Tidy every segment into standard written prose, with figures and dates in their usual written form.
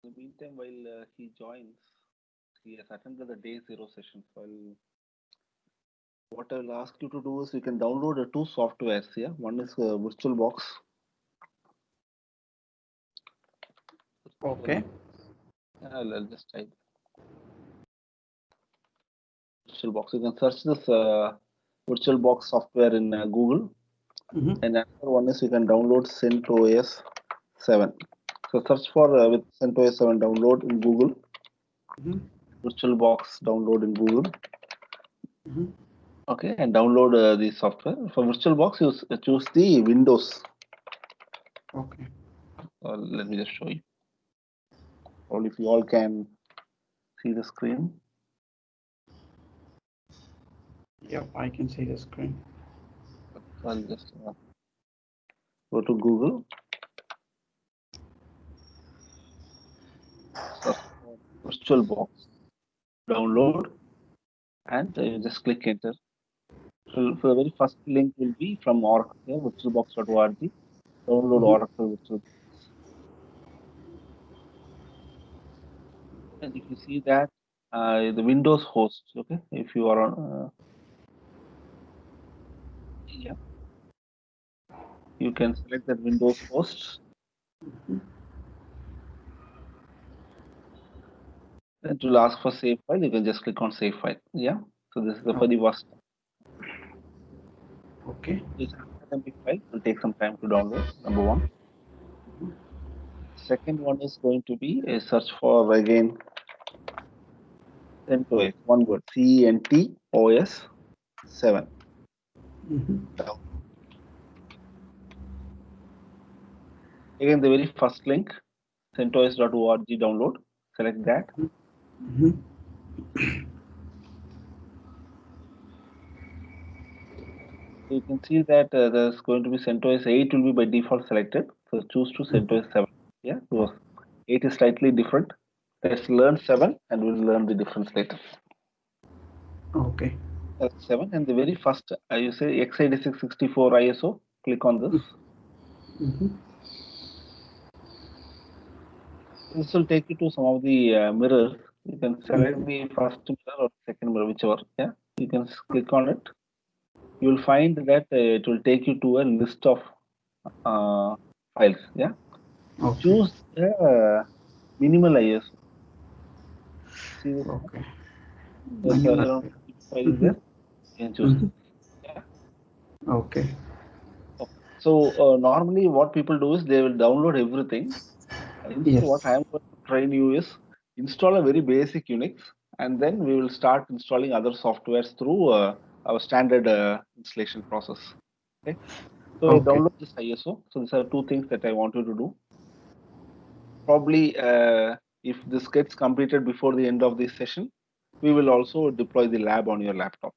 In the meantime, while he joins, he has attended the day zero session. So what I'll ask you to do is you can download two softwares here. One is VirtualBox. Okay. I'll just type VirtualBox. You can search this VirtualBox software in Google. And another one is you can download CentOS 7. So search for with CentOS 7 download in Google. VirtualBox download in Google. Okay, and download the software. For VirtualBox, you choose the Windows. Okay. Let me just show you. Or if you all can see the screen. Yep, I can see the screen. I'll just go to Google. Search for VirtualBox. Download. And you just click enter. So the very first link will be from Oracle, virtualbox.org. Download Oracle VirtualBox. And if you see that the Windows host, okay, if you are on, yeah, you can select that Windows host. Then to ask for save file, you can just click on save file. Yeah. So this is the very first. Okay. It's an academic file. It will take some time to download. Number one. Second one is going to be a search for again CentOS, one word, CentOS 7. Again, the very first link, centos.org download. Select that. So you can see that there's going to be CentOS 8 will be by default selected. So choose to CentOS 7. Yeah, because 8 is slightly different. Let's learn 7 and we'll learn the difference later. Okay. 7 and the very first, you say x86-64 ISO. Click on this. This will take you to some of the mirrors. You can select the first mirror or second mirror, whichever. Yeah, you can click on it. You will find that it will take you to a list of files. Yeah, Okay. choose minimal ISO. See this? Okay. There's around 50 files there. You can choose. Yeah. Okay. So normally, what people do is they will download everything. Instead, what I am going to train you is install a very basic Unix, and then we will start installing other softwares through our standard installation process. Okay. So I download this ISO. So these are two things that I want you to do. Probably, if this gets completed before the end of this session, we will also deploy the lab on your laptop.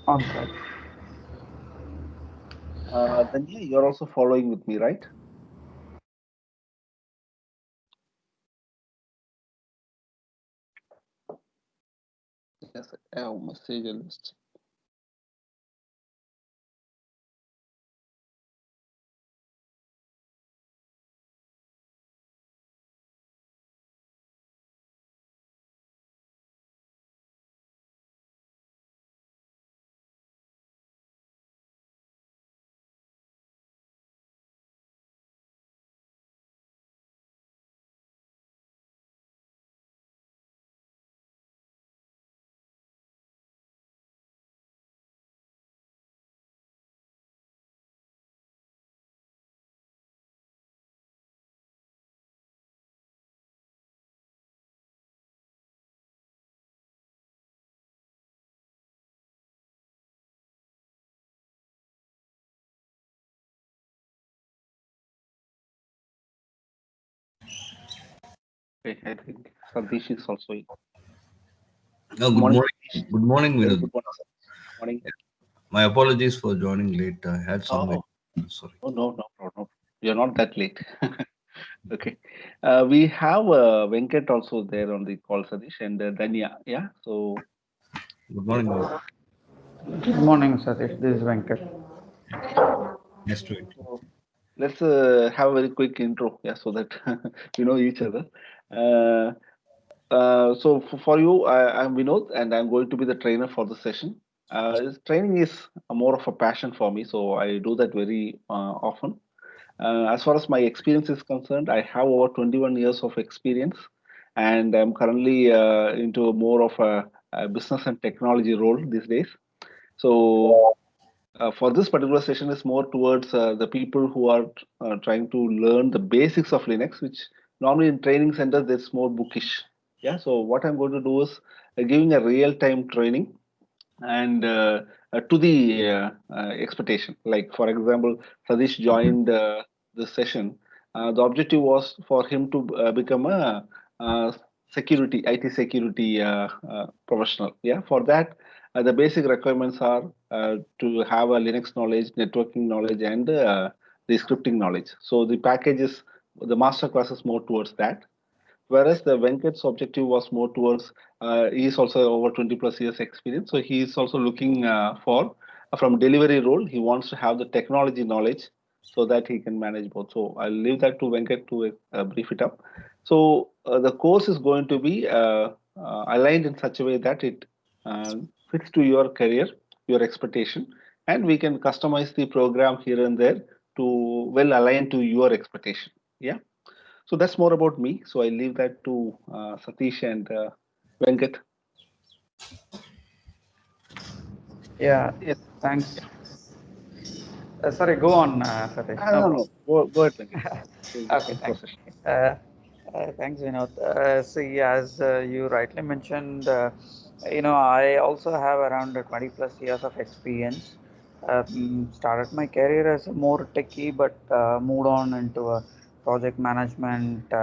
Okay. Then yeah, you're also following with me, right? Yes, I have message list. Okay, I think Sadish is also. Good morning. Good morning, Very Vinod. good morning, sir. Morning. My apologies for joining late. I had some. Sorry. Oh, no, no problem. You're not that late. Okay. We have Venkat also there on the call, Sadish, and Danya. Yeah. So. Good morning. Good morning, Satish. This is Venkat. Nice to meet you. let's have a very quick intro, yeah, so that we know each other. Uh, for you, I'm Vinod, and I'm going to be the trainer for the session. Training is more of a passion for me, so I do that very often. As far as my experience is concerned, I have over 21 years of experience, and I'm currently into more of a business and technology role these days. So for this particular session is more towards the people who are trying to learn the basics of Linux, which normally in training centers that's more bookish. Yeah. So what I'm going to do is giving a real-time training and to the expectation. Like for example, Sadish joined this session. The objective was for him to become a, security IT security professional. Yeah, for that the basic requirements are to have a Linux knowledge, networking knowledge, and the scripting knowledge. So the package is the master class is more towards that. Whereas the Venkat's objective was more towards, he is also over 20 plus years experience. So he is also looking for, from delivery role, he wants to have the technology knowledge so that he can manage both. So I'll leave that to Venkat to brief it up. So the course is going to be aligned in such a way that it uh, fits to your career, your expectation, and we can customize the program here and there to well align to your expectation. Yeah. So that's more about me. So I leave that to Satish and Venkat. Yeah, Yes. thanks. Sorry, go on, Satish. No No, problem. no. Go ahead, Venkat. We'll just Okay, intro thanks. session. Uh, Thanks, Vinod. See, as you rightly mentioned, I also have around 20 plus years of experience. Started my career as a more techie, but moved on into project management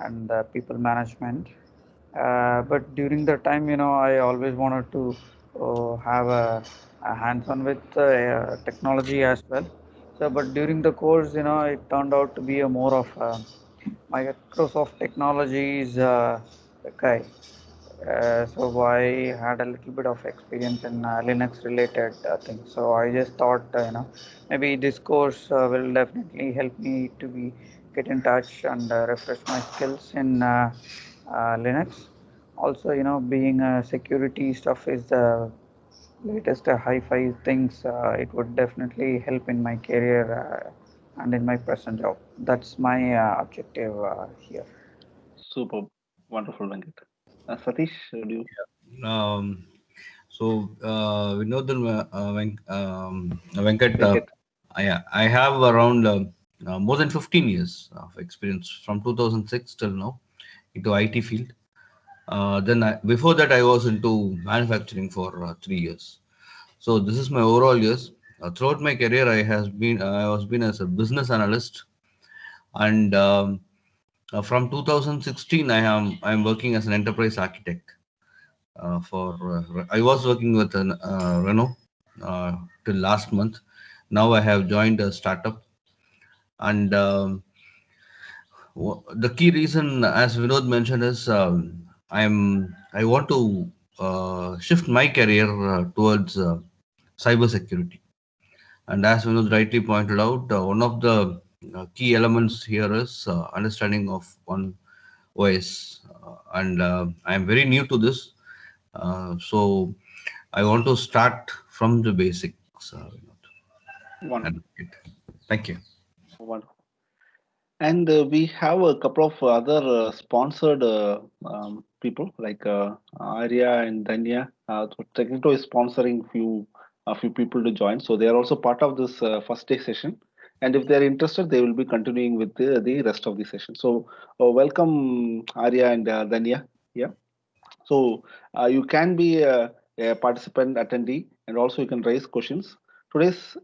and people management. But during the time, I always wanted to have a hands-on with technology as well. So, but during the course, it turned out to be a more of Microsoft Technologies guy. So I had a little bit of experience in Linux related things. So I just thought, maybe this course will definitely help me to be get in touch and refresh my skills in Linux. Also, being security stuff is the latest hi-fi things. It would definitely help in my career and in my present job. That's my objective here. Super. Wonderful, Venkat. Satish, do you? Um, we know that Venkat, Venkat. I have around more than 15 years of experience from 2006 till now into IT field. Before that, I was into manufacturing for 3 years. So this is my overall years. Throughout my career, I was been as a business analyst, and from 2016, I'm working as an enterprise architect. I was working with an Renault till last month. Now I have joined a startup, and the key reason, as Vinod mentioned, is I want to shift my career towards cyber security. And as Vinod rightly pointed out, one of the key elements here is understanding of one OS, and I am very new to this, so I want to start from the basics. Vinod. Wonderful. And thank you. Wonderful. And we have a couple of other sponsored people like Arya and Danya. So Technito is sponsoring a few people to join, so they are also part of this first day session. And if they are interested, they will be continuing with the rest of the session. So welcome Arya and Danya. Yeah. So you can be a participant attendee, and also you can raise questions. Today's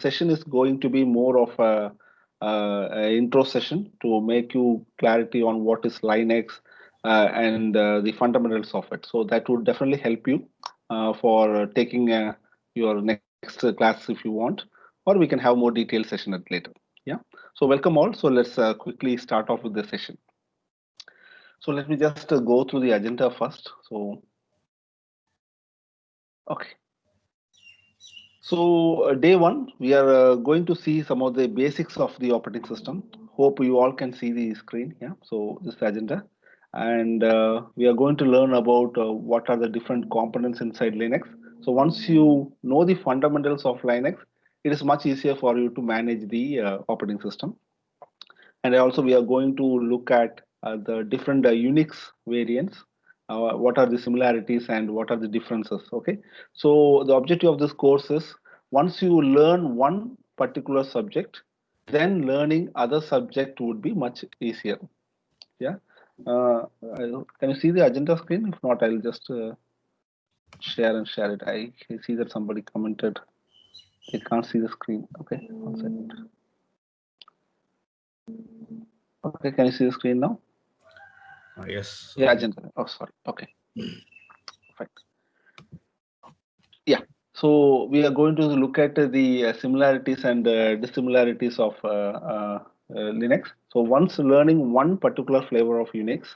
session is going to be more of a intro session to make you clarity on what is Linux and the fundamentals of it. So that would definitely help you for taking your next class if you want, or we can have more detailed session at later. Yeah. So welcome all. So let's quickly start off with the session. So let me just go through the agenda first. So okay. So day one, we are going to see some of the basics of the operating system. Hope you all can see the screen. Yeah. So this is the agenda, and we are going to learn about what are the different components inside Linux. So once you know the fundamentals of Linux, it is much easier for you to manage the operating system. And also we are going to look at the different Unix variants. What are the similarities and what are the differences? Okay, so the objective of this course is once you learn one particular subject, then learning other subject would be much easier. Yeah. Can you see the agenda screen? If not, I'll just share it. I see that somebody commented. I can't see the screen. Okay, one second. Okay, can you see the screen now? Yes. Yeah, agenda. Oh, sorry. Okay, perfect. Yeah. So we are going to look at the similarities and dissimilarities of Linux. So once learning one particular flavor of Unix,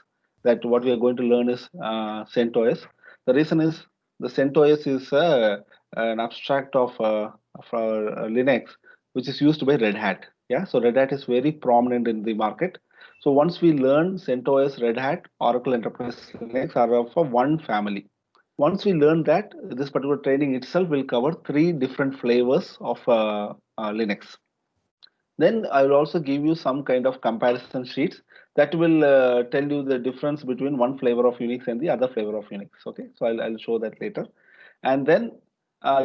that what we are going to learn is CentOS. The reason is the CentOS is an abstract of our Linux, which is used by Red Hat. Yeah. So Red Hat is very prominent in the market. So once we learn CentOS, Red Hat, Oracle Enterprise Linux are of a one family. Once we learn that, this particular training itself will cover three different flavors of Linux. Then I will also give you some kind of comparison sheets that will tell you the difference between one flavor of Unix and the other flavor of Unix. Okay, so I'll show that later. And then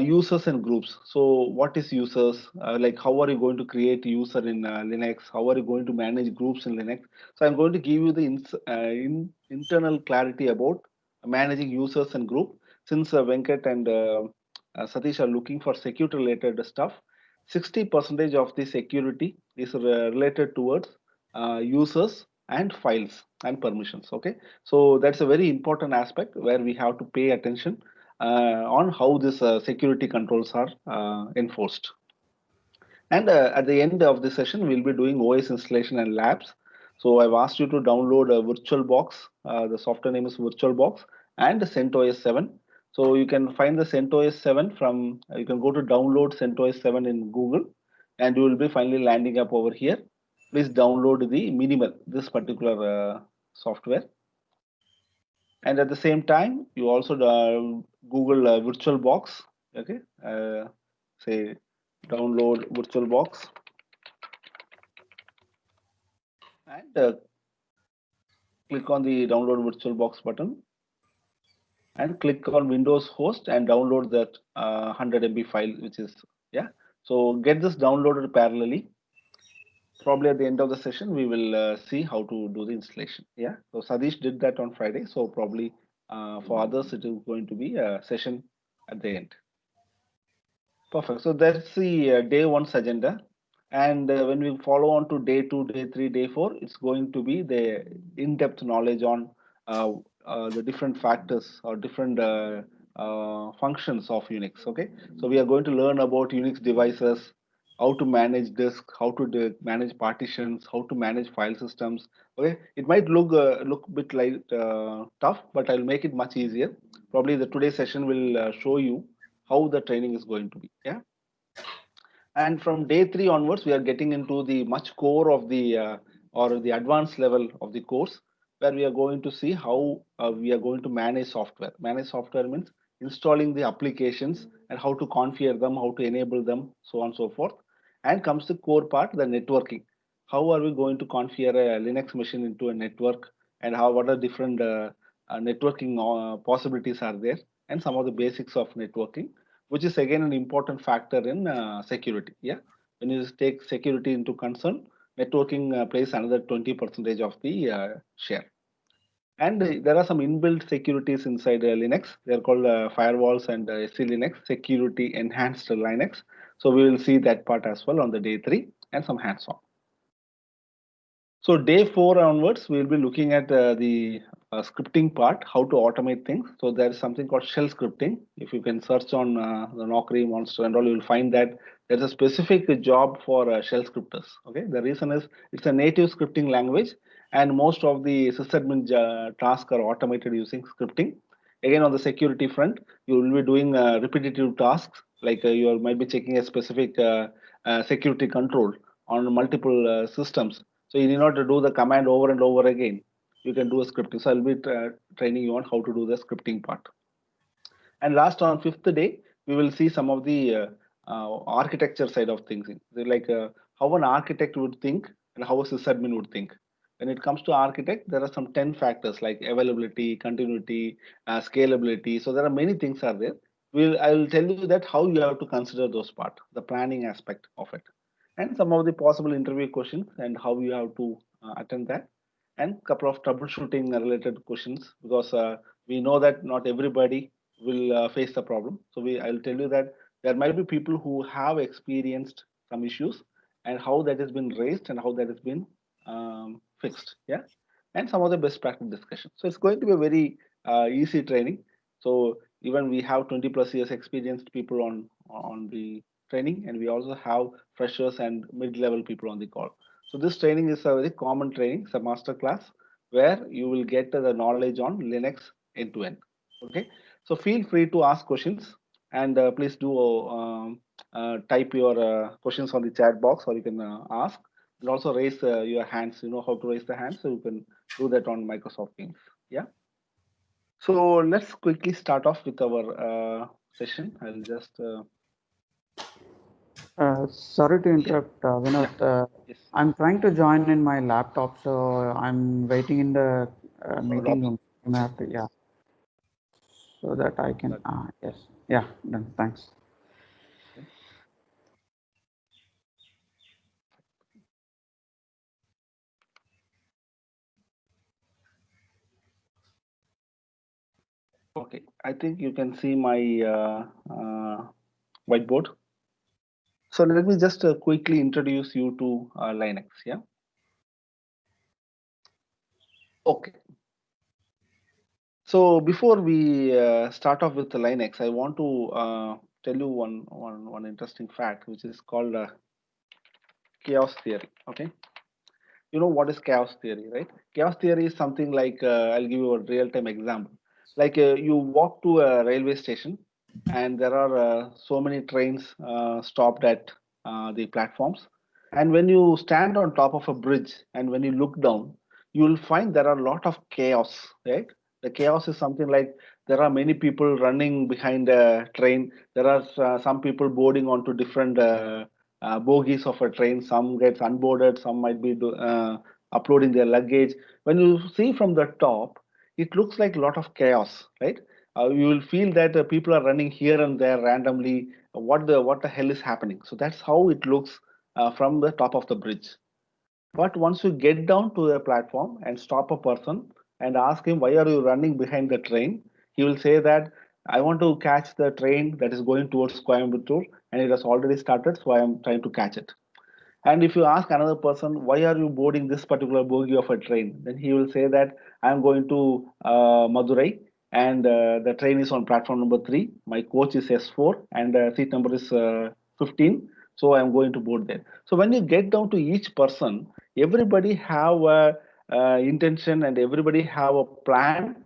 users and groups. So what is users? Like how are you going to create user in Linux? How are you going to manage groups in Linux? So I'm going to give you the internal clarity about managing users and group. Since Venkat and Satish are looking for security related stuff, 60% of the security is related towards users and files and permissions. Okay, so that's a very important aspect where we have to pay attention on how this security controls are enforced. And at the end of the session, we'll be doing OS installation and labs. So I've asked you to download a VirtualBox. The software name is VirtualBox and CentOS 7. So you can find the CentOS 7 from, you can go to download CentOS 7 in Google and you will be finally landing up over here. Please download the minimal, this particular software. And at the same time, you also Google VirtualBox. Okay, say download VirtualBox and click on the download VirtualBox button and click on Windows host and download that 100 MB file, which is, yeah. So get this downloaded parallelly. Probably at the end of the session, we will see how to do the installation. Yeah. So Sadish did that on Friday. So probably for others, it is going to be a session at the end. Perfect. So that's the day one's agenda. And when we follow on to day two, day three, day four, it's going to be the in-depth knowledge on uh, the different factors or different functions of Unix. Okay. So we are going to learn about Unix devices, how to manage disk, how to manage partitions, how to manage file systems. Okay. It might look a bit like tough, but I'll make it much easier. Probably the today's session will show you how the training is going to be. Yeah. And from day three onwards, we are getting into the much core of the or the advanced level of the course, where we are going to see how we are going to manage software. Manage software means installing the applications and how to configure them, how to enable them, so on and so forth. And comes the core part, the networking. How are we going to configure a Linux machine into a network, and how what are different networking possibilities are there, and some of the basics of networking, which is again an important factor in security. Yeah, when you take security into concern, networking plays another 20% of the share. And there are some inbuilt securities inside Linux. They are called firewalls and SC Linux, security enhanced Linux. So we will see that part as well on the day three and some hands-on. So day four onwards, we will be looking at the scripting part, how to automate things. So there is something called shell scripting. If you can search on the Naukri, Monster and all, you will find that there's a specific job for shell scripters. Okay, the reason is it's a native scripting language, and most of the sysadmin tasks are automated using scripting. Again, on the security front, you will be doing repetitive tasks, like you might be checking a specific security control on multiple systems. So you need not to do the command over and over again. You can do a scripting. So I'll be training you on how to do the scripting part. And last, on fifth day, we will see some of the architecture side of things, like how an architect would think and how a sysadmin would think. When it comes to architect, there are some 10 factors like availability, continuity, scalability. So there are many things are there. I will tell you that how you have to consider those part, the planning aspect of it, and some of the possible interview questions and how you have to attend that, and couple of troubleshooting related questions, because we know that not everybody will face the problem. So I'll tell you that there might be people who have experienced some issues and how that has been raised and how that has been fixed. Yeah, and some of the best practice discussion. So it's going to be a very easy training. So even we have 20 plus years experienced people on the training, and we also have freshers and mid-level people on the call. So this training is a very common training. It's a master class where you will get the knowledge on Linux end to end. Okay, so feel free to ask questions, and please do type your questions on the chat box, or you can ask, and also raise your hands. You know how to raise the hand, so you can do that on Microsoft Teams. Yeah. So let's quickly start off with our session. I'll just Sorry to yeah, interrupt, Vinod. yeah, yes, I'm trying to join in my laptop, so I'm waiting in the meeting lobby. room. You may Okay, have to, yeah, so that I can. that, Yes, yeah, done. Thanks. okay. Okay, I think you can see my whiteboard. So let me just quickly introduce you to Linux. Yeah. Okay. So before we start off with the Linux, I want to tell you one interesting fact, which is called chaos theory. Okay. You know what is chaos theory, right? Chaos theory is something like I'll give you a real-time example. Like you walk to a railway station, and there are so many trains stopped at the platforms. And when you stand on top of a bridge and when you look down, you will find there are a lot of chaos, right? The chaos is something like there are many people running behind a train. There are some people boarding onto different bogies of a train. Some gets unboarded, some might be uploading their luggage. When you see from the top, it looks like a lot of chaos, right? You will feel that people are running here and there randomly. What the hell is happening? So that's how it looks from the top of the bridge. But once you get down to the platform and stop a person and ask him, why are you running behind the train? He will say that I want to catch the train that is going towards Coimbatore, and it has already started, so I am trying to catch it. And if you ask another person, why are you boarding this particular bogie of a train? Then he will say that I'm going to Madurai, and the train is on platform number 3. My coach is S4 and seat number is 15. So I'm going to board there. So when you get down to each person, everybody have a intention and everybody have a plan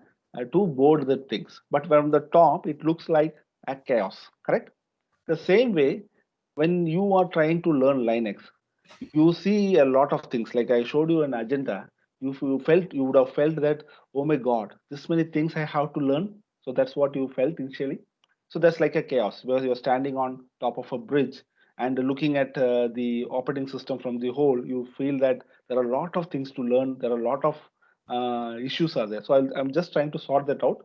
to board the things. But from the top, it looks like a chaos, correct? The same way, when you are trying to learn Linux, you see a lot of things. Like I showed you an agenda. You would have felt that, oh my God, this many things I have to learn. So that's what you felt initially. So that's like a chaos where you're standing on top of a bridge and looking at the operating system from the whole. You feel that there are a lot of things to learn. There are a lot of issues are there. So I'm just trying to sort that out.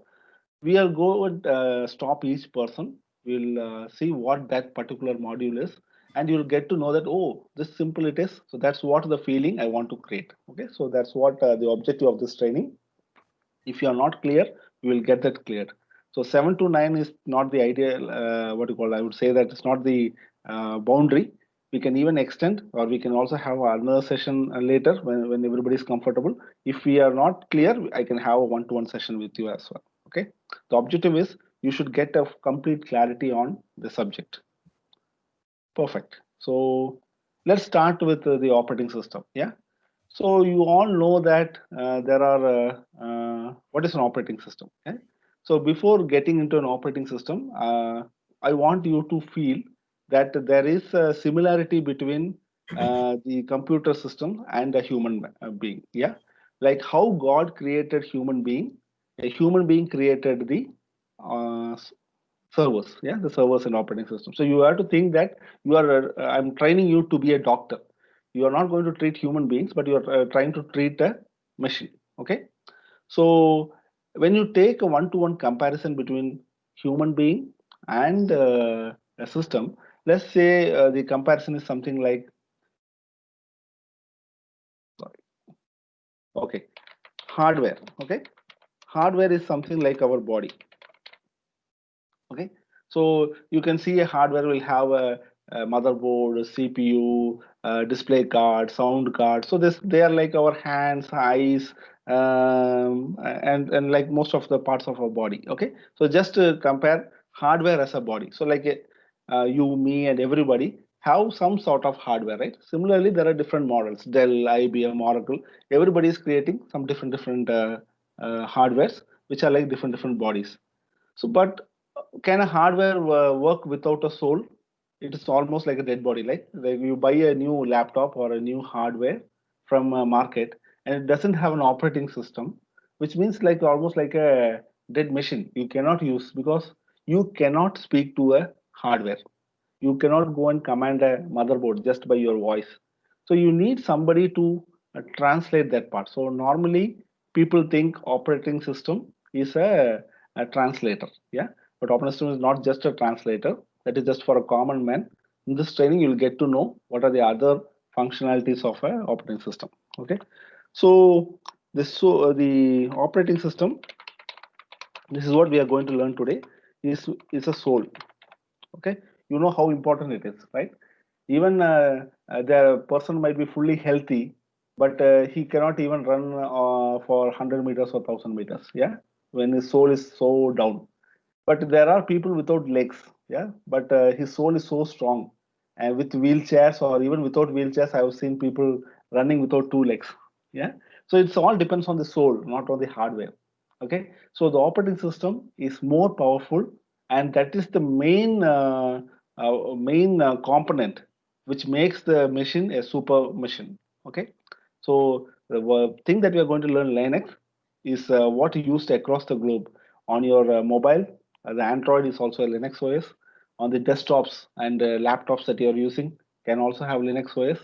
We'll go and stop each person. We'll see what that particular module is, and you'll get to know that, oh, this simple it is. So that's what the feeling I want to create. Okay, so that's what the objective of this training. If you are not clear, you will get that cleared. So 7 to 9 is not the ideal. What you call? I would say that it's not the boundary. We can even extend, or we can also have another session later when everybody is comfortable. If we are not clear, I can have a one-to-one session with you as well. Okay. The objective is you should get a complete clarity on the subject. Perfect. So let's start with the operating system. Yeah. So you all know that there are what is an operating system? Okay. So before getting into an operating system, I want you to feel that there is a similarity between the computer system and a human being. Yeah, like how God created human being, a human being created the servers. Yeah, the servers and operating system. So you have to think that you are. I'm training you to be a doctor. You are not going to treat human beings, but you are trying to treat a machine. Okay. So when you take a one-to-one comparison between human being and a system, let's say the comparison is something like, sorry, okay, hardware. Okay, hardware is something like our body. Okay, so you can see a hardware will have a motherboard, a CPU, display card, sound card. So this they are like our hands, eyes, and like most of the parts of our body. Okay, so just to compare hardware as a body. So like you, me, and everybody have some sort of hardware, right? Similarly, there are different models: Dell, IBM, Oracle. Everybody is creating some different hardwares, which are like different bodies. So, but can a hardware work without a soul? It is almost like a dead body. Like you buy a new laptop or a new hardware from a market, and it doesn't have an operating system, which means like almost like a dead machine. You cannot use because you cannot speak to a hardware. You cannot go and command a motherboard just by your voice. So you need somebody to translate that part. So normally people think operating system is a translator. Yeah, but operating system is not just a translator. That is just for a common man. In this training, you'll get to know what are the other functionalities of a operating system. Okay, so the operating system. This is what we are going to learn today. Is a soul. Okay, you know how important it is, right? Even the person might be fully healthy, but he cannot even run for 100 meters or 1000 meters. Yeah, when his soul is so down. But there are people without legs. Yeah, but his soul is so strong, and with wheelchairs or even without wheelchairs, I have seen people running without two legs. Yeah, so it's all depends on the soul, not on the hardware. Okay, so the operating system is more powerful, and that is the main component which makes the machine a super machine. Okay, so the thing that we are going to learn Linux is what used across the globe on your mobile. The Android is also a Linux OS. On the desktops and laptops that you are using can also have Linux OS.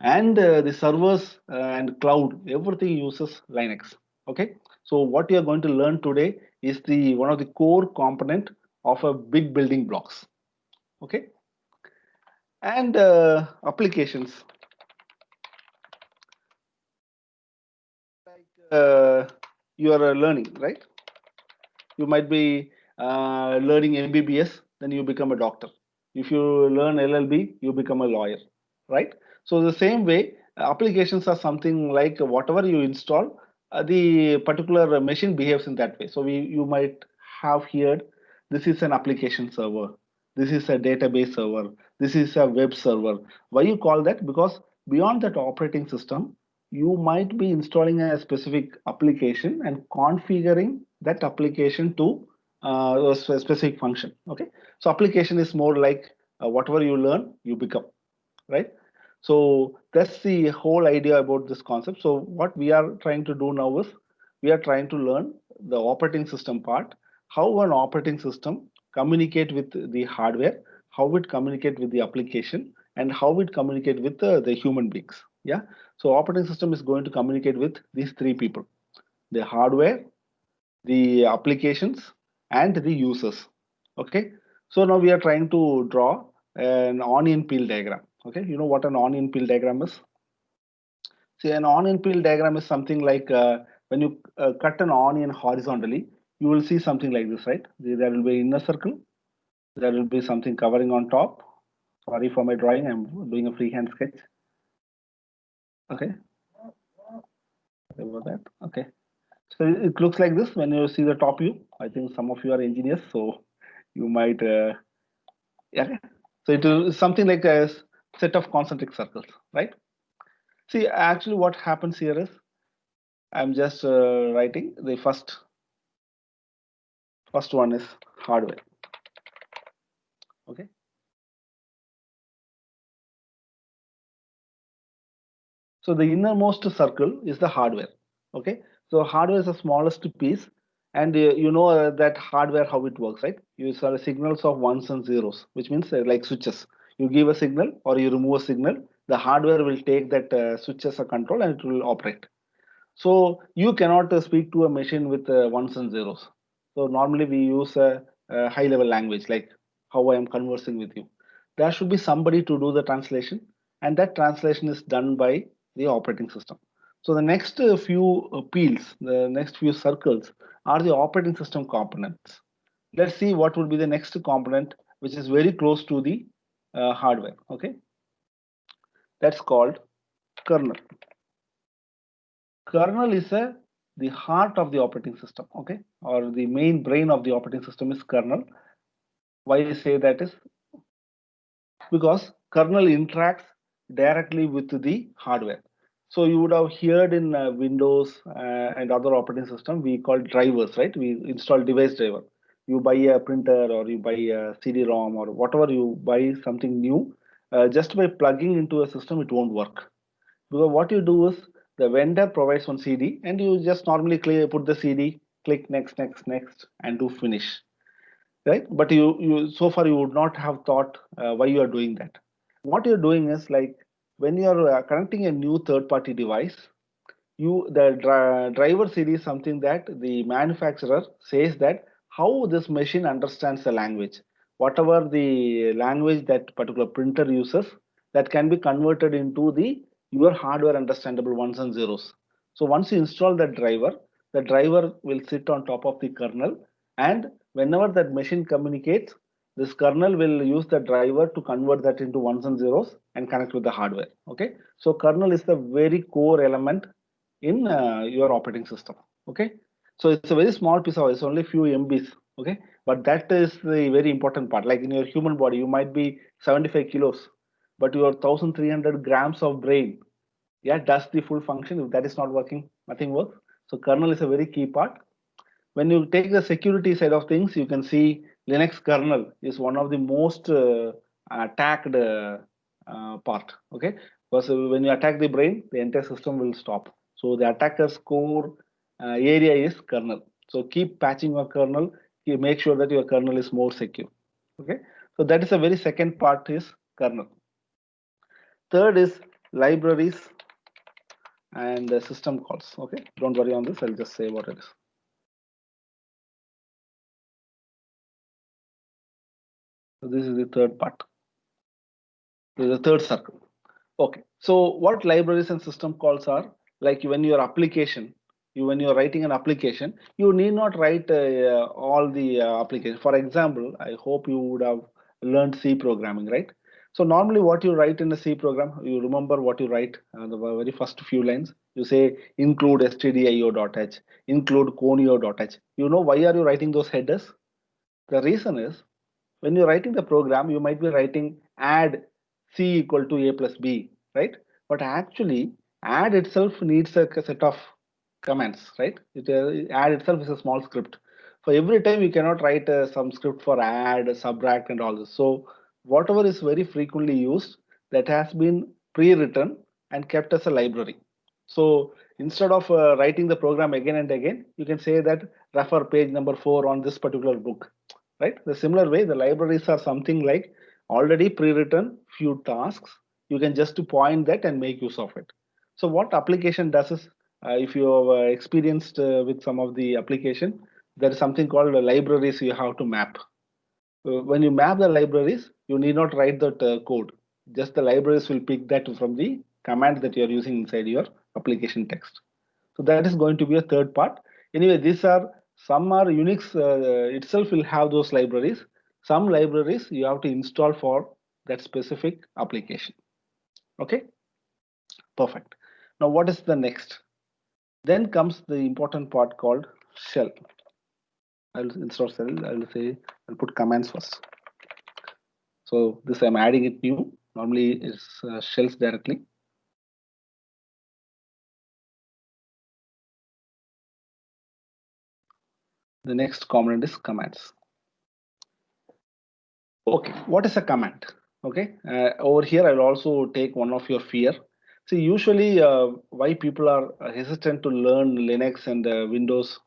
And the servers and cloud, everything uses Linux. Okay. So what you are going to learn today is the one of the core component of a big building blocks. Okay. And applications like you are learning, right? You might be learning MBBS, then you become a doctor. If you learn LLB, you become a lawyer, right? So the same way, applications are something like whatever you install, the particular machine behaves in that way. So you might have heard this is an application server, this is a database server, this is a web server. Why you call that? Because beyond that operating system, you might be installing a specific application and configuring that application to a specific function. Okay, so application is more like whatever you learn, you become, right? So that's the whole idea about this concept. So what we are trying to do now is we are trying to learn the operating system part, how an operating system communicate with the hardware, how it communicate with the application, and how it communicate with the human beings. Yeah. So operating system is going to communicate with these three people: the hardware, the applications, and the users. Okay. So now we are trying to draw an onion peel diagram. Okay. You know what an onion peel diagram is? See, an onion peel diagram is something like when you cut an onion horizontally, you will see something like this, right? There will be inner circle. There will be something covering on top. Sorry for my drawing. I'm doing a freehand sketch. Okay. Sorry about that. Okay. So it looks like this when you see the top view. I think some of you are engineers, so you might, yeah. So it is something like a set of concentric circles, right? See, actually, what happens here is I'm just writing the first First one is hardware. Okay. So the innermost circle is the hardware. Okay. So hardware is the smallest piece, and you know that hardware how it works, right? You saw the signals of ones and zeros, which means like switches. You give a signal or you remove a signal, the hardware will take that switch as a control and it will operate. So you cannot speak to a machine with ones and zeros. So normally we use a high level language like how I am conversing with you. There should be somebody to do the translation, and that translation is done by the operating system. So the next few peels, the next few circles are the operating system components. Let's see what would be the next component, which is very close to the hardware. Okay, that's called kernel. Kernel is the heart of the operating system, okay, or the main brain of the operating system is kernel. Why I say that is because kernel interacts directly with the hardware. So you would have heard in Windows and other operating system we call drivers, right? We install device driver. You buy a printer or you buy a CD-ROM or whatever you buy something new, just by plugging into a system it won't work. Because what you do is the vendor provides one CD and you just normally put the CD, click next, next, next, and do finish, right? But you so far you would not have thought why you are doing that. What you're doing is like when you are connecting a new third-party device, the driver CD is something that the manufacturer says that how this machine understands the language, whatever the language that particular printer uses, that can be converted into the your hardware understandable ones and zeros. So once you install that driver, the driver will sit on top of the kernel, and whenever that machine communicates, this kernel will use the driver to convert that into ones and zeros and connect with the hardware. Okay, so kernel is the very core element in your operating system. Okay, so it's a very small piece of, it's only few MBs. Okay, but that is the very important part. Like in your human body you might be 75 kilos, but your 1300 grams of brain, yeah, does the full function. If that is not working, nothing works. So kernel is a very key part. When you take the security side of things, you can see Linux kernel is one of the most attacked part. Okay, because when you attack the brain, the entire system will stop. So the attacker's core area is kernel. So keep patching your kernel. You make sure that your kernel is more secure. Okay, so that is a very second part is kernel. Third is libraries and system calls. Okay, don't worry on this. I'll just say what it is. So this is the third part. This is the third circle. Okay, so what libraries and system calls are, like when your application, when you're writing an application, you need not write all the application. For example, I hope you would have learned C programming, right? So normally what you write in a C program, you remember what you write, the very first few lines. You say include stdio.h, include conio.h. You know why are you writing those headers? The reason is when you're writing the program, you might be writing add c equal to a plus b, right? But actually, add itself needs a set of commands, right? Add itself is a small script. For every time, you cannot write some script for add, subtract, and all this. So whatever is very frequently used, that has been pre-written and kept as a library. So instead of writing the program again and again, you can say that refer page number 4 on this particular book, right? The similar way, the libraries are something like already pre-written few tasks. You can just point that and make use of it. So what application does is, if you have experienced with some of the application, there is something called libraries you have to map. When you map the libraries, you need not write that code. Just the libraries will pick that from the command that you are using inside your application text. So that is going to be a third part. Anyway, these are some are Unix itself will have those libraries. Some libraries you have to install for that specific application. Okay, perfect. Now what is the next? Then comes the important part called shell. I'll install shell. I'll say I'll put commands first. So this I'm adding it new. Normally it's shells directly. The next component is commands. Okay, what is a command? Okay, over here I'll also take one of your fear. See, usually why people are hesitant to learn Linux and Windows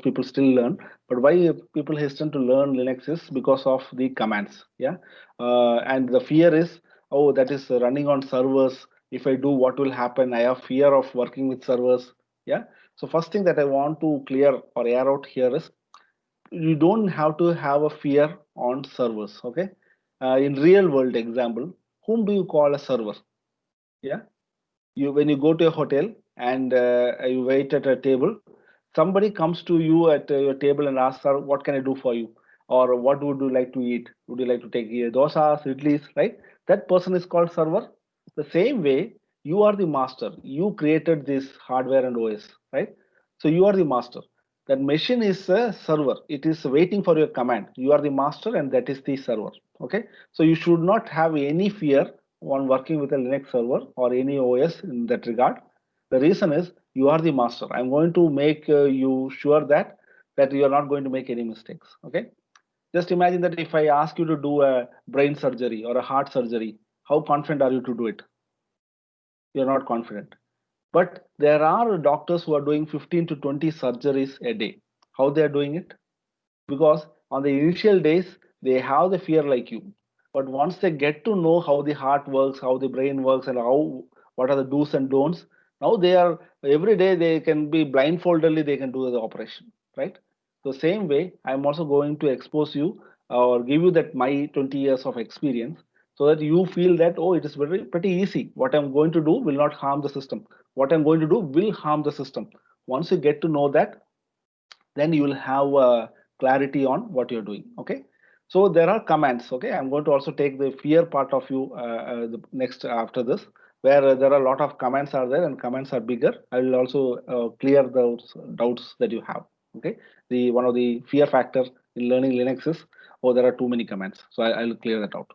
people still learn, but why people hesitant to learn Linux is because of the commands. Yeah, and the fear is, oh, that is running on servers. If I do, what will happen? I have fear of working with servers. Yeah. So first thing that I want to clear or air out here is you don't have to have a fear on servers. Okay, in real world example, whom do you call a server? Yeah, you when you go to a hotel and you wait at a table, somebody comes to you at your table and asks, sir, what can I do for you, or what would you like to eat? Would you like to take dosas, idlis, right? That person is called server. The same way, you are the master, you created this hardware and OS, right? So you are the master. That machine is a server, it is waiting for your command. You are the master and that is the server. Okay, so you should not have any fear on working with a Linux server or any OS in that regard. The reason is you are the master. I'm going to make you sure that you are not going to make any mistakes. Okay. Just imagine that if I ask you to do a brain surgery or a heart surgery, how confident are you to do it? You're not confident. But there are doctors who are doing 15 to 20 surgeries a day. How they are doing it? Because on the initial days they have the fear like you, but once they get to know how the heart works, how the brain works, and how what are the do's and don'ts, now they are every day they can be blindfoldedly they can do the operation, right? So same way I'm also going to expose you or give you that my 20 years of experience, so that you feel that, oh, it is very pretty easy, what I'm going to do will not harm the system, what I'm going to do will harm the system. Once you get to know that, then you will have clarity on what you're doing. Okay, so there are commands. Okay, I'm going to also take the fear part of you the next after this, where there are a lot of commands are there and commands are bigger. I will also clear those doubts that you have. Okay, the one of the fear factor in learning Linux is, oh, there are too many commands, so I'll clear that out.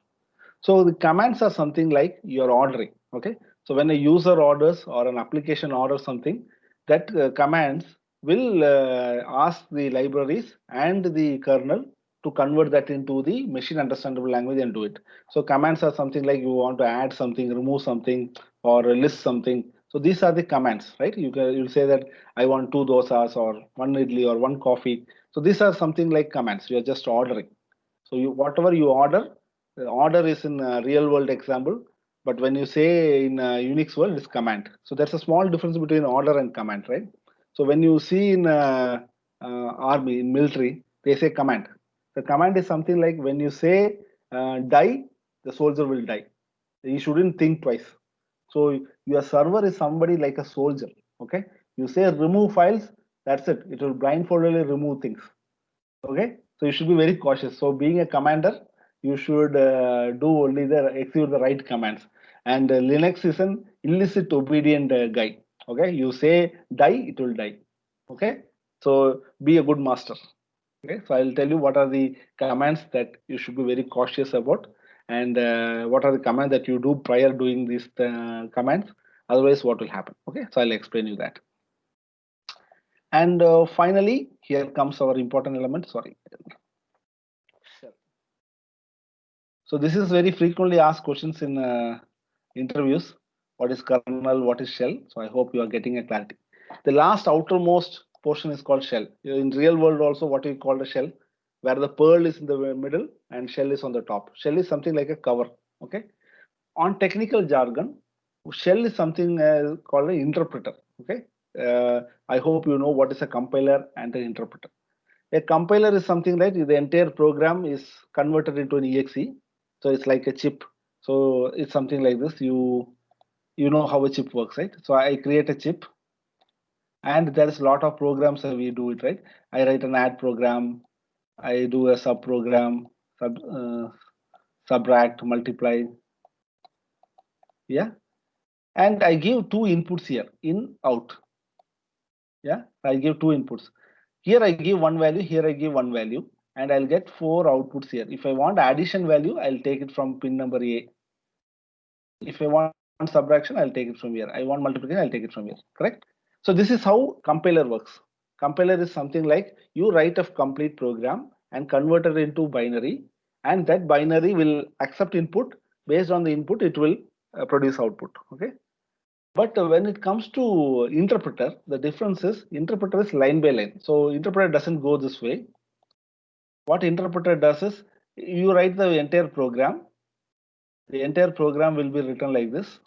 So the commands are something like you're ordering. Okay. So when a user orders or an application orders something, that commands will ask the libraries and the kernel to convert that into the machine understandable language and do it. So commands are something like you want to add something, remove something, or list something. So these are the commands, right? You'll say that I want two dosas or one idli or one coffee. So these are something like commands. You are just ordering. So you whatever you order, the order is in a real world example, but when you say in Unix world, it's command. So there's a small difference between order and command, right? So when you see in army, in military, they say command. The command is something like when you say die, the soldier will die. You shouldn't think twice. So your server is somebody like a soldier. Okay, you say remove files, that's it. It will blindfoldedly remove things. Okay, so you should be very cautious. So being a commander, you should do only the execute the right commands. And Linux is an illicit obedient guy. Okay, you say die, it will die. Okay, so be a good master. Okay, so I'll tell you what are the commands that you should be very cautious about, and what are the commands that you do prior doing these commands. Otherwise, what will happen? Okay, so I'll explain you that. And finally, here comes our important element. Sorry. So this is very frequently asked questions in interviews. What is kernel? What is shell? So I hope you are getting a clarity. The last outermost portion is called shell. In real world also what we call the shell, where the pearl is in the middle and shell is on the top. Shell is something like a cover. Okay. On technical jargon, shell is something called an interpreter. Okay. I hope you know what is a compiler and an interpreter. A compiler is something like the entire program is converted into an exe, so it's like a chip. So it's something like this. You know how a chip works, right? So I create a chip, and there is a lot of programs that we do it, right? I write an add program, I do a sub program, subtract, multiply, yeah, and I give two inputs here, in, out, yeah. I give two inputs. Here I give one value, here I give one value, and I'll get four outputs here. If I want addition value, I'll take it from pin number A. If I want subtraction, I'll take it from here. I want multiplication, I'll take it from here. Correct? So this is how compiler works. Compiler is something like you write a complete program and convert it into binary, and that binary will accept input. Based on the input, it will produce output. Okay. But when it comes to interpreter, the difference is interpreter is line by line. So interpreter doesn't go this way. What interpreter does is you write the entire program. The entire program will be written like this.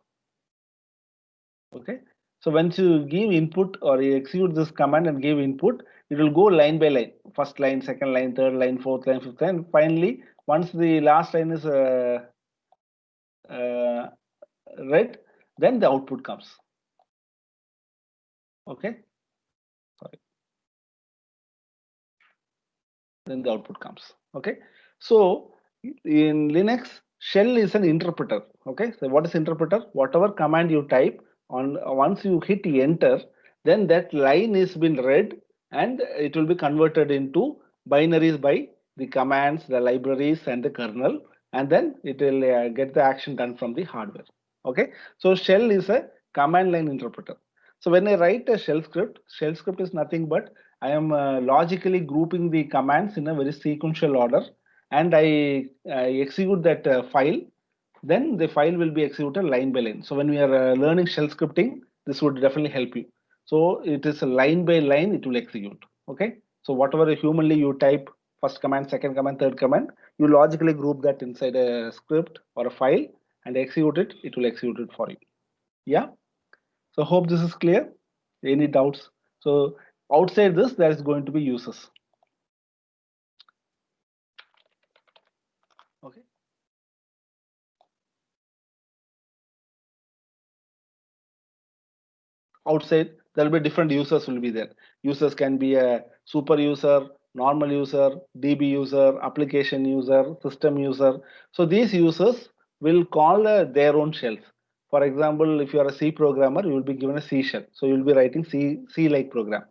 Okay. So once you give input or you execute this command and give input, it will go line by line. First line, second line, third line, fourth line, fifth line. Finally, once the last line is uh, read, then the output comes. Okay. Sorry. Then the output comes. Okay. So in Linux, shell is an interpreter. Okay. So what is interpreter? Whatever command you type on once you hit enter, then that line is been read and it will be converted into binaries by the commands, the libraries, and the kernel, and then it will get the action done from the hardware. Okay. So shell is a command line interpreter. So when I write a shell script is nothing but I am logically grouping the commands in a very sequential order, and I execute that file. Then the file will be executed line by line. So when we are learning shell scripting, this would definitely help you. So it is a line by line, it will execute. Okay. So whatever humanly you type, first command, second command, third command, you logically group that inside a script or a file and execute it. It will execute it for you. Yeah. So hope this is clear. Any doubts? So outside this, there is going to be uses. Okay. Outside, there will be different users will be there. Users can be a super user, normal user, DB user, application user, system user. So these users will call their own shells. For example, if you are a C programmer, you will be given a C shell. So you will be writing C-like program.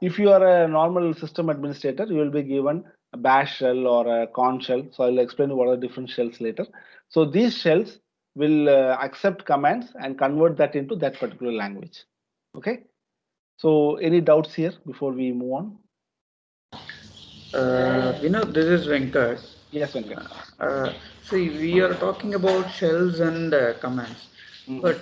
If you are a normal system administrator, you will be given a bash shell or a corn shell. So I'll explain what are the different shells later. So these shells will accept commands and convert that into that particular language. Okay. So any doubts here before we move on? This is Venkat. Yes, Venkat. Uh, See, we are talking about shells and commands, Mhm. but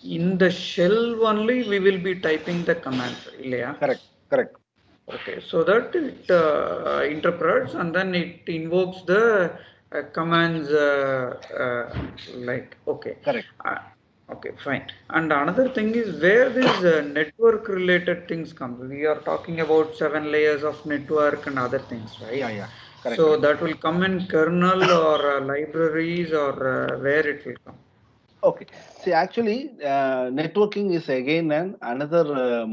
in the shell only we will be typing the commands, yeah? Correct. Correct. Okay, so that it interprets and then it invokes the commands like okay, Correct. uh, okay, fine. And another thing is where these network related things come. We are talking about 7 layers of network and other things, right? Yeah. Yeah. Correct. So Correct. that will come in kernel or libraries or where it will come. Okay. See, actually, networking is again another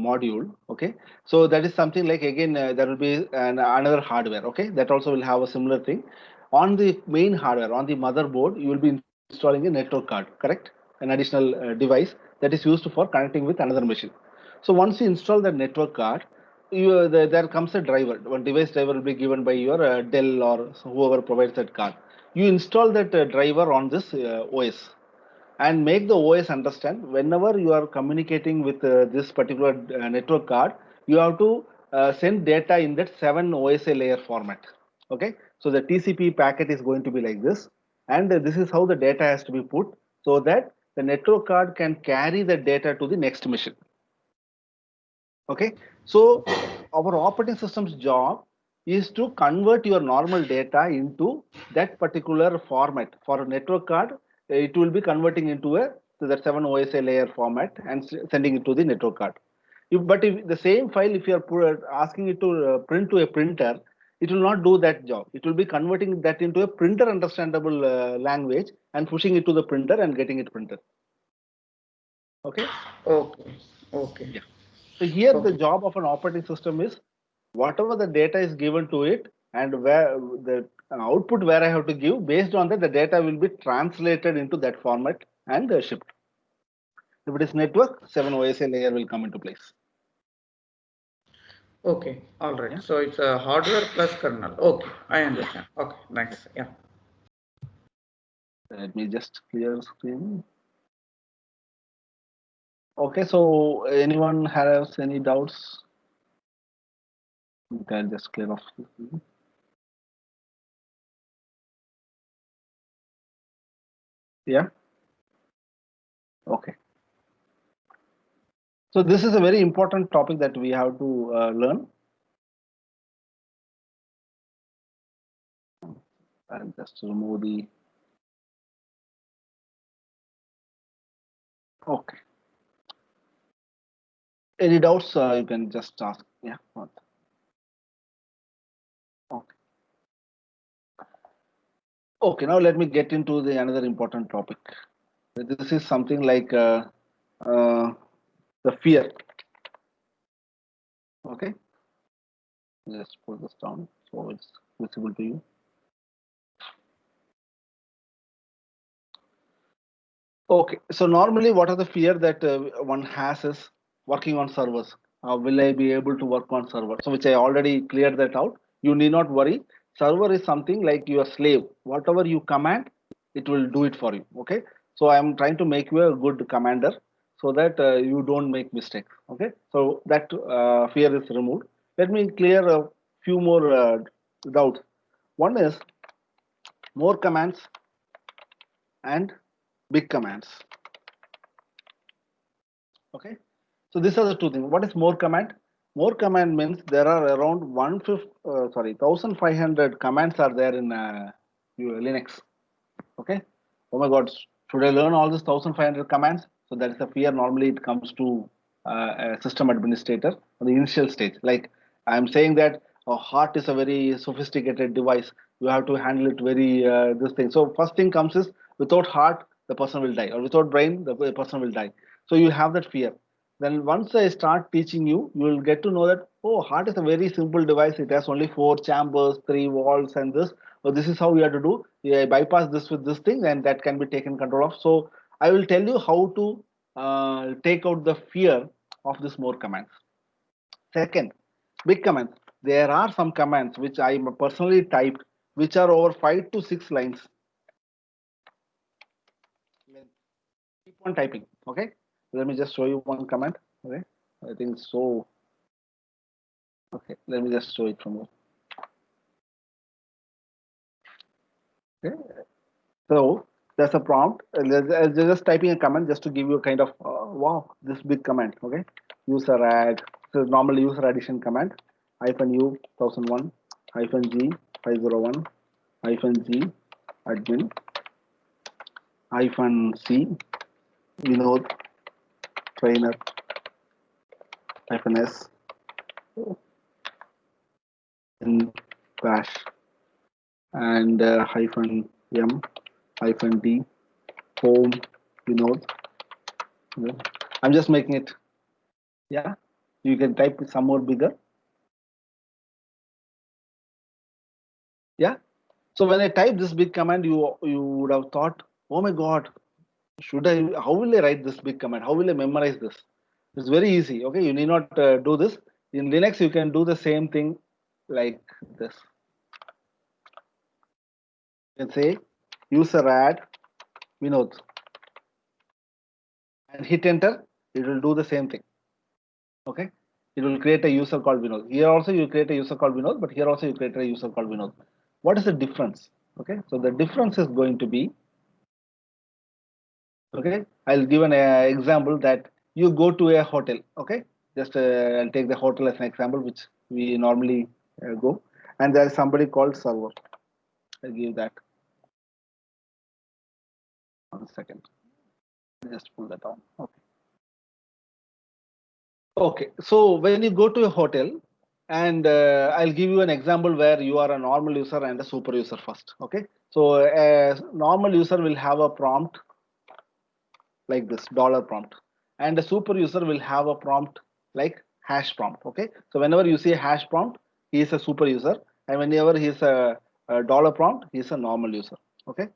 module. Okay. So that is something like again there will be another hardware. Okay. That also will have a similar thing. On the main hardware, on the motherboard, you will be installing a network card. Correct. An additional device that is used for connecting with another machine. So once you install the network card, there comes a driver. One device driver will be given by your Dell or whoever provides that card. You install that driver on this OS and make the OS understand whenever you are communicating with this particular network card, you have to send data in that 7 OSA layer format. Okay, so the TCP packet is going to be like this, and this is how the data has to be put so that the network card can carry the data to the next machine. Okay, so our operating system's job is to convert your normal data into that particular format. For a network card, it will be converting into a to that 7 OSA layer format and sending it to the network card. But if the same file, if you are asking it to print to a printer, it will not do that job. It will be converting that into a printer understandable language and pushing it to the printer and getting it printed. Okay. Okay, okay, Yeah. So here the okay. job of an operating system is whatever the data is given to it and where the output where I have to give based on that the data will be translated into that format and shipped. If it is network, 7 OSA layer will come into place. Okay, all right. Yeah. So it's a hardware plus kernel. Okay, I Yeah. understand. Okay, Yeah. thanks. Yeah. Let me just clear screen. Okay. So anyone has any doubts? I'll just clear off. Yeah. Okay. So this is a very important topic that we have to learn. I'll just remove the. Okay. Any doubts? You can just ask. Yeah. Okay. Okay. Now let me get into the another important topic. This is something like uh, the fear. Okay. Just pull this down so it's visible to you. Okay, so normally what are the fear that one has is working on servers. Will I be able to work on server? So which I already cleared that out. You need not worry. Server is something like your slave. Whatever you command, it will do it for you. Okay. So I'm trying to make you a good commander so that you don't make mistakes. Okay. So that fear is removed. Let me clear a few more doubts. One is more commands and big commands. Okay. So these are the two things. What is more command? More command means there are around 1,500 commands are there in your Linux. Okay. Oh my God, should I learn all these 1,500 commands? So that is a fear. Normally it comes to a system administrator on the initial stage. Like I'm saying that a heart is a very sophisticated device. You have to handle it very this thing. So first thing comes is without heart, the person will die, or without brain, the person will die. So you have that fear. Then once I start teaching you, you will get to know that, oh, heart is a very simple device. It has only four chambers, three walls, and this. So this is how we have to do. Yeah, bypass this with this thing, and that can be taken control of. So I will tell you how to take out the fear of this more commands. Second, big commands. There are some commands which I personally typed, which are over 5 to 6 lines. Keep on typing. Okay. Let me just show you one command. Okay. I think so. Okay. Let me just show it from here. Okay. So there's a prompt. Just typing a command just to give you a kind of wow, this big command. Okay, user add. So normal user addition command. -u 1001 -g 501 -g admin -c Vinod trainer -s in bash and -m -d home Vinod. Okay. I'm just making it. Yeah, you can type some more bigger. Yeah. So when I type this big command, you would have thought, oh my God, should I? How will I write this big command? How will I memorize this? It's very easy. Okay, you need not do this. In Linux, you can do the same thing like this. You can say user add Vinod and hit enter. It will do the same thing. Okay, it will create a user called Vinod. Here also you create a user called Vinod, but here also you create a user called Vinod. What is the difference? Okay, so the difference is going to be, okay, I'll give an example that you go to a hotel. Okay, just I'll take the hotel as an example, which we normally go, and there's somebody called server. I'll give that. 1 second. Just pull that on. Okay. Okay, so when you go to a hotel, and I'll give you an example where you are a normal user and a super user first. Okay, so a normal user will have a prompt like this dollar prompt, and a super user will have a prompt like hash prompt. Okay, so whenever you see a hash prompt, he is a super user, and whenever he is a dollar prompt, he is a normal user. Okay,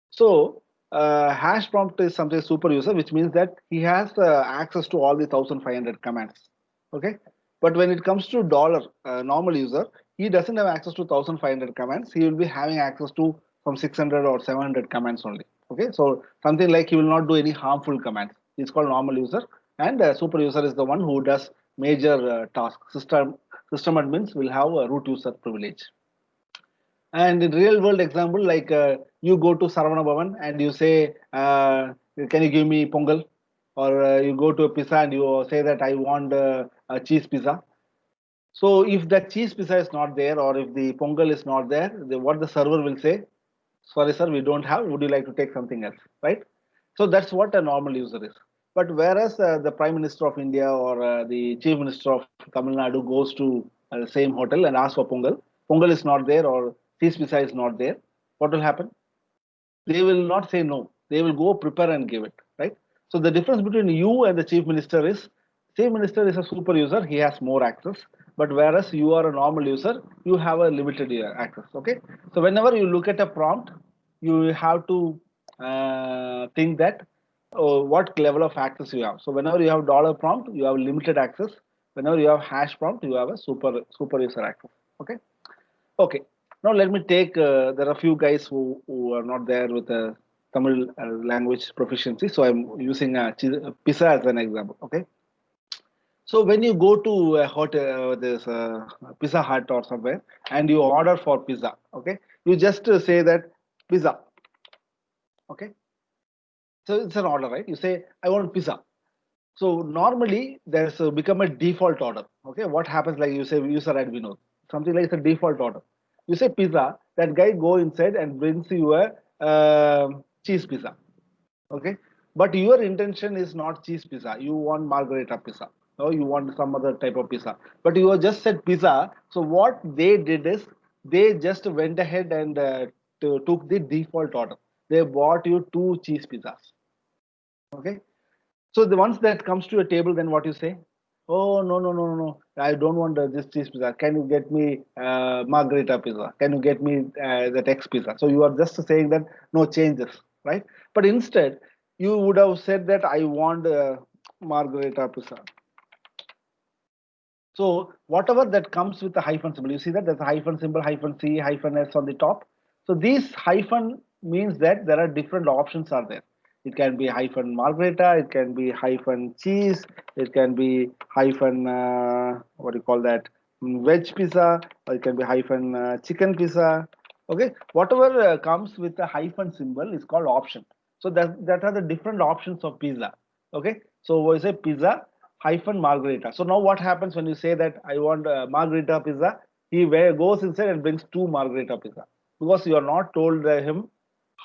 so hash prompt is something super user, which means that he has access to all the 1,500 commands. Okay, but when it comes to dollar normal user, he doesn't have access to 1,500 commands. He will be having access to from 600 or 700 commands only. Okay, so something like he will not do any harmful commands. It's called normal user, and super user is the one who does major tasks, system admins will have a root user privilege. And in real world example, like you go to Saravana Bhavan and you say, can you give me pongal? Or you go to a pizza and you say that I want a cheese pizza. So if the cheese pizza is not there or if the pongal is not there, what the server will say, sorry sir, we don't have, would you like to take something else, right? So that's what a normal user is. But whereas the Prime Minister of India or the Chief Minister of Tamil Nadu goes to the same hotel and asks for pongal, pongal is not there or cheese pizza is not there, what will happen? They will not say no. They will go prepare and give it, right? So the difference between you and the chief minister is, chief minister is a super user, he has more access. But whereas you are a normal user, you have a limited access. Okay. So whenever you look at a prompt, you have to think that what level of access you have. So whenever you have dollar prompt, you have limited access. Whenever you have hash prompt, you have a super user access. Okay. Okay. Now let me take. There are a few guys who are not there with a Tamil language proficiency, so I'm using pizza as an example. Okay. So when you go to a hotel, this Pizza Hut or somewhere, and you order for pizza, okay, you just say that pizza. Okay. So it's an order, right? You say I want pizza. So normally there's become a default order. Okay, what happens, like you say user ad Vinod, something like it's a default order. You say pizza, that guy go inside and brings you a cheese pizza. Okay, but your intention is not cheese pizza. You want margherita pizza, or you want some other type of pizza. But you have just said pizza. So what they did is they just went ahead and took the default order. They bought you two cheese pizzas. Okay, so the ones that comes to a table, then what you say? Oh no no no no no! I don't want this cheese pizza. Can you get me margherita pizza? Can you get me that X pizza? So you are just saying that no changes, right? But instead, you would have said that I want margherita pizza. So whatever that comes with the hyphen symbol, you see that there's a hyphen symbol, hyphen C, hyphen S on the top. So this hyphen means that there are different options are there. It can be hyphen margherita, it can be hyphen cheese, it can be hyphen what do you call that, veg pizza, or it can be hyphen chicken pizza. Okay, whatever comes with a hyphen symbol is called option. So that are the different options of pizza. Okay, so we say pizza hyphen margherita. So now what happens when you say that I want margherita pizza? He goes inside and brings two margherita pizza because you are not told him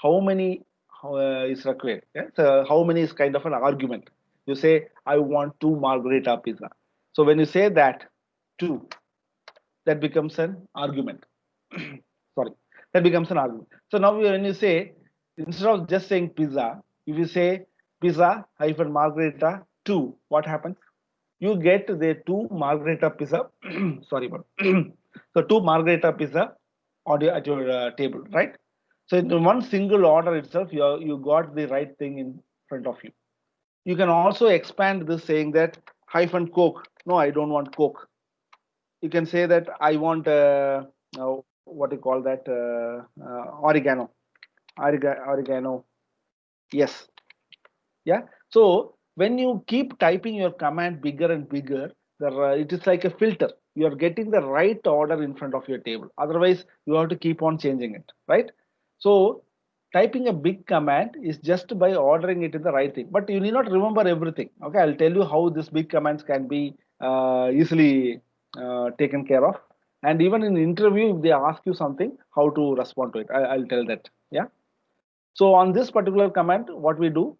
how many is required. Yeah? So how many is kind of an argument. You say I want two margherita pizza. So when you say that two, that becomes an argument. Sorry, that becomes an argument. So now when you say, instead of just saying pizza, if you say pizza hyphen margherita two, what happens? You get the two margherita pizza. Sorry, but so two margherita pizza at your table, right? So in one single order itself, you got the right thing in front of you. You can also expand this saying that hyphen Coke. No, I don't want Coke. You can say that I want what do you call that oregano. Oregano. Yes. Yeah. So when you keep typing your command bigger and bigger, it is like a filter. You are getting the right order in front of your table. Otherwise, you have to keep on changing it, right? So typing a big command is just by ordering it in the right thing. But you need not remember everything. Okay, I'll tell you how this big commands can be easily taken care of. And even in interview, if they ask you something, how to respond to it, I'll tell that. Yeah. So on this particular command, what we do,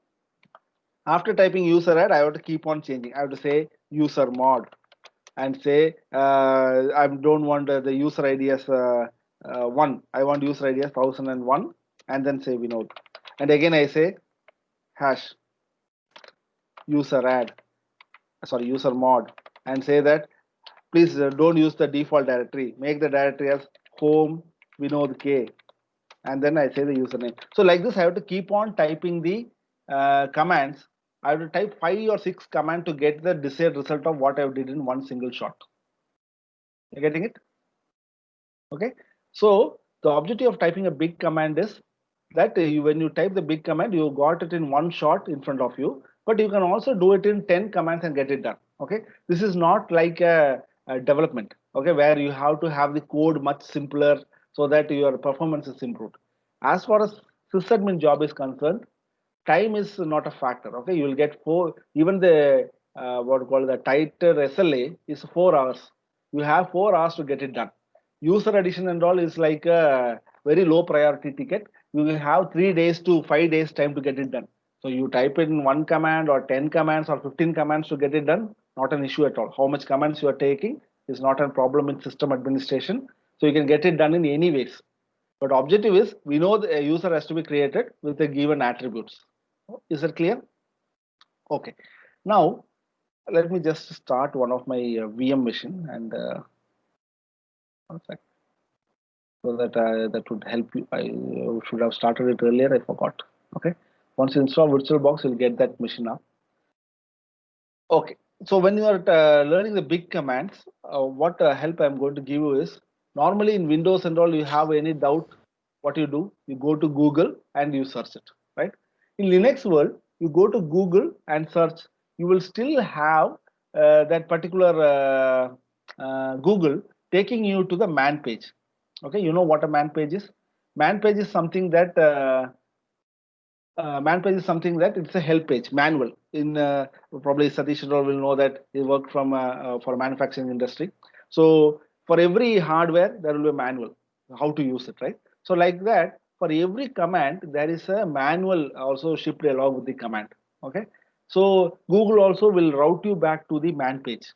after typing user ad, I have to keep on changing. I have to say user mod and say I don't want the user ID as one. I want user ID as 1001 and then say Vinod. And again I say hash user ad, sorry, user mod, and say that please don't use the default directory. Make the directory as home Vinod K, and then I say the username. So like this, I have to keep on typing the commands. I have to type 5 or 6 commands to get the desired result of what I did in one single shot. You're getting it? Okay. So the objective of typing a big command is that when you type the big command, you got it in one shot in front of you, but you can also do it in 10 commands and get it done. Okay. This is not like a development. okay, where you have to have the code much simpler so that your performance is improved. As far as sysadmin job is concerned, time is not a factor. Okay, you will get four. Even the what called the tighter SLA is 4 hours. You have 4 hours to get it done. User addition and all is like a very low priority ticket. You will have 3 days to 5 days time to get it done. So you type in one command or 10 commands or 15 commands to get it done. Not an issue at all. How much commands you are taking is not a problem in system administration. So you can get it done in any ways. But objective is we know the user has to be created with the given attributes. Is that clear? Okay. Now let me just start one of my VM machine and one sec, so that that would help you. I should have started it earlier. I forgot. Okay. Once you install VirtualBox, you'll get that machine up. Okay. So when you are learning the big commands, what help I'm going to give you is normally in Windows and all, you have any doubt, what you do? You go to Google and you search it, right? In Linux world, you go to Google and search. You will still have that particular Google taking you to the man page. Okay, you know what a man page is? Man page is something that man page is something that it's a help page manual in probably Satish Rao will know that he worked from for manufacturing industry. So for every hardware there will be a manual how to use it, right? So like that for every command there is a manual also shipped along with the command. Okay, so Google also will route you back to the man page.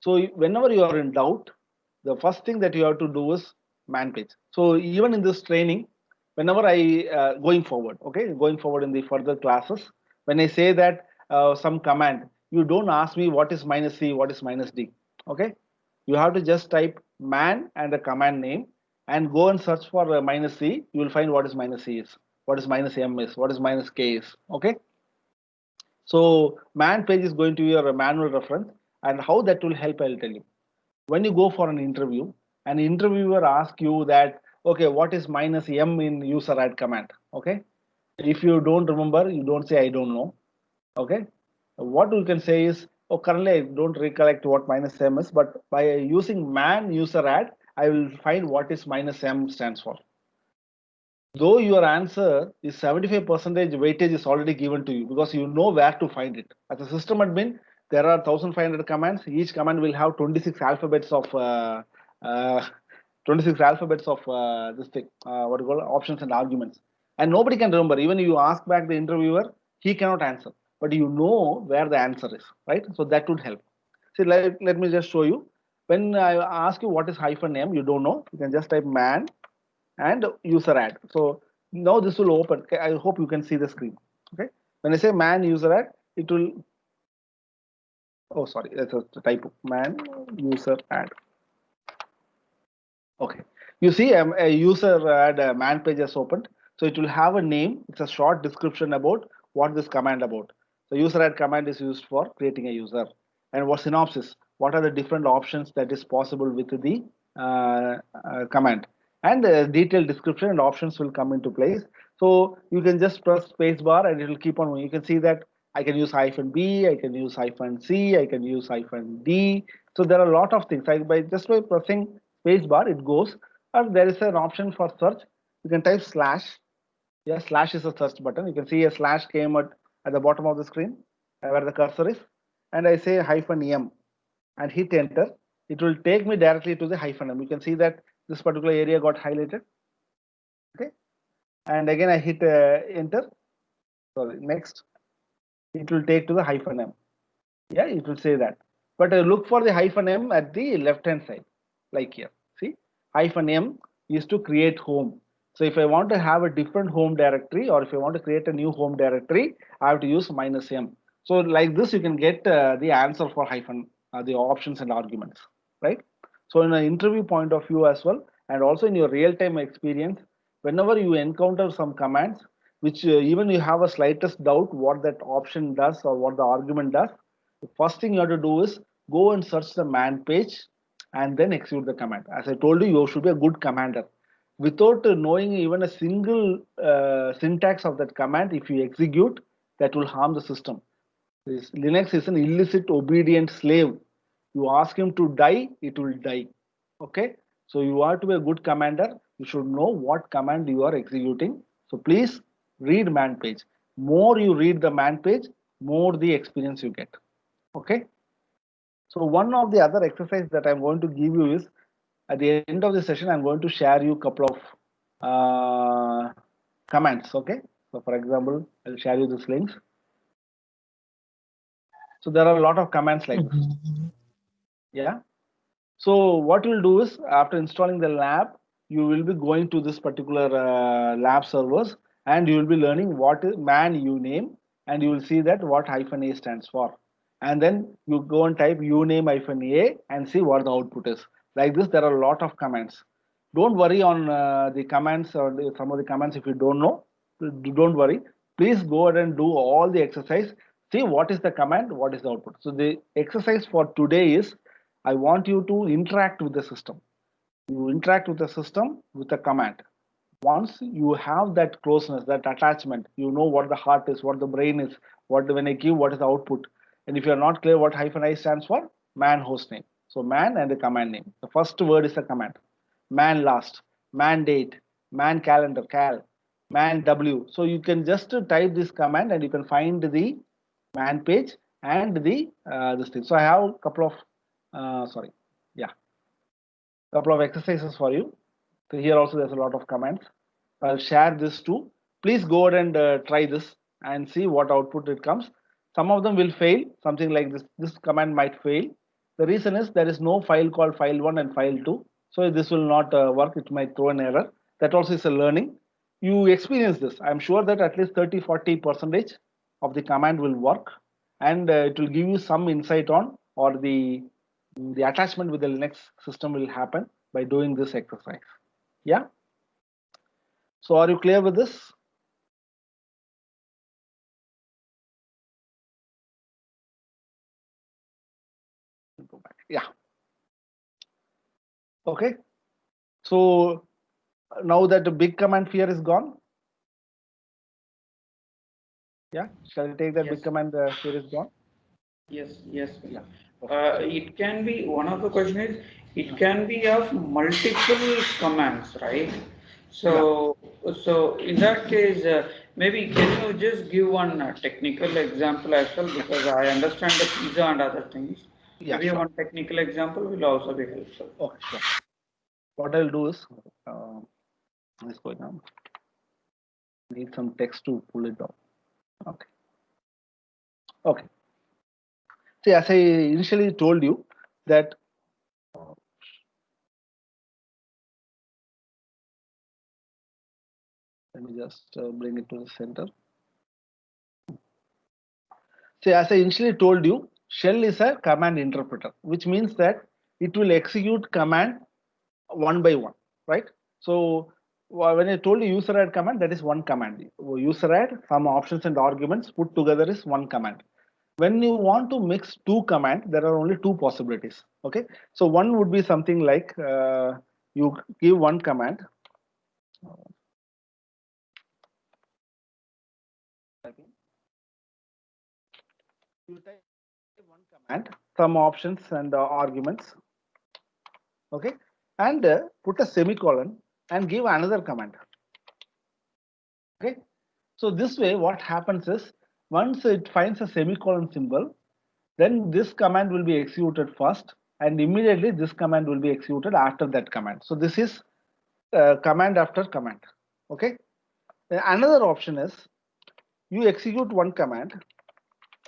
So whenever you are in doubt, the first thing that you have to do is man page. So even in this training, whenever I going forward, okay, going forward in the further classes, when I say that some command, you don't ask me what is minus C, what is minus D. Okay, you have to just type man and the command name and go and search for minus C. You will find what is minus C is, what is minus M is, what is minus K is. Okay, so man page is going to be your manual reference, and how that will help, I'll tell you. When you go for an interviewer asks you that, okay, what is minus M in user add command? Okay, if you don't remember, you don't say I don't know. Okay, what you can say is, oh, currently I don't recollect what minus M is, but by using man user add, I will find what is minus M stands for. Though your answer is 75 percentage weightage is already given to you because you know where to find it. As a system admin, there are 1500 commands. Each command will have 26 alphabets of uh, 26 alphabets of this thing, what you call options and arguments. And nobody can remember. Even if you ask back the interviewer, he cannot answer. But you know where the answer is, right? So that would help. See, let me just show you. When I ask you what is hyphen M, you don't know. You can just type man and user add. So now this will open. Okay, I hope you can see the screen. Okay, when I say man user add, it will. Oh, sorry, that's a typo. Man user add. Okay, you see a user add man page has opened. So it will have a name. It's a short description about what this command about. The user add command is used for creating a user. And what synopsis? What are the different options that is possible with the command? And detailed description and options will come into place. So you can just press space bar and it will keep on. You can see that I can use hyphen B, I can use hyphen C, I can use hyphen D. So there are a lot of things. By just by pressing space bar, it goes. And there is an option for search. You can type slash. Yeah, slash is a search button. You can see a slash came at the bottom of the screen where the cursor is. And I say hyphen M and hit enter. It will take me directly to the hyphen M. You can see that this particular area got highlighted. Okay. And again, I hit enter. Sorry, next. It will take to the hyphen M. Yeah, it will say that. But look for the hyphen M at the left hand side, like here. See, hyphen M is to create home. So if I want to have a different home directory or if I want to create a new home directory, I have to use minus M. So like this, you can get the answer for hyphen, the options and arguments, right? So in an interview point of view as well, and also in your real-time experience, whenever you encounter some commands, which even you have a slightest doubt what that option does or what the argument does, the first thing you have to do is go and search the man page and then execute the command. As I told you, you should be a good commander. Without knowing even a single syntax of that command, if you execute, that will harm the system. Linux is an illicit obedient slave. You ask him to die, it will die. Okay. So you are to be a good commander. You should know what command you are executing. So please read man page. More you read the man page, more the experience you get. Okay. So one of the other exercise that I'm going to give you is at the end of the session, I'm going to share you a couple of commands. Okay. So for example, I'll share you this links. So there are a lot of commands like this. Yeah. So what you'll do is after installing the lab, you will be going to this particular lab servers and you will be learning what is man uname and you will see that what hyphen A stands for. And then you go and type uname hyphen A and see what the output is. Like this, there are a lot of commands. Don't worry on the commands or some of the commands if you don't know. Don't worry. Please go ahead and do all the exercise. See what is the command, what is the output. So the exercise for today is I want you to interact with the system. You interact with the system with a command. Once you have that closeness, that attachment, you know what the heart is, what the brain is, what when I give, what is the output. And if you are not clear what hyphen I stands for, man host name. So man and the command name. The first word is a command. Man last, man date, man calendar, cal, man W. So you can just type this command and you can find the man page and the this thing. So I have a couple of sorry, yeah, couple of exercises for you. So here also there's a lot of commands. I'll share this too. Please go ahead and try this and see what output it comes. Some of them will fail, something like this. This command might fail. The reason is there is no file called file1 and file2. So this will not work. It might throw an error. That also is a learning. You experience this. I'm sure that at least 30-40% of the command will work and it will give you some insight on or the attachment with the Linux system will happen by doing this exercise. Yeah. So are you clear with this? Go back. Yeah. Okay. So now that the big command fear is gone, yeah. Shall I take that big Yes. command fear is gone? Yes, yes, Yeah. Vinod. Perfect. It can be, one of the question is, it can be of multiple commands, right? Yeah. So in that case, maybe can you just give one technical example as well? Because I understand the pizza and other things. Yeah. Maybe Sure. one technical example will also be helpful. Okay. Sure. What I'll do is, uh, let's go now. Need some text to pull it down. Okay. Okay. See, as I initially told you that let me just bring it to the center. See, as I initially told you, shell is a command interpreter, which means that it will execute command one by one, right? So when I told you user add command, that is one command. User add, some options and arguments put together is one command. When you want to mix two commands, there are only two possibilities. Okay, so one would be something like you give one command. You type one command, some options and arguments. Okay, and put a semicolon and give another command. Okay, so this way what happens is once it finds a semicolon symbol, then this command will be executed first and immediately this command will be executed after that command. So this is command after command. Okay, then another option is you execute one command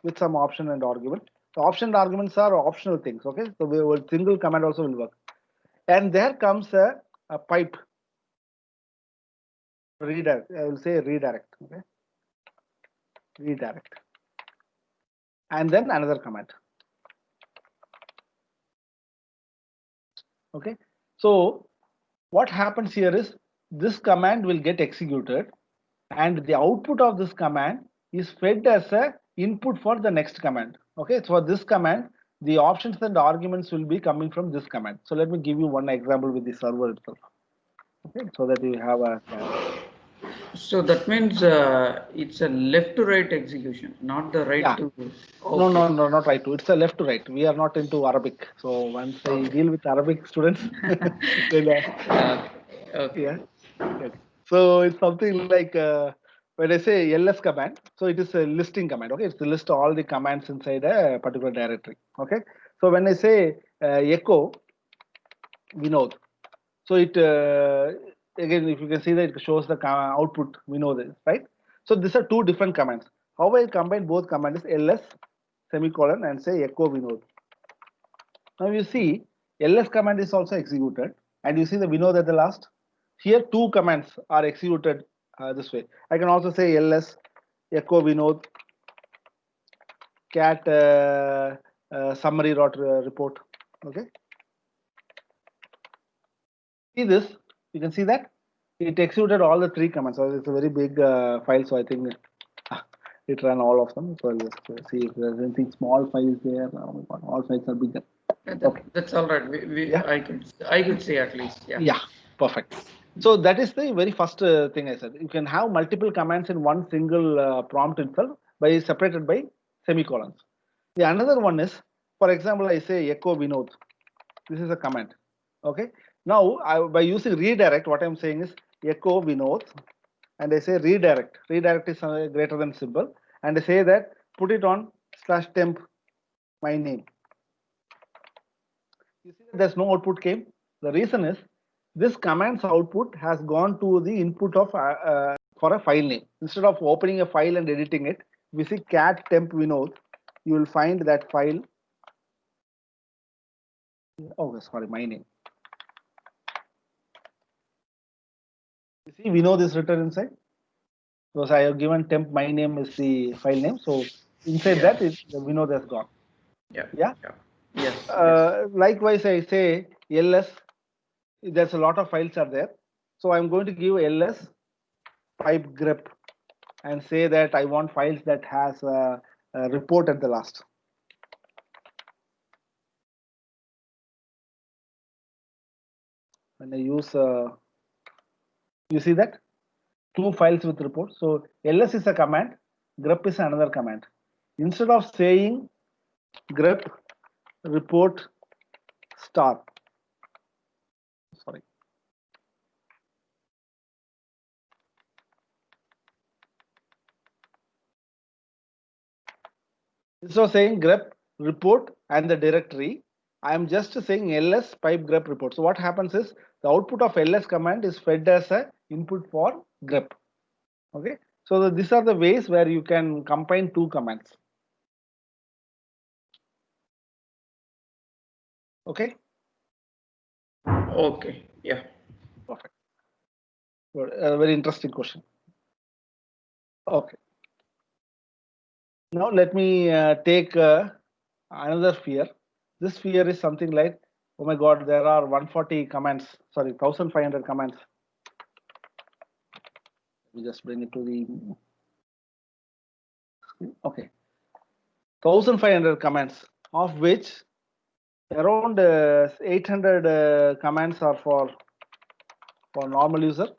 with some option and argument. The option and arguments are optional things. Okay, so a single command also will work, and there comes a pipe redirect. I will say redirect. Okay, redirect, and then another command. Okay, so what happens here is this command will get executed and the output of this command is fed as a input for the next command. Okay, so for this command the options and the arguments will be coming from this command. So let me give you one example with the server itself. Okay, so that you have a So that means it's a left to right execution, not the right Yeah. to. No, Okay. no, no, not right to. It's a left to right. We are not into Arabic. So once I Okay. deal with Arabic students, then Okay. Okay. yeah. Okay. So it's something like when I say ls command, so it is a listing command. Okay, it's to list all the commands inside a particular directory. Okay. So when I say echo Vinod, so it again, if you can see that it shows the output Vinod, right? So these are two different commands. How I combine both commands is ls semicolon and say echo Vinod. Now you see ls command is also executed, and you see the Vinod at the last. Here two commands are executed this way. I can also say ls echo Vinod cat summary dot report. Okay, see this? You can see that it executed all the three commands. So it's a very big file. So I think it ran all of them. So I'll just see if there's anything small files there. Oh my God, all files are bigger. Okay. That's all right. Yeah. I could say at least. Yeah. Yeah, perfect. So that is the very first thing I said. You can have multiple commands in one single prompt itself by separated by semicolons. The another one is, for example, I say echo Vinod. This is a command. Okay. Now by using redirect, what I'm saying is echo Vinod, and I say redirect. Redirect is greater than symbol, and I say that put it on slash temp my name. You see that there's no output came. The reason is this command's output has gone to the input of for a file name. Instead of opening a file and editing it, we see cat temp Vinod. You will find that file. Oh, sorry, my name. You see, Vinod is written inside because I have given temp my name is the file name. So inside Yeah. that, the Vinod has gone. Yeah. Yeah. Yeah. Yes. Yes. Likewise, I say ls. There's a lot of files are there. So I'm going to give ls pipe grep and say that I want files that has a report at the last. When I use, you see that two files with report. So ls is a command, grep is another command. Instead of saying grep report star, sorry. Instead of saying grep report and the directory, I am just saying ls pipe grep report. So what happens is the output of ls command is fed as a input for grep. Okay. So these are the ways where you can combine two commands. Okay. Okay. Yeah. Perfect. Good. A very interesting question. Okay. Now let me take another fear. This fear is something like, oh my God, there are 140 commands, sorry, 1500 commands. Let me just bring it to the, okay. 1500 commands, of which around 800 commands are for normal user,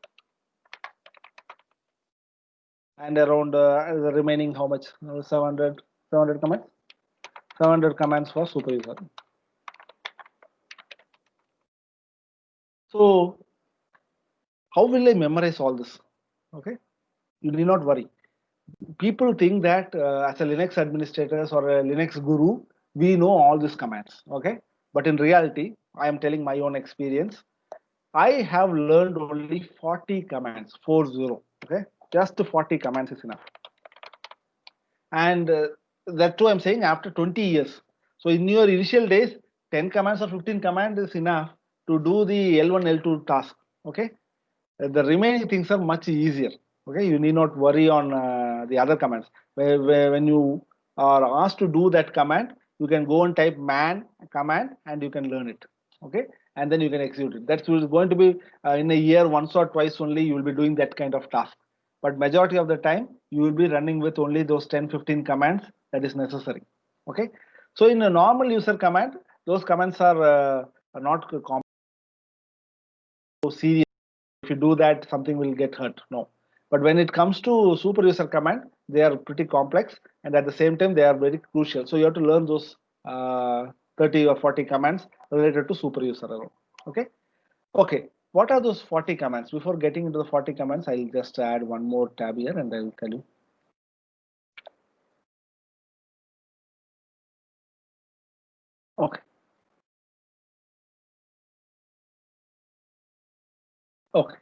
and around the remaining how much? 700 commands? 700 commands for super user. So how will I memorize all this? Okay, you need not worry. People think that as a Linux administrators or a Linux guru, we know all these commands. Okay, but in reality, I am telling my own experience. I have learned only 40 commands, 40. Okay, just 40 commands is enough. And that too, I'm saying after 20 years. So in your initial days, 10 commands or 15 commands is enough to do the L1, L2 task. Okay, the remaining things are much easier. Okay, you need not worry on the other commands. Where when you are asked to do that command, you can go and type man command and you can learn it. Okay, and then you can execute it. That's going to be in a year once or twice only you will be doing that kind of task. But majority of the time you will be running with only those 10, 15 commands that is necessary. Okay, so in a normal user command, those commands are not serious. If you do that, something will get hurt. No, But when it comes to super user command, they are pretty complex, and at the same time they are very crucial. So you have to learn those 30 or 40 commands related to super user alone. Okay. Okay. What are those 40 commands? Before getting into the 40 commands, I'll just add one more tab here and I'll tell you. Okay. Okay.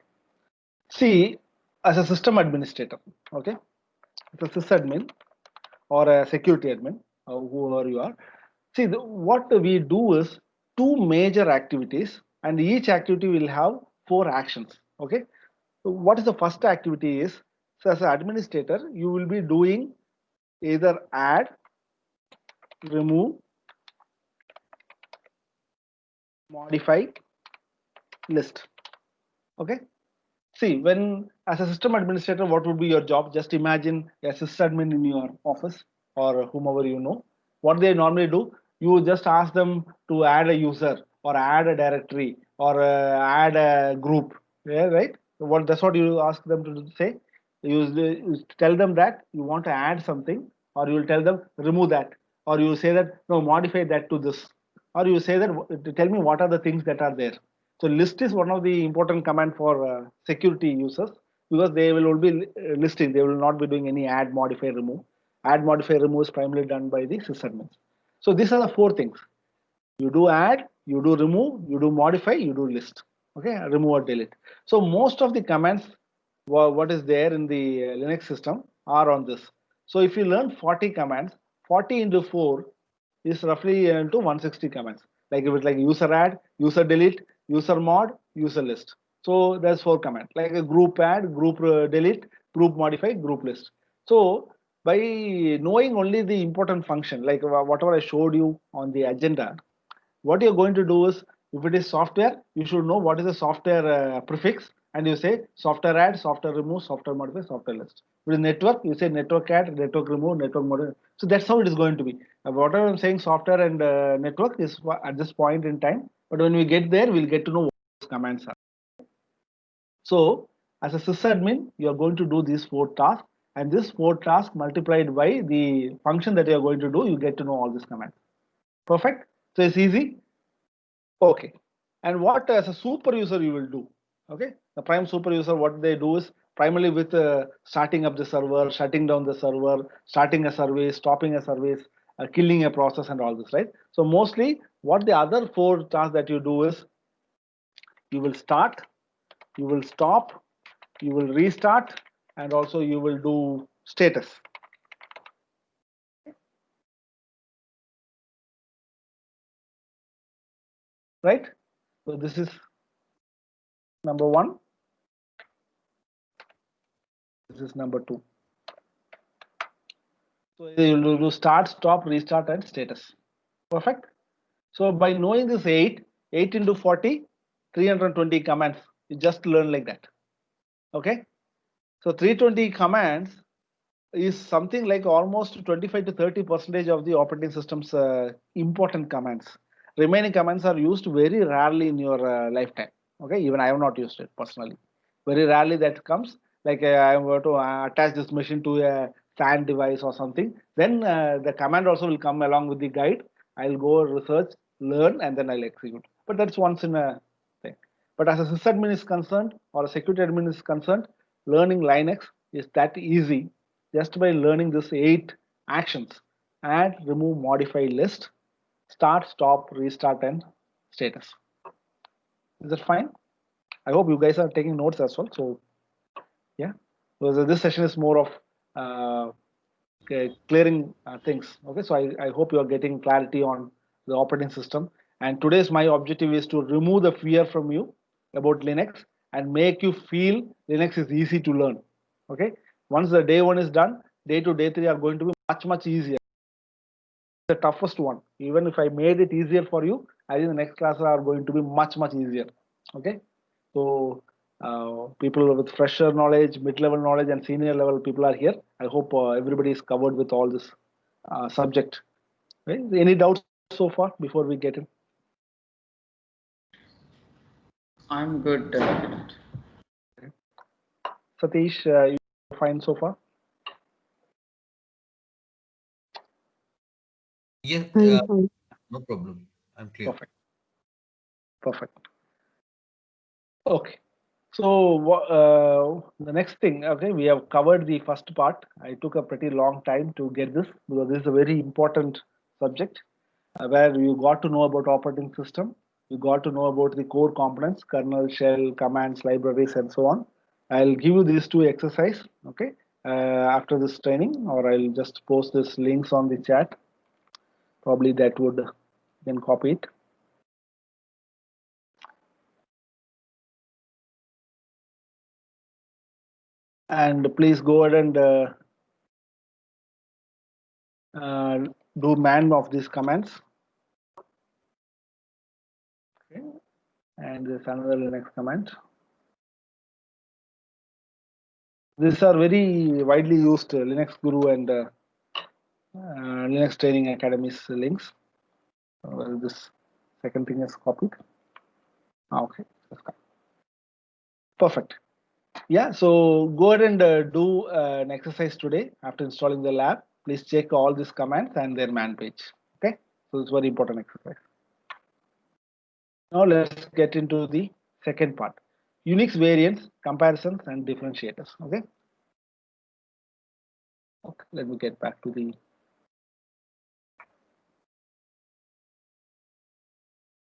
See, as a system administrator, okay, as a sysadmin or a security admin, whoever you are, see, what we do is two major activities, and each activity will have four actions. Okay. So what is the first activity is, so as an administrator, you will be doing either add, remove, modify, list. Okay. See, when as a system administrator, what would be your job? Just imagine a sysadmin in your office or whomever you know. What they normally do, you just ask them to add a user or add a directory or add a group. Yeah, right? What that's what you ask them to say. You tell them that you want to add something, or you will tell them remove that, or you say that no, modify that to this, or you say that tell me what are the things that are there. So list is one of the important command for security users, because they will be listing. They will not be doing any add, modify, remove. Add, modify, remove is primarily done by the sysadmins. So these are the four things. You do add, you do remove, you do modify, you do list. Okay, remove or delete. So most of the commands, what is there in the Linux system are on this. So if you learn 40 commands, 40 into 4 is roughly into 160 commands. Like if it's like user add, user delete, user mod, user list. So there's four commands, like a group add, group delete, group modify, group list. So by knowing only the important function, like whatever I showed you on the agenda, what you're going to do is, if it is software, you should know what is the software prefix, and you say software add, software remove, software modify, software list. With network, you say network add, network remove, network modify. So that's how it is going to be. Whatever I'm saying, software and network is at this point in time, but when we get there, we'll get to know what those commands are. So as a sysadmin, you are going to do these four tasks, and this four tasks multiplied by the function that you are going to do, you get to know all these commands. Perfect. So it's easy. Okay. And what as a super user you will do? Okay. The prime super user, what they do is primarily with starting up the server, shutting down the server, starting a service, stopping a service, killing a process, and all this, right? So mostly what the other four tasks that you do is, you will start, you will stop, you will restart, and also you will do status, right? So this is number one. This is number two. So you will do start, stop, restart, and status. Perfect. So by knowing this 8 into 40, 320 commands, you just learn like that. Okay. So 320 commands is something like almost 25 to 30% of the operating system's important commands. Remaining commands are used very rarely in your lifetime. Okay. Even I have not used it personally. Very rarely that comes. Like I were to attach this machine to a fan device or something, then the command also will come along with the guide. I'll go research, learn, and then I'll execute. But that's once in a thing. But as a sysadmin is concerned, or a security admin is concerned, learning Linux is that easy, just by learning this 8 actions: add, remove, modify, list, start, stop, restart, and status. Is that fine? I hope you guys are taking notes as well. So yeah, because this session is more of uh, clearing things. Okay, so I hope you are getting clarity on the operating system. And today's my objective is to remove the fear from you about Linux and make you feel Linux is easy to learn. Okay, once the day one is done, day two, day three are going to be much easier. The toughest one. Even if I made it easier for you, I think the next classes are going to be much easier. Okay, so people with fresher knowledge, mid-level knowledge, and senior level people are here. I hope everybody is covered with all this subject. Right? Any doubts so far before we get in? I'm good. Satish, fine so far? Yes, I'm fine. no problem. I'm clear. Perfect. Perfect. Okay. So the next thing, okay, we have covered the first part. I took a pretty long time to get this because this is a very important subject where you got to know about operating system, you got to know about the core components, kernel, shell, commands, libraries, and so on. I'll give you these two exercise, okay, after this training, or I'll just post this links on the chat. Probably that would you can copy it. And please go ahead and uh, do man of these commands. Okay. And there's another Linux command. These are very widely used Linux Guru and Linux Training Academies links. This second thing is copied. Okay, perfect. Yeah, so go ahead and do an exercise today after installing the lab. Please check all these commands and their man page. Okay, so it's very important exercise. Now let's get into the second part. Unix variants, comparisons, and differentiators. Okay. Okay, let me get back to the.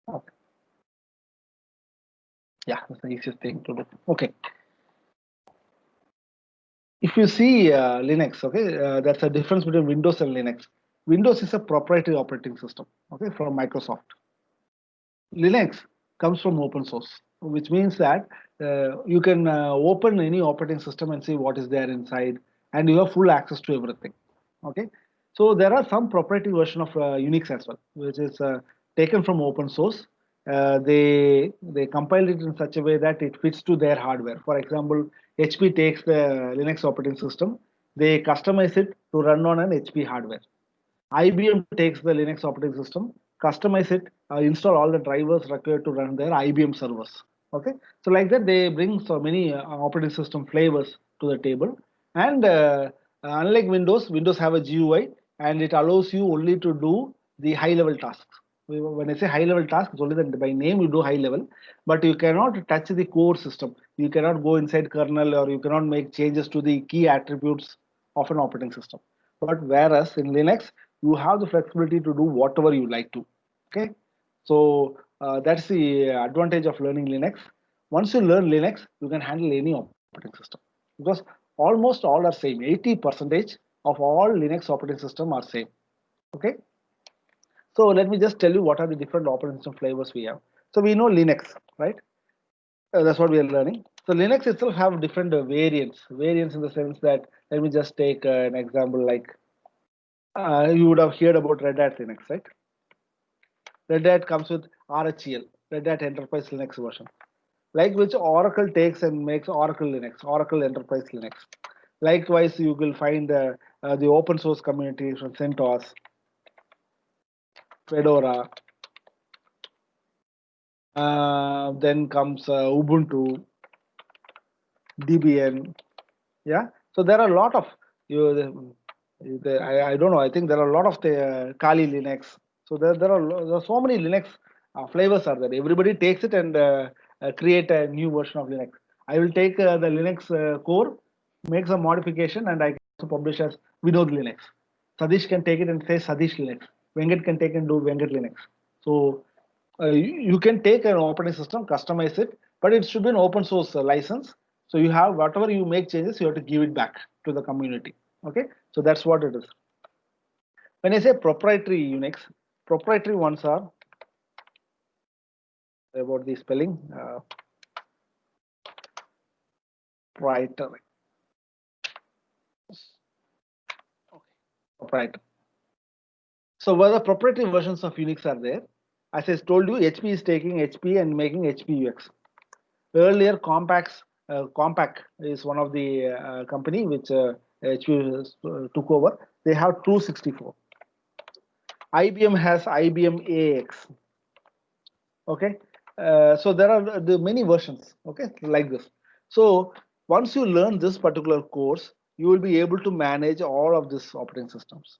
Okay. Yeah, that's the easiest thing to do. Okay. If you see Linux, okay, that's a difference between Windows and Linux. Windows is a proprietary operating system, okay, from Microsoft. Linux comes from open source, which means that you can open any operating system and see what is there inside, and you have full access to everything. Okay, so there are some proprietary version of Unix as well, which is taken from open source. They compiled it in such a way that it fits to their hardware. For example, HP takes the Linux operating system, they customize it to run on an HP hardware. IBM takes the Linux operating system, customize it, install all the drivers required to run their IBM servers. Okay, so like that they bring so many operating system flavors to the table. And unlike Windows, Windows have a GUI and it allows you only to do the high level tasks. When I say high level tasks, it's only that by name you do high level, but you cannot touch the core system. You cannot go inside kernel or you cannot make changes to the key attributes of an operating system. But whereas in Linux, you have the flexibility to do whatever you like to. Okay, so that's the advantage of learning Linux. Once you learn Linux, you can handle any operating system because almost all are same. 80% of all Linux operating system are same. Okay, so let me just tell you what are the different operating system flavors we have. So we know Linux, right? That's what we are learning. So Linux itself have different variants. Variants in the sense that, let me just take an example like you would have heard about Red Hat Linux, right? Red Hat comes with RHEL, Red Hat Enterprise Linux version, like which Oracle takes and makes Oracle Linux, Oracle Enterprise Linux. Likewise, you will find the open source community from CentOS, Fedora. Then comes Ubuntu, Debian. Yeah, so there are a lot of you. I don't know. I think there are a lot of the Kali Linux. So there are so many Linux flavors are there. Everybody takes it and create a new version of Linux. I will take the Linux core, make some modification, and I can also publish as Vinod Linux. Sadish can take it and say Sadish Linux. Venkat can take and do Venkat Linux. So you can take an operating system, customize it, but it should be an open source license. So you have whatever you make changes, you have to give it back to the community. Okay, so that's what it is. When I say proprietary Unix, proprietary ones are about the spelling. Proprietary. Okay. Proprietary. So what the proprietary versions of Unix are there? As I told you, HP is taking HP and making HP UX. Earlier, Compaq is one of the company which HP took over. They have 264. IBM has IBM AX. Okay, so there are the many versions. Okay, like this. So once you learn this particular course, you will be able to manage all of these operating systems.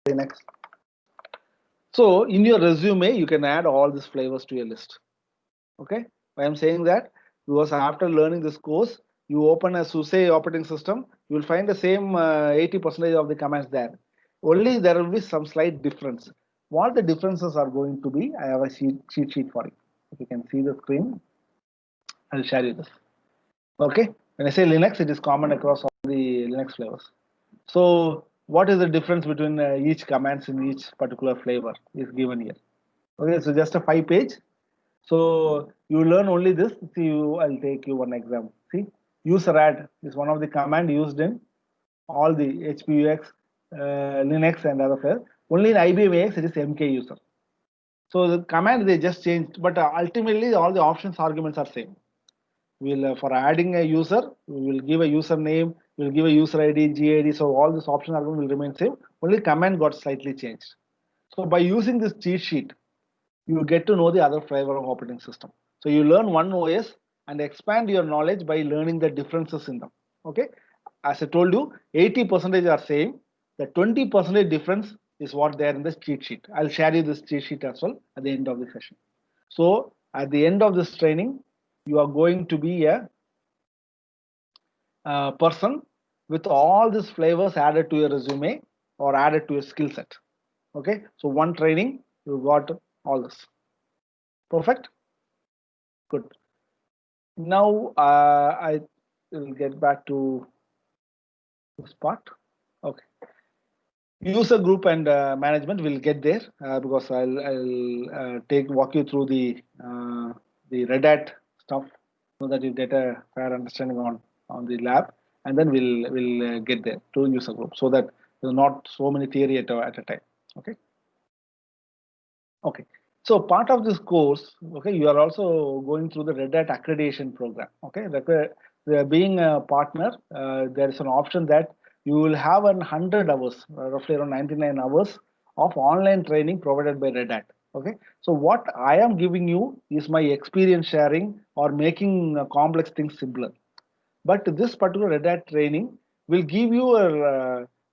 Next. So in your resume, you can add all these flavors to your list. Okay, I am saying that because after learning this course, you open a SUSE operating system, you will find the same 80% of the commands there. Only there will be some slight difference. What the differences are going to be, I have a cheat sheet for you. If you can see the screen, I'll share you this. Okay, when I say Linux, it is common across all the Linux flavors. So what is the difference between each commands in each particular flavor is given here. Okay, so just a 5 page. So you learn only this. See, I'll take you one example. See, user add is one of the command used in all the HPUX, Linux, and other files. Only in IBM AX it is MK user. So the command they just changed, but ultimately all the options arguments are same. We'll for adding a user, we will give a username, we'll give a user ID, GID. So all this option argument will remain same. Only command got slightly changed. So by using this cheat sheet, you get to know the other flavor of operating system. So you learn one OS and expand your knowledge by learning the differences in them. Okay, as I told you, 80% are same. The 20% difference is what there in the cheat sheet. I'll share you this cheat sheet as well at the end of the session. So at the end of this training, you are going to be a person with all these flavors added to your resume or added to your skill set. Okay, so one training, you got all this. Perfect. Good. Now I will get back to this part. Okay. User group and management will get there because I'll walk you through the Red Hat stuff so that you get a fair understanding on the lab, and then we'll get there to user group so that there's not so many theory at a time. Okay. Okay. So part of this course, okay, you are also going through the Red Hat accreditation program. Okay, being a partner, there is an option that you will have 100 hours, roughly around 99 hours of online training provided by Red Hat. Okay, so what I am giving you is my experience sharing or making complex things simpler. But this particular Red Hat training will give you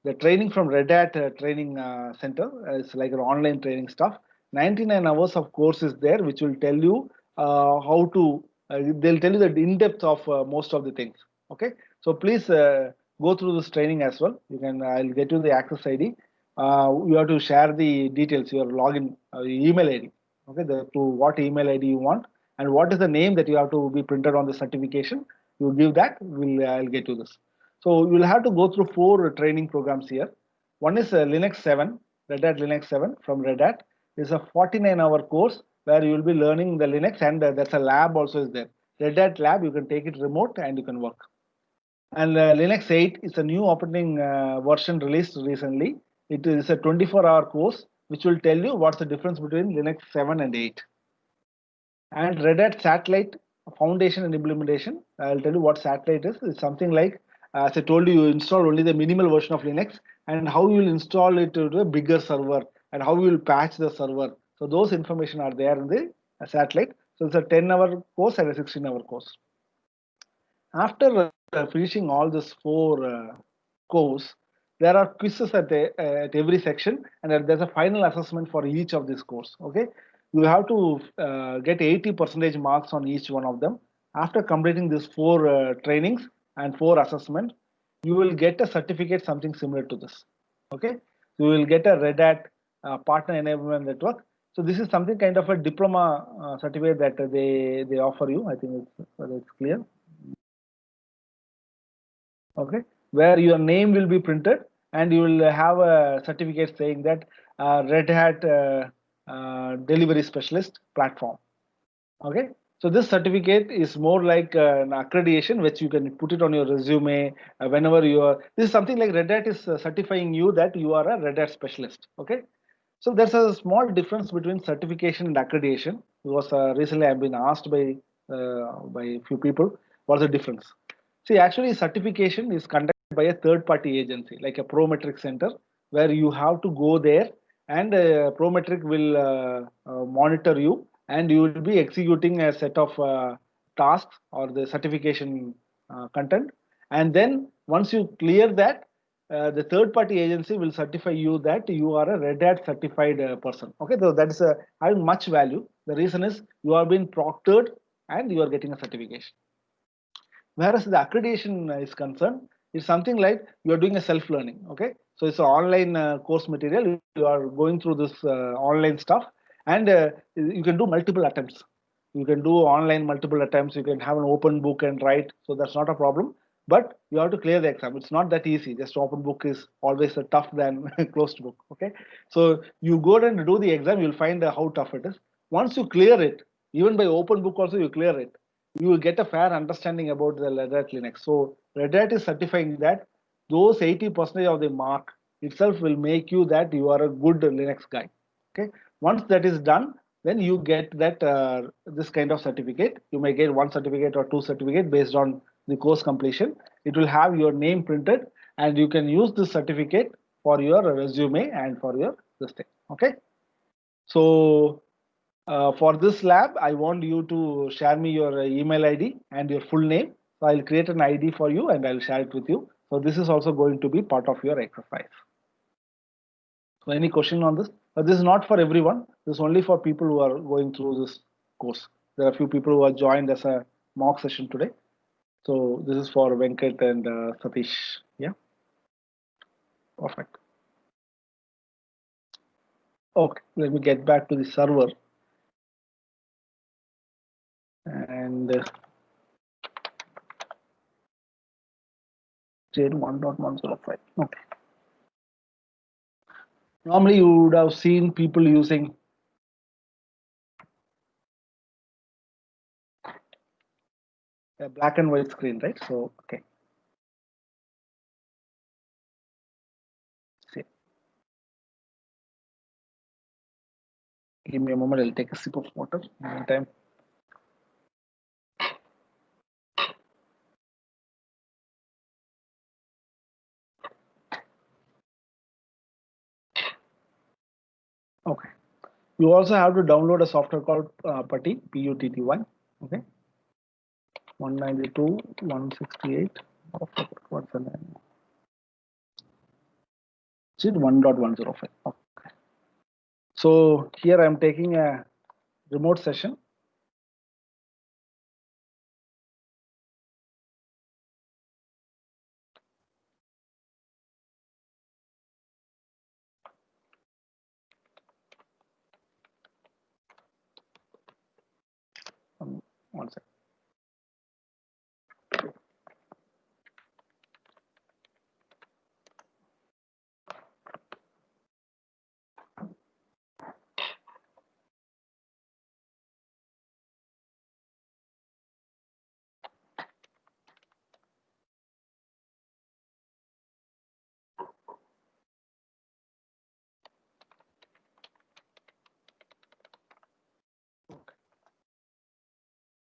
the training from Red Hat training center. It's like an online training stuff. 99 hours of course is there, which will tell you how to. They'll tell you the in depth of most of the things. Okay, so please go through this training as well. You can. I'll get you the access ID. You have to share the details, your login, email ID. Okay, to what email ID you want, and what is the name that you have to be printed on the certification. You give that, I'll get to this. So you'll have to go through 4 training programs here. One is Linux 7, Red Hat Linux 7 from Red Hat. It's a 49-hour course where you will be learning the Linux, and that's a lab also is there. Red Hat lab, you can take it remote and you can work. And Linux 8 is a new operating version released recently. It is a 24-hour course which will tell you what's the difference between Linux 7 and 8. And Red Hat Satellite Foundation and Implementation, I'll tell you what Satellite is. It's something like, as I told you, you install only the minimal version of Linux and how you will install it to a bigger server and how you will patch the server. So those information are there in the Satellite. So it's a 10-hour course and a 16-hour course. After finishing all these 4 course, there are quizzes at every section, and there's a final assessment for each of this course. Okay, you have to get 80% marks on each one of them. After completing these 4 trainings and 4 assessments, you will get a certificate something similar to this. Okay, you will get a Red Hat partner enablement network. So this is something kind of a diploma certificate that they offer you. I think it's clear. Okay, where your name will be printed and you will have a certificate saying that Red Hat delivery specialist platform. Okay, so this certificate is more like an accreditation which you can put it on your resume whenever you are. This is something like Red Hat is certifying you that you are a Red Hat specialist. Okay, so there's a small difference between certification and accreditation. Because recently I've been asked by a few people what's the difference. See, actually, certification is conducted by a third-party agency, like a Prometric Center, where you have to go there, and Prometric will monitor you, and you will be executing a set of tasks or the certification content, And then once you clear that, the third party agency will certify you that you are a Red Hat certified person. Okay, so that is having much value. The reason is you are being proctored and you are getting a certification. Whereas the accreditation is concerned, it's something like you are doing a self learning. Okay, so it's an online course material. You are going through this online stuff, and you can do multiple attempts. You can do online multiple attempts. You can have an open book and write, so that's not a problem. But you have to clear the exam. It's not that easy. Just open book is always a tough than closed book. Okay, so you go and do the exam. You'll find how tough it is. Once you clear it, even by open book also you clear it, you will get a fair understanding about the Red Hat Linux. So Red Hat is certifying that those 80% of the mark itself will make you that you are a good Linux guy. Okay. Once that is done, then you get that this kind of certificate. You may get one certificate or two certificate based on the course completion. It will have your name printed, and you can use this certificate for your resume and for your this thing. Okay. So for this lab, I want you to share me your email ID and your full name. So I'll create an ID for you and I'll share it with you. So this is also going to be part of your exercise. So any question on this? This is not for everyone. This is only for people who are going through this course. There are a few people who are joined as a mock session today. So this is for Venkat and Satish. Yeah, perfect. Okay, let me get back to the server and change 1.105. Okay. Normally, you would have seen people using a black and white screen, right? So, okay. See, give me a moment. I'll take a sip of water. Meantime, okay. You also have to download a software called Putty, P-U-T-T-Y. Okay. 192, 168. What's the name? It's 1.105. Okay. So here I'm taking a remote session. One second.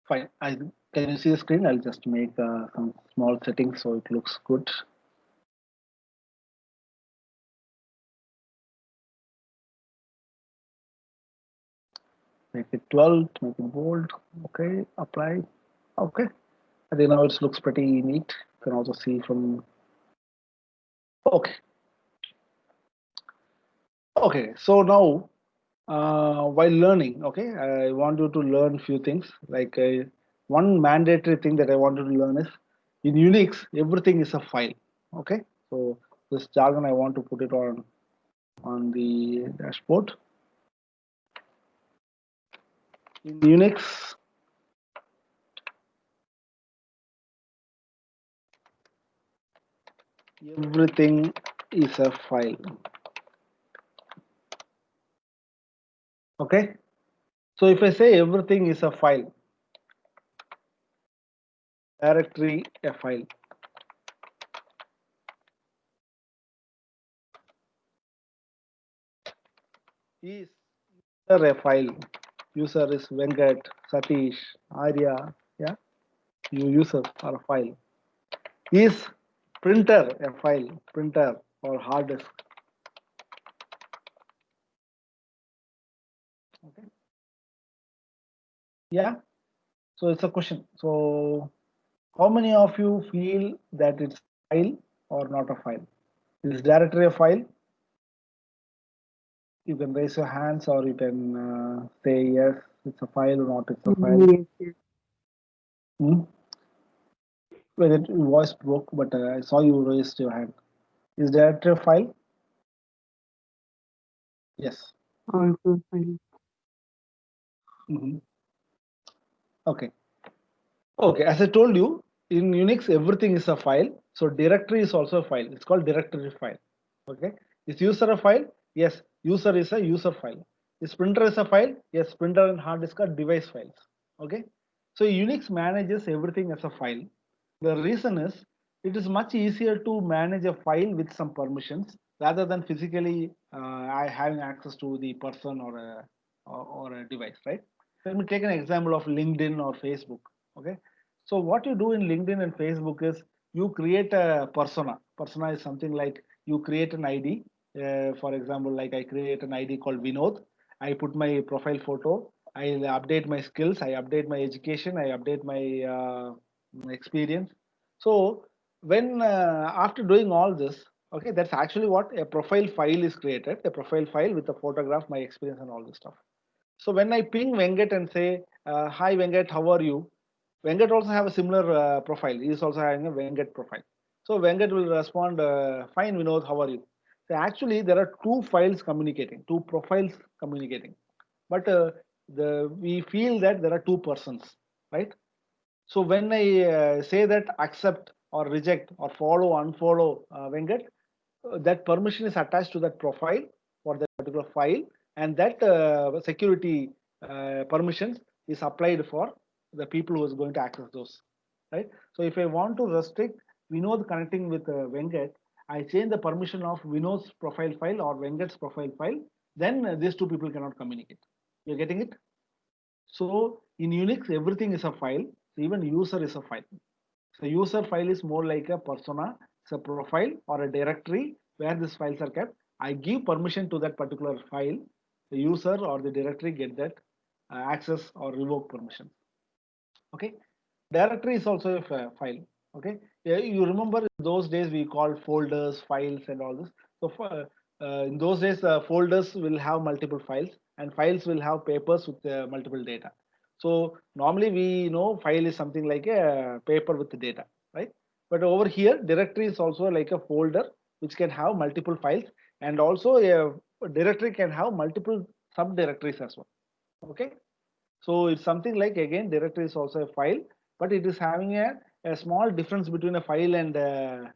Fine. Can you see the screen? I'll just make some small settings so it looks good. Make it 12, make it bold. Okay, apply. Okay. I think now it looks pretty neat. You can also see from. Okay. Okay. So now, while learning, okay, I want you to learn few things. Like one mandatory thing that I want you to learn is in Unix, everything is a file. Okay. So this jargon I want to put it on the dashboard. In Unix, everything is a file. Okay. So if I say everything is a file, directory a file, is user a file, user is Venkat, Satish, Arya, yeah, you users are a file. Is printer a file, printer or hard disk? Okay. Yeah. So it's a question. So How many of you feel that it's a file or not a file? Is directory a file? You can raise your hands or you can say yes, it's a file or not, it's a file. Yes, yes. Hmm? Well, your voice broke, but I saw you raised your hand. Is directory a file? Yes. Also fine. Mhm. Okay. Okay, as I told you, in Unix, everything is a file. So directory is also a file. It's called directory file. Okay. Is user a file? Yes, user is a user file. Is printer is a file? Yes, printer and hard disk are device files. Okay. So Unix manages everything as a file. The reason is it is much easier to manage a file with some permissions rather than physically having access to the person or a device, right? Let me take an example of LinkedIn or Facebook. Okay, so what you do in LinkedIn and Facebook is you create a persona. Persona is something like you create an ID. For example, like I create an ID called Vinod. I put my profile photo. I update my skills. I update my education. I update my experience. So when after doing all this, okay, that's actually what a profile file is created. A profile file with a photograph, my experience, and all this stuff. So when I ping Vengat and say, "Hi Vengat, how are you?" Vengat also have a similar profile. He is also having a Vengat profile. So Vengat will respond, "Fine, Vinod, how are you?" So actually, there are two files communicating, two profiles communicating, but we feel that there are two persons, right? So when I say that accept or reject or follow, unfollow Vengat, that permission is attached to that profile for that particular file, and that security permissions is applied for the people who is going to access those, right? So if I want to restrict Vinod connecting with Vengat, I change the permission of Vinod's profile file or Vengat's profile file, then these two people cannot communicate. You're getting it? So in Unix, everything is a file. So even user is a file. So user file is more like a persona, it's a profile or a directory where these files are kept. I give permission to that particular file. The user or the directory get that access or revoke permission. Okay. Directory is also a file. Okay. Yeah, you remember in those days we called folders, files, and all this. So in those days, folders will have multiple files, and files will have papers with multiple data. So normally we know file is something like a paper with the data, right? But over here, directory is also like a folder which can have multiple files, and also a directory can have multiple subdirectories as well. Okay. So it's something like, again, directory is also a file, but it is having a small difference between a file and a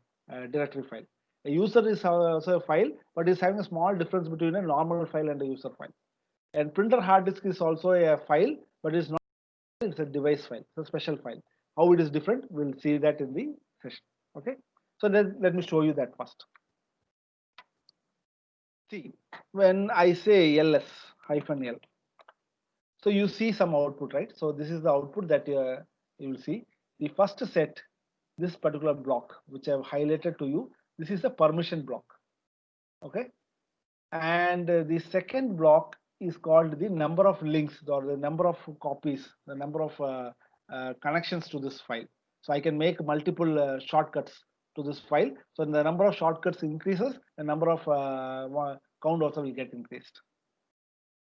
directory file. A user is also a file, but is having a small difference between a normal file and a user file. And printer hard disk is also a file, but it's not, it's a device file, it's a special file. How it is different, we'll see that in the session. Okay. So let me show you that first. See, when I say ls hyphen l, so you see some output, right? So this is the output that you will see. The first set, this particular block, which I've highlighted to you, this is a permission block. Okay. And the second block is called the number of links or the number of copies, the number of connections to this file. So I can make multiple shortcuts to this file. So the number of shortcuts increases, the number of count also will get increased.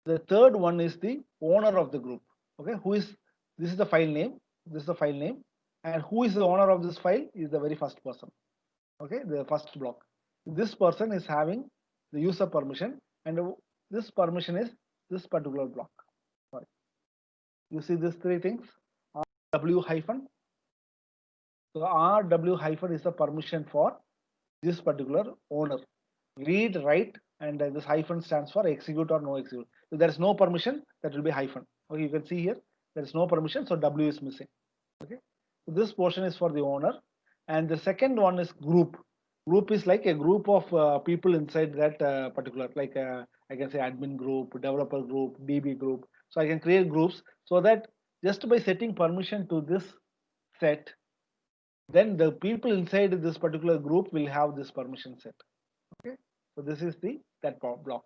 The third one is the owner of the group. Okay, who is, this is the file name, this is the file name, and who is the owner of this file is the very first person. Okay, the first block. This person is having the user permission, and this permission is this particular block. Sorry. You see these three things, W hyphen. So RW hyphen is the permission for this particular owner. Read, write, and this hyphen stands for execute or no execute. If there is no permission, that will be hyphen. Okay, you can see here there is no permission, so W is missing. Okay, so this portion is for the owner, and the second one is group. Group is like a group of people inside that particular, like I can say admin group, developer group, DB group. So I can create groups so that just by setting permission to this set, then the people inside this particular group will have this permission set. Okay, so this is the that block.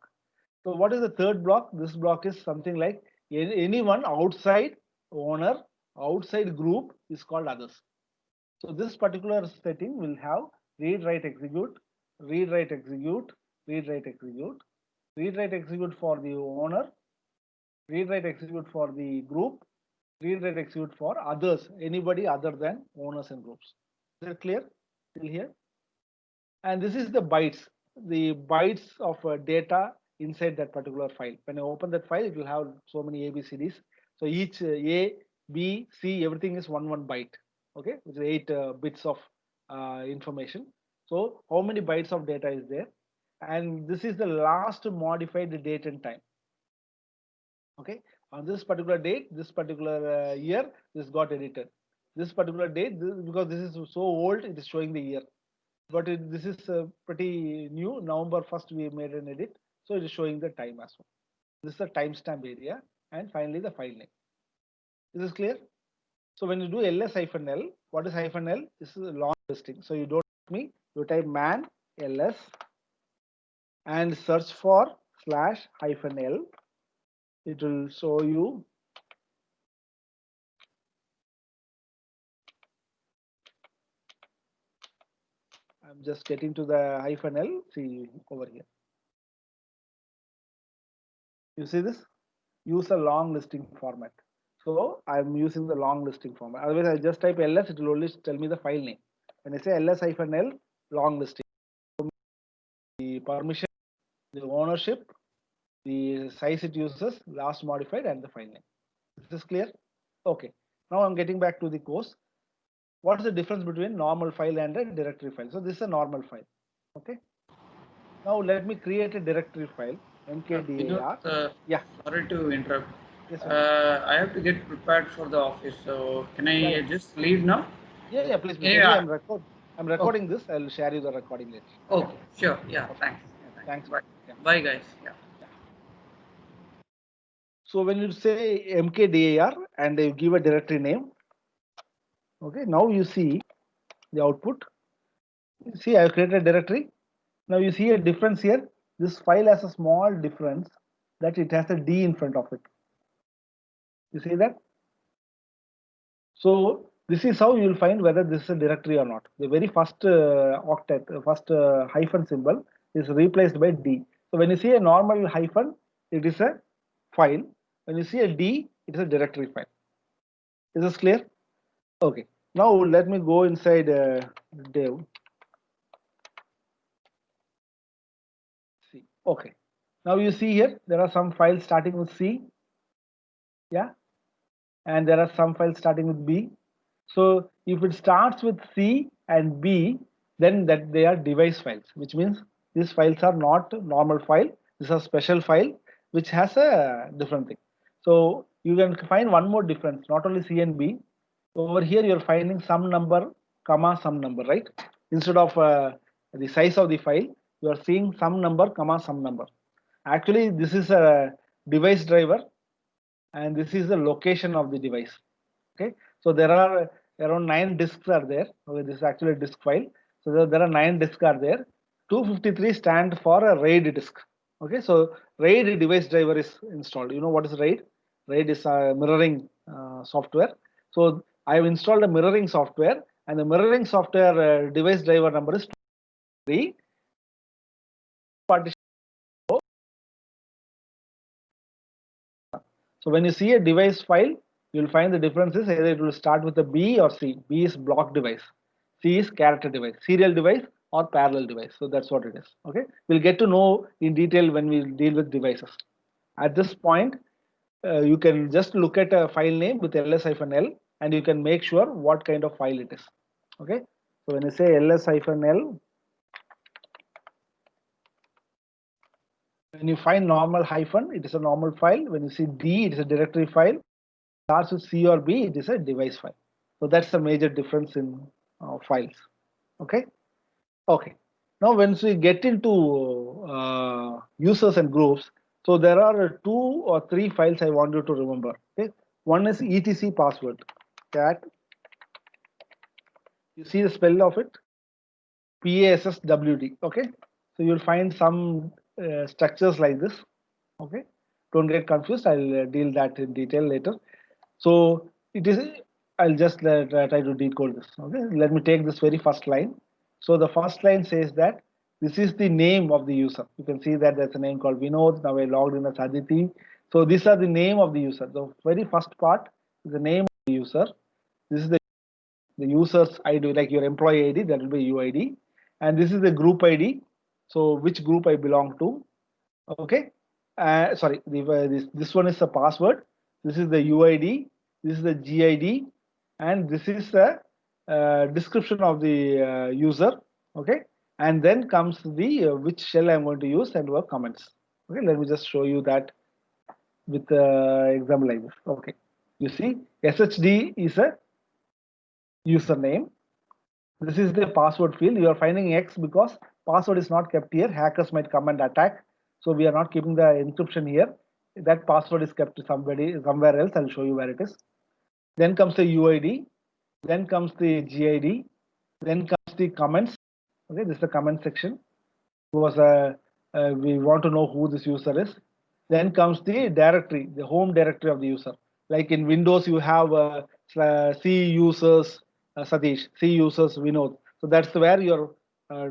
So what is the third block? This block is something like anyone outside owner, outside group is called others. So this particular setting will have read, write, execute, read, write, execute, read, write, execute, read, write, execute for the owner, read, write, execute for the group, read, write, execute for others, anybody other than owners and groups. Is that clear till here? And this is the bytes of data inside that particular file. When I open that file, it will have so many ABCDs. So each A, B, C, everything is one byte. Okay, which is 8 bits of information. So how many bytes of data is there? And this is the last modified date and time. Okay, on this particular date, this particular year, this got edited. This particular date, because this is so old, it is showing the year. But this is pretty new. November 1st, we made an edit. So it is showing the time as well. This is the timestamp area. And finally, the file name. This is clear? So when you do ls-l, what is -l? This is a long listing. So you don't me, you type man ls and search for /-l. It will show you. I'm just getting to the -l. See over here. You see this? Use a long listing format. So I'm using the long listing format. Otherwise, I just type ls, it will only tell me the file name. When I say ls-l, long listing, the permission, the ownership, the size it uses, last modified, and the file name. This is clear? Okay. Now I'm getting back to the course. What is the difference between normal file and a directory file? So this is a normal file. Okay. Now let me create a directory file, Vinod, mkdir. Yeah. sorry to interrupt. Yes, Vinod. I have to get prepared for the office, so can Yeah, I yeah. just leave now? Yeah, please, please. Anyway, Anyway, I'm oh, recording this. I'll share you the recording later. Yeah. okay, sure. Yeah, Okay. thanks. Yeah, thanks. Thanks, Bye. man. Yeah. Bye, guys. Yeah. Yeah. So when you say mkdir and you give a directory name, okay, now you see the output. See, I've created a directory. Now you see a difference here. This file has a small difference that it has a D in front of it. You see that? So this is how you will find whether this is a directory or not. The very first octet, first hyphen symbol is replaced by D. So when you see a normal hyphen, it is a file. When you see a D, it is a directory file. Is this clear? Okay. Now let me go inside dev. See. Okay. Now you see here there are some files starting with C. Yeah. And there are some files starting with B. So if it starts with C and B, then that they are device files, which means these files are not normal file. This is a special file which has a different thing. So you can find one more difference, not only C and B. Over here you're finding some number, comma some number, right? Instead of the size of the file, you are seeing some number, comma some number. Actually, this is a device driver and this is the location of the device. Okay, so there are around 9 disks are there. Okay, this is actually a disk file. So there are 9 disks are there. 253 stand for a RAID disk. Okay, so RAID device driver is installed. You know what is RAID? RAID is a mirroring software. So I have installed a mirroring software, and the mirroring software device driver number is 3. Partition. So when you see a device file, you'll find the differences either it will start with a B or C. B is block device, C is character device, serial device or parallel device. So that's what it is. Okay, we'll get to know in detail when we deal with devices. At this point, you can just look at a file name with ls-l and you can make sure what kind of file it is. Okay, so when you say ls-l, when you find normal hyphen, it is a normal file. When you see D, it is a directory file. Starts with C or B, it is a device file. So that's the major difference in files. Okay. Okay. Now, once we get into users and groups, so there are 2 or 3 files I want you to remember. Okay. One is etc password. Cat. You see the spell of it? PASSWD. Okay. So you'll find some structures like this. Okay. Don't get confused. I'll deal that in detail later. So it is I'll just try to decode this. Okay, let me take this very first line. So the first line says that this is the name of the user. You can see that there's a name called Vinod. Now I logged in as Aditi. So these are the name of the user. The very first part is the name of the user. This is the user's ID, like your employee ID, that will be UID. And this is the group ID. So which group I belong to. Okay. Sorry, this one is the password. This is the UID. This is the GID, and this is the description of the user. Okay, and then comes the which shell I'm going to use and work comments. Okay, let me just show you that with example like this. Okay, you see SHD is a username. This is the password field. You are finding X because password is not kept here. Hackers might come and attack. So we are not keeping the encryption here. That password is kept somewhere else. I'll show you where it is. Then comes the UID. Then comes the GID. Then comes the comments. Okay, this is the comment section. Because we want to know who this user is. Then comes the directory, the home directory of the user. Like in Windows, you have C users Satish, C users Vinod. So that's where your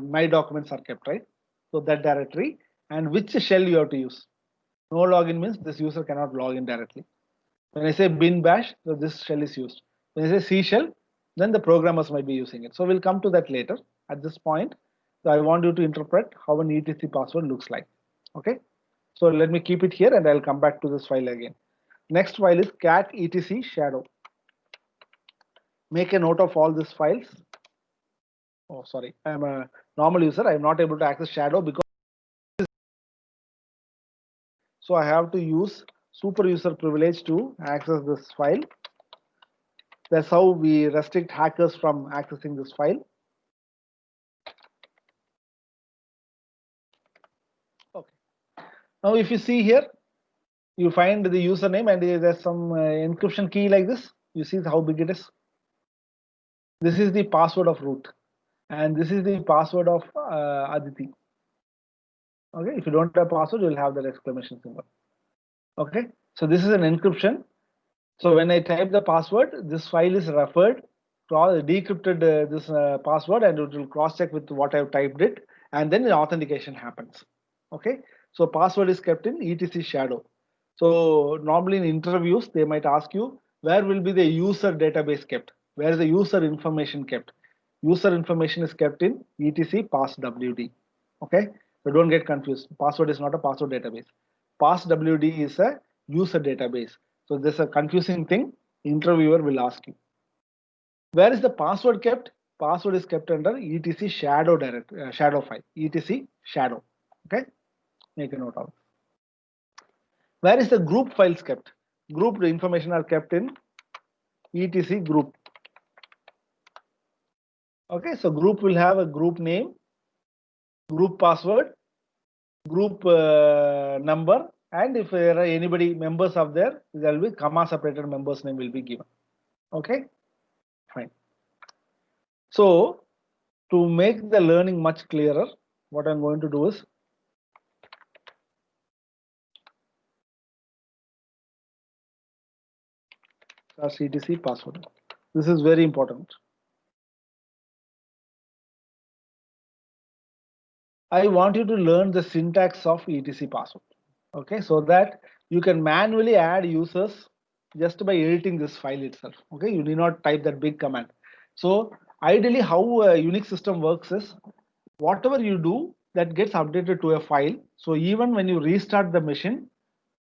my documents are kept, right? So that directory and which shell you have to use. No login means this user cannot log in directly. When I say bin bash, so this shell is used. When I say C shell, then the programmers might be using it. So we'll come to that later. At this point, so I want you to interpret how an etc password looks like. Okay. So let me keep it here and I'll come back to this file again. Next file is cat etc shadow. Make a note of all these files. Oh, sorry, I'm a normal user. I'm not able to access shadow because so I have to use super user privilege to access this file. That's how we restrict hackers from accessing this file. Okay. Now, if you see here, you find the username and there's some encryption key like this. You see how big it is. This is the password of root, and this is the password of Aditi. Okay, if you don't have password, you'll have that exclamation symbol. Okay, so this is an encryption. So when I type the password, this file is referred, decrypted this password, and it will cross check with what I've typed it, and then the authentication happens. Okay, so password is kept in etc shadow. So normally in interviews, they might ask you where will be the user database kept, where is the user information kept. User information is kept in etc passwd. Okay, so don't get confused. Password is not a password database. Passwd is a user database. So there's a confusing thing. Interviewer will ask you. Where is the password kept? Password is kept under etc shadow shadow file. etc shadow. Okay, make a note of it. Where is the group files kept? Group information are kept in etc group. Okay, so group will have a group name, group password, group number, and if there are anybody members of there will be comma separated members name will be given. Okay, fine. So to make the learning much clearer, what I'm going to do is etc password. This is very important. I want you to learn the syntax of etc password. Okay, so that you can manually add users just by editing this file itself. Okay, you need not type that big command. So ideally, how a Unix system works is whatever you do that gets updated to a file. So even when you restart the machine,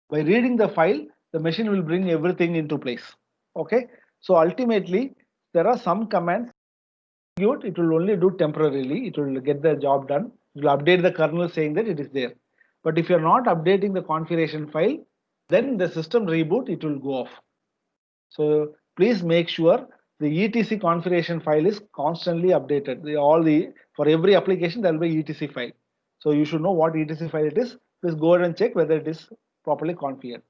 by reading the file, the machine will bring everything into place. Okay, so ultimately, there are some commands it will only do temporarily. It will get the job done. It will update the kernel saying that it is there. But if you're not updating the configuration file, then the system reboot, it will go off. So please make sure the etc configuration file is constantly updated. For every application there will be etc file. So you should know what etc file it is. Please go ahead and check whether it is properly configured.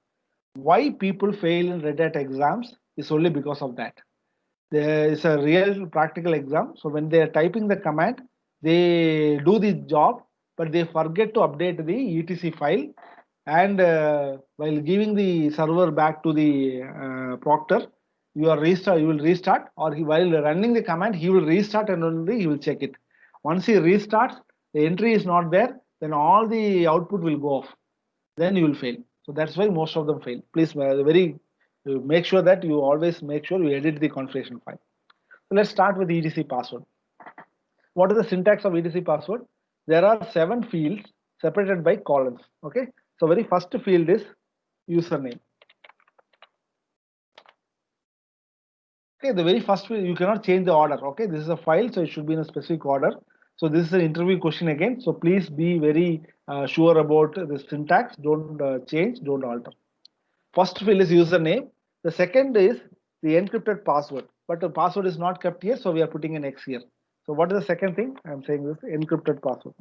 Why people fail in Red Hat exams is only because of that. There is a real practical exam. So when they are typing the command, they do the job, but they forget to update the etc file. And while giving the server back to the proctor, you are restart, you will restart, or while running the command, he will restart and only he will check it. Once he restarts, the entry is not there, then all the output will go off. Then you will fail. So that's why most of them fail. Please make sure that you always make sure you edit the configuration file. So let's start with etc password. What is the syntax of etc password? There are 7 fields separated by colons. Okay. So very first field is username. Okay, the very first field, you cannot change the order. Okay, this is a file, so it should be in a specific order. So this is an interview question again. So please be very sure about the syntax. Don't change, don't alter. First field is username. The second is the encrypted password, but the password is not kept here, so we are putting an X here. So what is the second thing? I'm saying this encrypted password.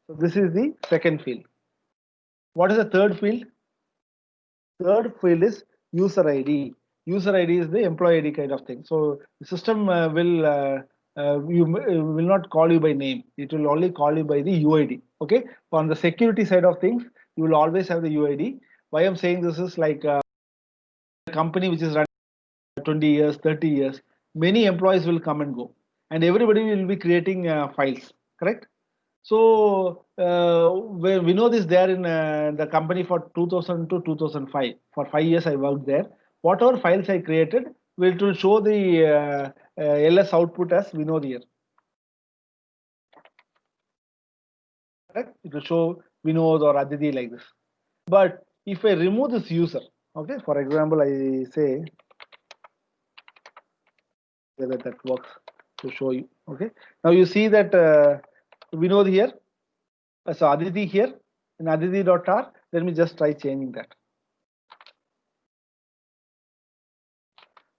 So this is the second field. What is the third field? Third field is user ID. User ID is the employee ID kind of thing. So the system will not call you by name. It will only call you by the UID. Okay. On the security side of things, you will always have the UID. Why I'm saying this is like a company which is running 20 years, 30 years, many employees will come and go, and everybody will be creating files. Correct. So we know this there in the company for 2000 to 2005. For 5 years, I worked there. Whatever files I created, it will show the LS output as Vinod here. Correct? It will show Vinod or Aditi like this. But if I remove this user, okay, for example, I say whether that works to show you. Okay, now you see that Vinod here. So Aditi here in aditi.r. Let me just try changing that.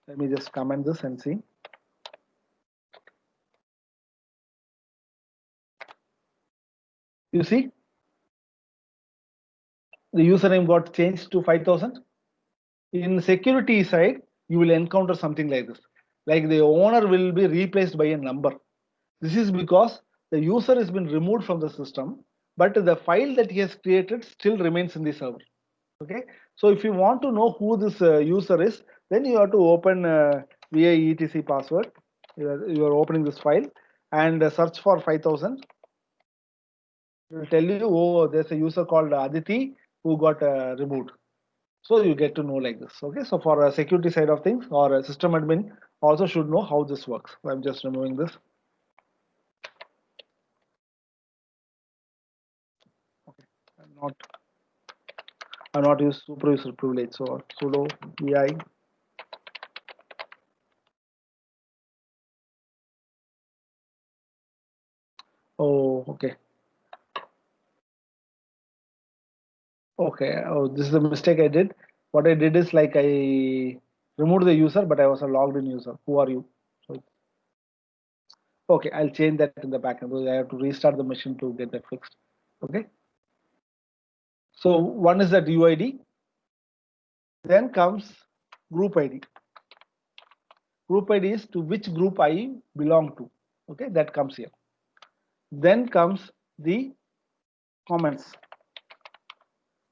Let me just comment this and see. You see, the username got changed to 5000. In security side, you will encounter something like this. Like the owner will be replaced by a number. This is because the user has been removed from the system, but the file that he has created still remains in the server. Okay. So if you want to know who this user is, then you have to open via etc password. You are opening this file and search for 5000. It will tell you, oh, there's a user called Aditi who got removed. So you get to know like this. Okay. So for a security side of things, or a system admin also should know how this works. So I'm just removing this. Okay. I'm not use superuser privilege. So sudo vi. Oh, okay. Okay. Oh, this is a mistake I did. What I did is like I removed the user, but I was a logged in user. Who are you? So, okay, I'll change that in the backend. So I have to restart the machine to get that fixed. Okay. So one is that UID. Then comes group ID. Group ID is to which group I belong to. Okay, that comes here. Then comes the comments.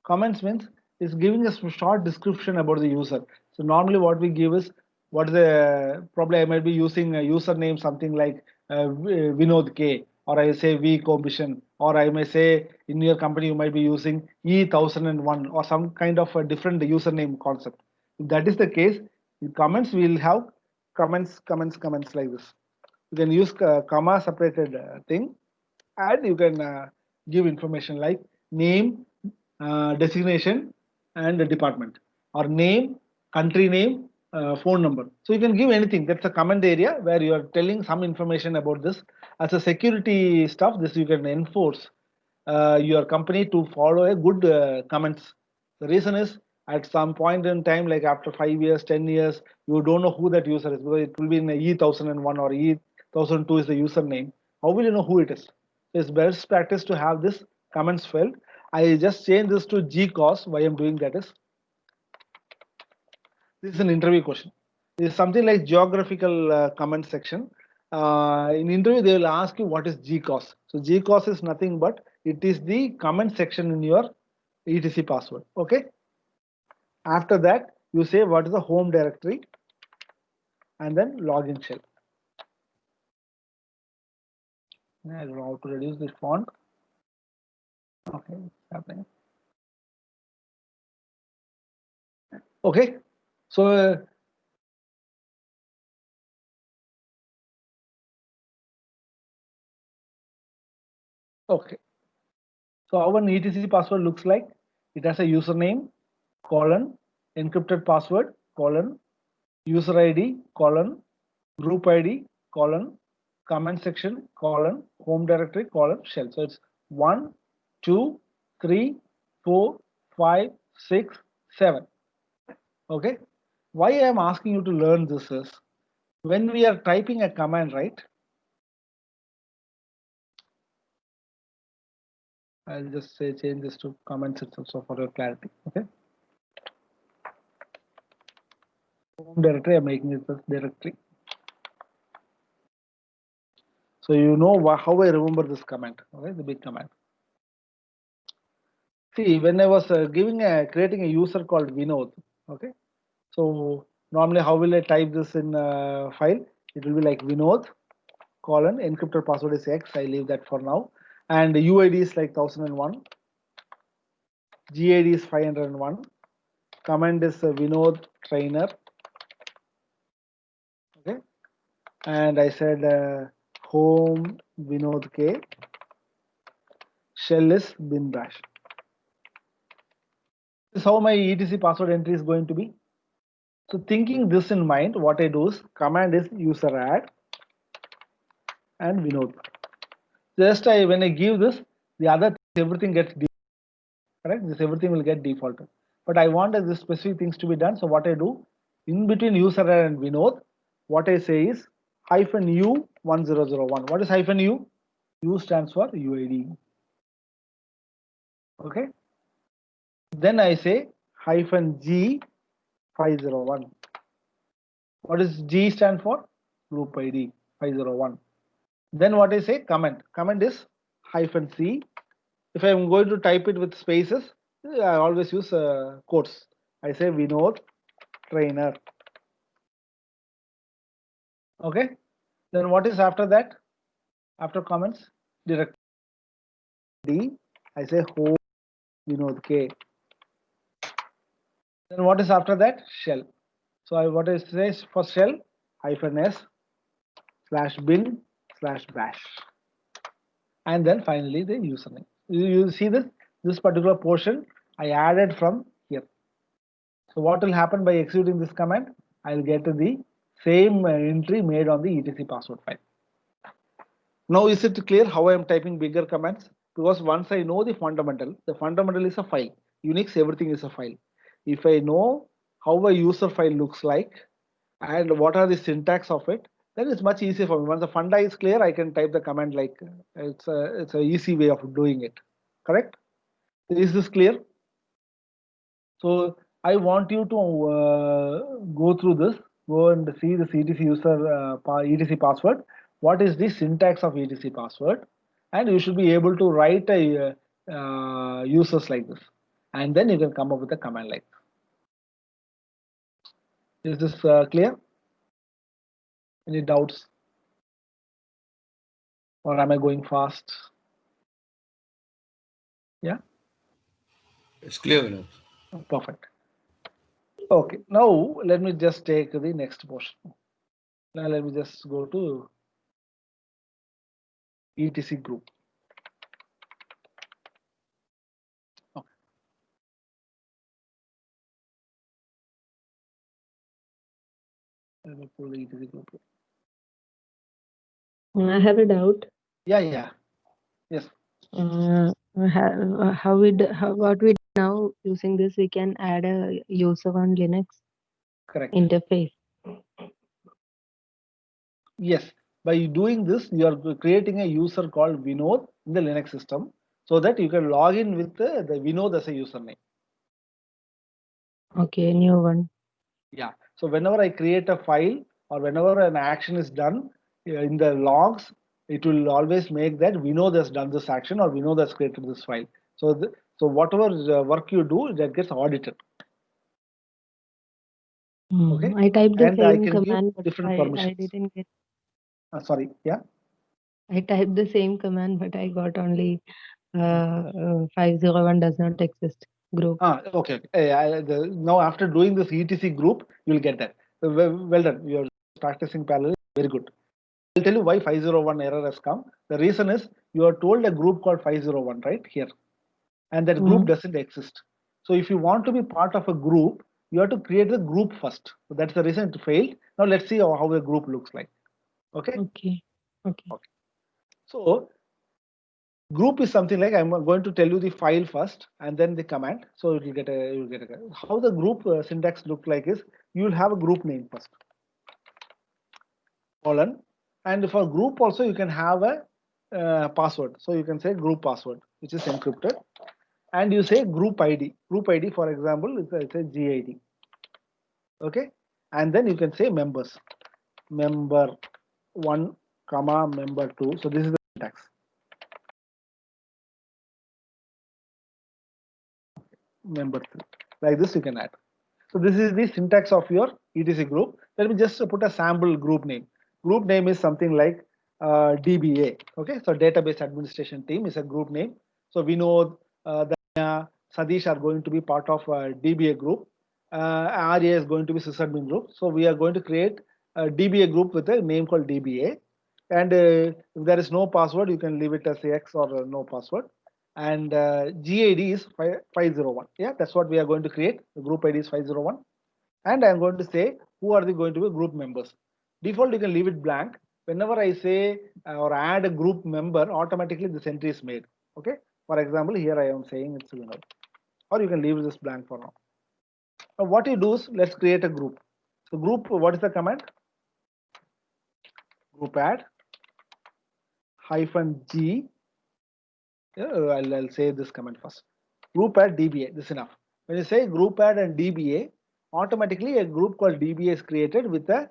Comments means is giving a short description about the user. So normally what we give is what the probably I might be using a username something like Vinod K, or I say V Commission, or I may say in your company you might be using E1001 or some kind of a different username concept. If that is the case, in comments we will have comments like this. You can use comma separated thing, and you can give information like name, designation, and the department, or name, country name, phone number. So you can give anything. That's a comment area where you are telling some information about this. As a security stuff, this you can enforce your company to follow a good comments. The reason is at some point in time, like after 5 years, 10 years, you don't know who that user is because it will be in E1001 or E1002 is the username. How will you know who it is? It's best practice to have this comments field. I just change this to GCOS. Why I'm doing that is this is an interview question. This is something like geographical comment section. In interview, they will ask you what is GCOS. So GCOS is nothing but it is the comment section in your etc password. Okay. After that, you say what is the home directory and then login shell. I don't know how to reduce this font. Okay, it's happening. Okay, so okay, so our etc password looks like it has a username colon encrypted password colon user ID colon group ID colon comment section colon home directory colon shell. So it's 1, 2, 3, 4, 5, 6, 7. Okay. Why I am asking you to learn this is when we are typing a command, right? I'll just say change this to comments itself so for your clarity. Okay. Home directory, I'm making it this directory. So you know how I remember this command, okay, the big command. See, when I was creating a user called Vinod, okay. So normally, how will I type this in file? It will be like Vinod colon encrypted password is X. I leave that for now, and the UID is like 1001. GID is 501. Command is Vinod trainer. Okay, and I said home Vinod K. Shell is bin bash. This is how my etc password entry is going to be. So thinking this in mind, what I do is command is user add and Vinod. Just when I give this, the other everything gets correct. This everything will get defaulted. But I want this specific things to be done. So what I do in between user add and Vinod, what I say is -u 1001. What is -u? U stands for UID. Okay. Then I say -g 501. What does G stand for? Group ID 501. Then what I say comment. Comment is -c. If I am going to type it with spaces, I always use quotes. I say Vinod trainer. Okay. Then what is after that? After comments, direct D. I say home Vinod K. Then what is after that? Shell. So what I say for shell -s /bin/bash. And then finally the username. You see this particular portion I added from here. So what will happen by executing this command? I'll get the same entry made on the etc password file. Now is it clear how I am typing bigger commands? Because once I know the fundamental is a file. Unix, everything is a file. If I know how a user file looks like and what are the syntax of it, then it's much easier for me. Once the funda is clear, I can type the command like it's a easy way of doing it. Correct? Is this clear? So I want you to go through this, go and see the etc user etc password. What is the syntax of etc password? And you should be able to write a users like this, and then you can come up with a command like this. Is this clear? Any doubts, or am I going fast? Yeah, It's clear, Vinod. perfect. Okay, now let me just take the next portion. Now let me just go to etc group. Okay. Let me pull the etc group. I have a doubt. Yeah. Yes. What we do now using this, we can add a user on Linux Correct. interface. Yes. By doing this, you are creating a user called Vinod in the Linux system so that you can log in with the Vinod as a username. Okay, new one. Yeah. So whenever I create a file or whenever an action is done in the logs, it will always make that Vinod has done this action or Vinod has created this file. So whatever work you do, that gets audited. Okay, I typed the and I same can give command, but different I permissions. didn't get. Sorry, yeah. I typed the same command, but I got only 501 does not exist group. Okay. Now after doing this etc group, you'll get that. So well done. You're practicing parallel. Very good. I'll tell you why 501 error has come. The reason is you are told a group called 501 right here, and that group Mm, doesn't exist. So if you want to be part of a group, you have to create the group first. So that's the reason it failed. Now let's see how a group looks like. Okay. okay. Okay. Okay. So group is something like I'm going to tell you the file first and then the command. So you'll get a how the group syntax look like is you'll have a group name first colon, and for group also you can have a password. So you can say group password which is encrypted, and you say group ID. Group ID for example it's a GID. Okay, and then you can say members, member one comma member two. So this is the syntax. Member three. Like this you can add. So this is the syntax of your etc group. Let me just put a sample group name. Group name is something like DBA. Okay, so database administration team is a group name. So we know that Sadish are going to be part of DBA group. Arya is going to be sysadmin group. So we are going to create a DBA group with a name called DBA. And if there is no password, you can leave it as X or no password, and GID is 501. Yeah, that's what we are going to create. The group ID is 501, and I am going to say who are the going to be group members. Default you can leave it blank. Whenever I say or add a group member, automatically this entry is made. Okay. For example, here I am saying it's or you can leave this blank for now. Now what you do is let's create a group. So group, what is the command? Group add -g. I'll say this command first. Group add DBA. This is enough. When you say group add and DBA, automatically a group called DBA is created with a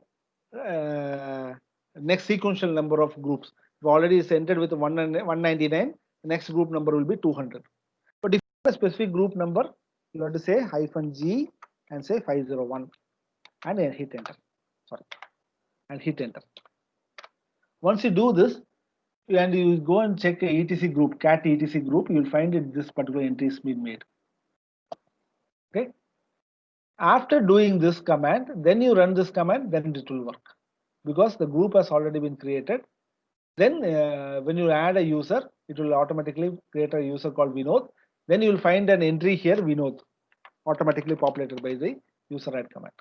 next sequential number of groups. If already is entered with 199, the next group number will be 200. But if you have a specific group number, you have to say -g and say 501 and then hit enter. Sorry, and hit enter. Once you do this, and you go and check a etc group, cat etc group, you will find it this particular entry is being made. Okay. After doing this command, then you run this command, then it will work because the group has already been created. Then when you add a user, it will automatically create a user called Vinod. Then you will find an entry here, Vinod, automatically populated by the user add command.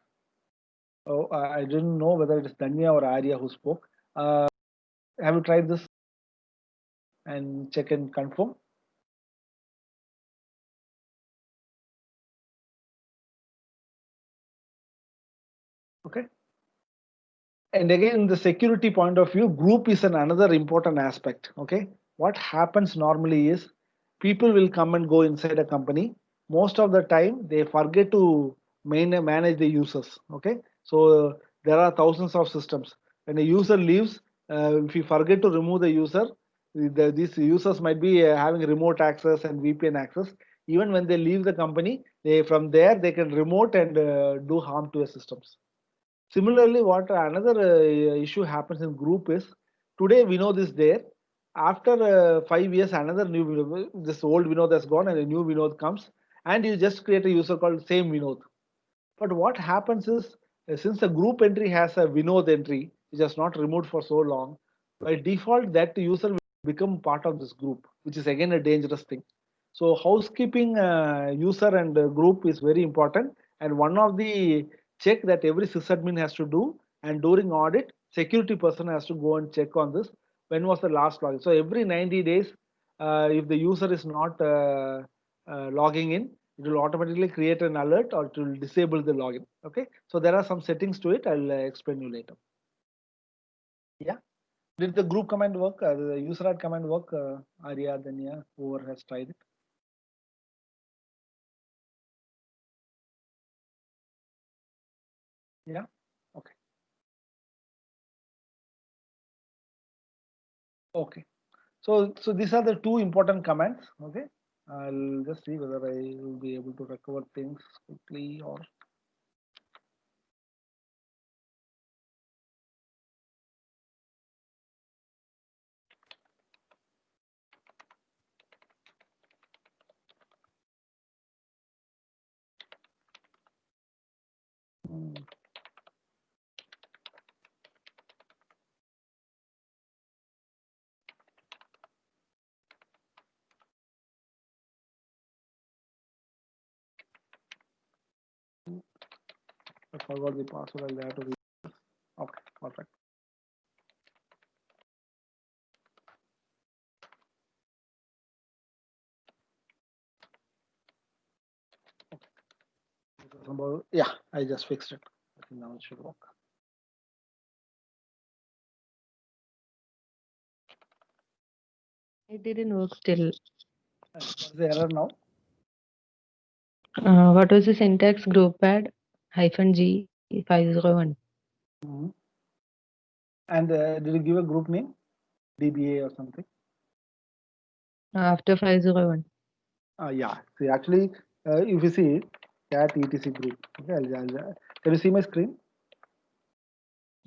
Oh, I didn't know whether it is Danya or Arya who spoke. Have you tried this and check and confirm? Okay. And again, the security point of view, group is another important aspect. Okay, what happens normally is people will come and go inside a company. Most of the time, they forget to manage the users. Okay, so there are thousands of systems. When a user leaves, if you forget to remove the user, these users might be having remote access and VPN access. Even when they leave the company, they from there they can remote and do harm to the systems. Similarly, what another issue happens in group is today we know this there. After 5 years, another new this old Vinod has gone and a new Vinod comes, and you just create a user called same Vinod. But what happens is since the group entry has a Vinod entry, which is not removed for so long, by default that user will become part of this group, which is again a dangerous thing. So housekeeping user and group is very important, and one of the check that every sysadmin has to do, and during audit, security person has to go and check on this. When was the last login? So every 90 days, if the user is not logging in, it will automatically create an alert or it will disable the login. Okay, so there are some settings to it. I'll explain you later. Yeah, did the group command work? The user add command work? Arya, Danya, whoever has tried it. Yeah. Okay. Okay. So these are the two important commands. Okay. I'll just see whether I will be able to recover things quickly or Mm. I forgot the password. I'll have to read. Okay, perfect. Yeah, I just fixed it. I think now it should work. It didn't work still. What's the error now? What was the syntax? Group pad -G 501. Mm-hmm. And did you give a group name? DBA or something? After 501. Yeah. See, actually, if you see cat etc group, okay, can you see my screen?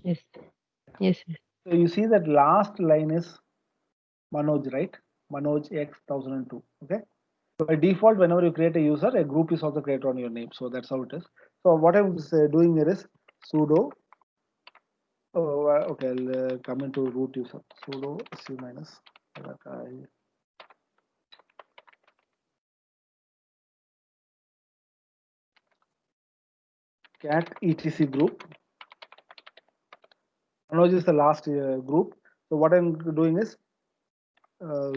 Yes. Yes. Yes. So you see that last line is Manoj, right? Manoj X 1002. Okay. So by default, whenever you create a user, a group is also created on your name. So that's how it is. So what I'm doing here is sudo. Oh, okay. I'll come into root user. Sudo su minus. Cat etc group. Manoj is the last group. So what I'm doing is uh,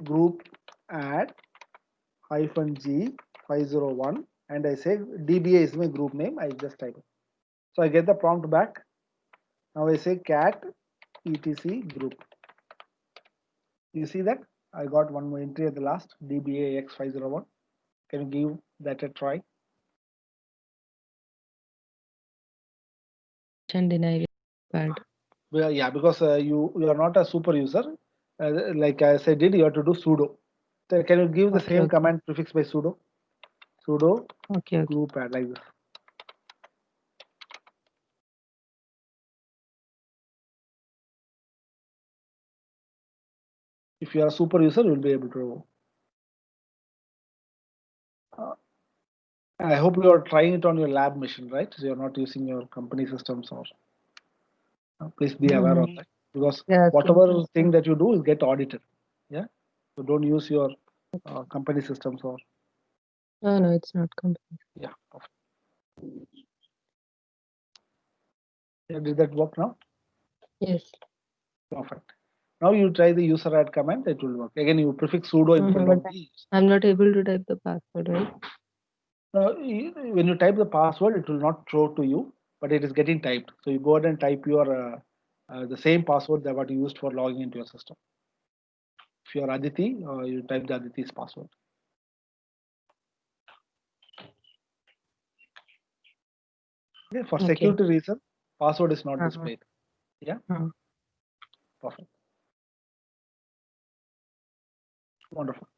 group add -G 501, and I say DBA is my group name. I just type it. So I get the prompt back. Now I say cat etc group. You see that I got one more entry at the last DBA X501. Can you give that a try? Permission denied. Pad. Well, yeah, because you are not a super user. Like as I did, you have to do sudo. So can you give the Okay. same Okay. command prefix by sudo? Sudo Okay. Okay. group add like this. If you are a super user, you will be able to. Uh, I hope you are trying it on your lab machine, right? So you're not using your company systems, or please be aware of Mm-hmm. that, because Yeah. Same whatever thing system. that you do will get audited. Yeah, so don't use your company systems or No, no, it's not complete. yeah. Yeah, did that work now? Yes. Perfect. Now you try the user add command, it will work. Again, you prefix sudo in front But of the. I'm not able to type the password, right? When you type the password, it will not show to you, but it is getting typed. So you go ahead and type your the same password that what you used for logging into your system. If you are Aditi, you type the Aditi's password. Okay, for Okay. security reason, password is not Uh-huh. displayed. Yeah, Uh-huh. perfect, wonderful.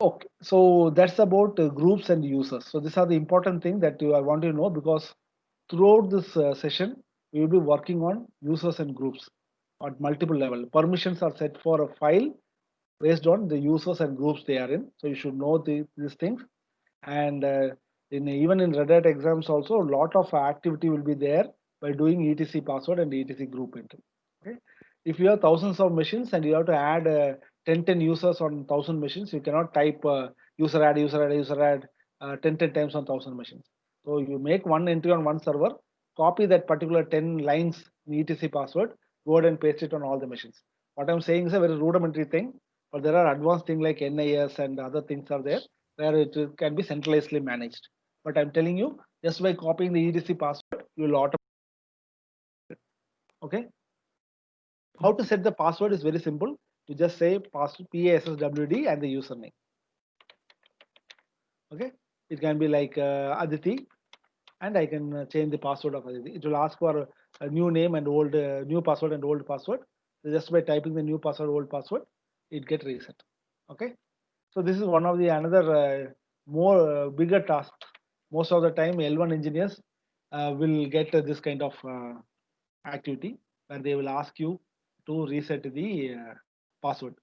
Okay, so that's about groups and users. So these are the important thing that I want you to know, because throughout this session, we will be working on users and groups at multiple level. Permissions are set for a file based on the users and groups they are in. So you should know these things. And even in Red Hat exams also, a lot of activity will be there by doing etc password and etc group entry. Okay, if you have thousands of machines and you have to add 10 users on 1,000 machines, you cannot type user add user add user add 10 times on 1,000 machines. So you make one entry on one server, copy that particular 10 lines in etc password, go ahead and paste it on all the machines. What I'm saying is a very rudimentary thing, but there are advanced things like NIS and other things are there where it can be centralizedly managed. But I'm telling you, just by copying the etc password, you will automate. Okay. How to set the password is very simple. You just say PASSWD and the username. Okay. It can be like Aditi, and I can change the password of Aditi. It will ask for a new name and old new password and old password. So just by typing the new password, old password, it get reset. Okay. So this is one of the another more bigger task. Most of the time, L1 engineers will get this kind of activity where they will ask you to reset the password.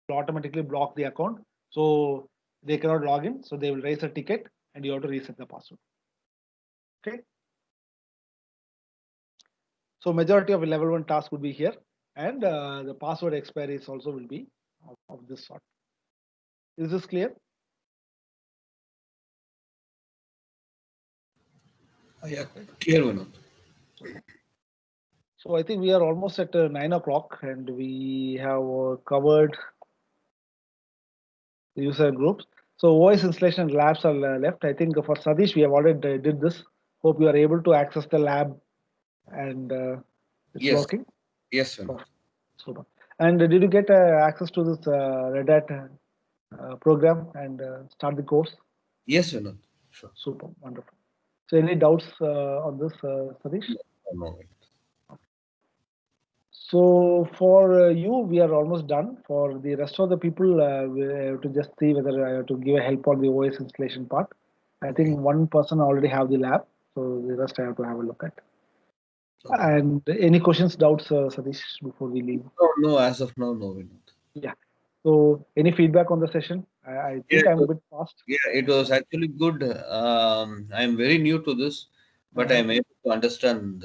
Will automatically block the account So they cannot log in. So they will raise a ticket and you have to reset the password. Okay. So majority of level 1 task would be here, and the password expiries also will be of this sort. Is this clear? Yeah, clear, Vinod. So I think we are almost at 9 o'clock, and we have covered the user groups. So OS installation labs are left. I think for Sadish, we have already did this. Hope you are able to access the lab and it's Yes, working. yes, Vinod. Super. And did you get access to this Red Hat program and start the course? Yes, Vinod. Sure. Super, wonderful. So any doubts on this, Sadish? No. So for you, we are almost done. For the rest of the people, we have to just see whether I have to give a help on the OS installation part. I think one person already have the lab, so the rest I have to have a look at. Okay. And any questions, doubts, Satish, before we leave? No, as of now, no, Vinod. Yeah. So any feedback on the session? I Yeah, think I'm a bit fast. yeah, it was actually good. I'm very new to this, but I'm able to understand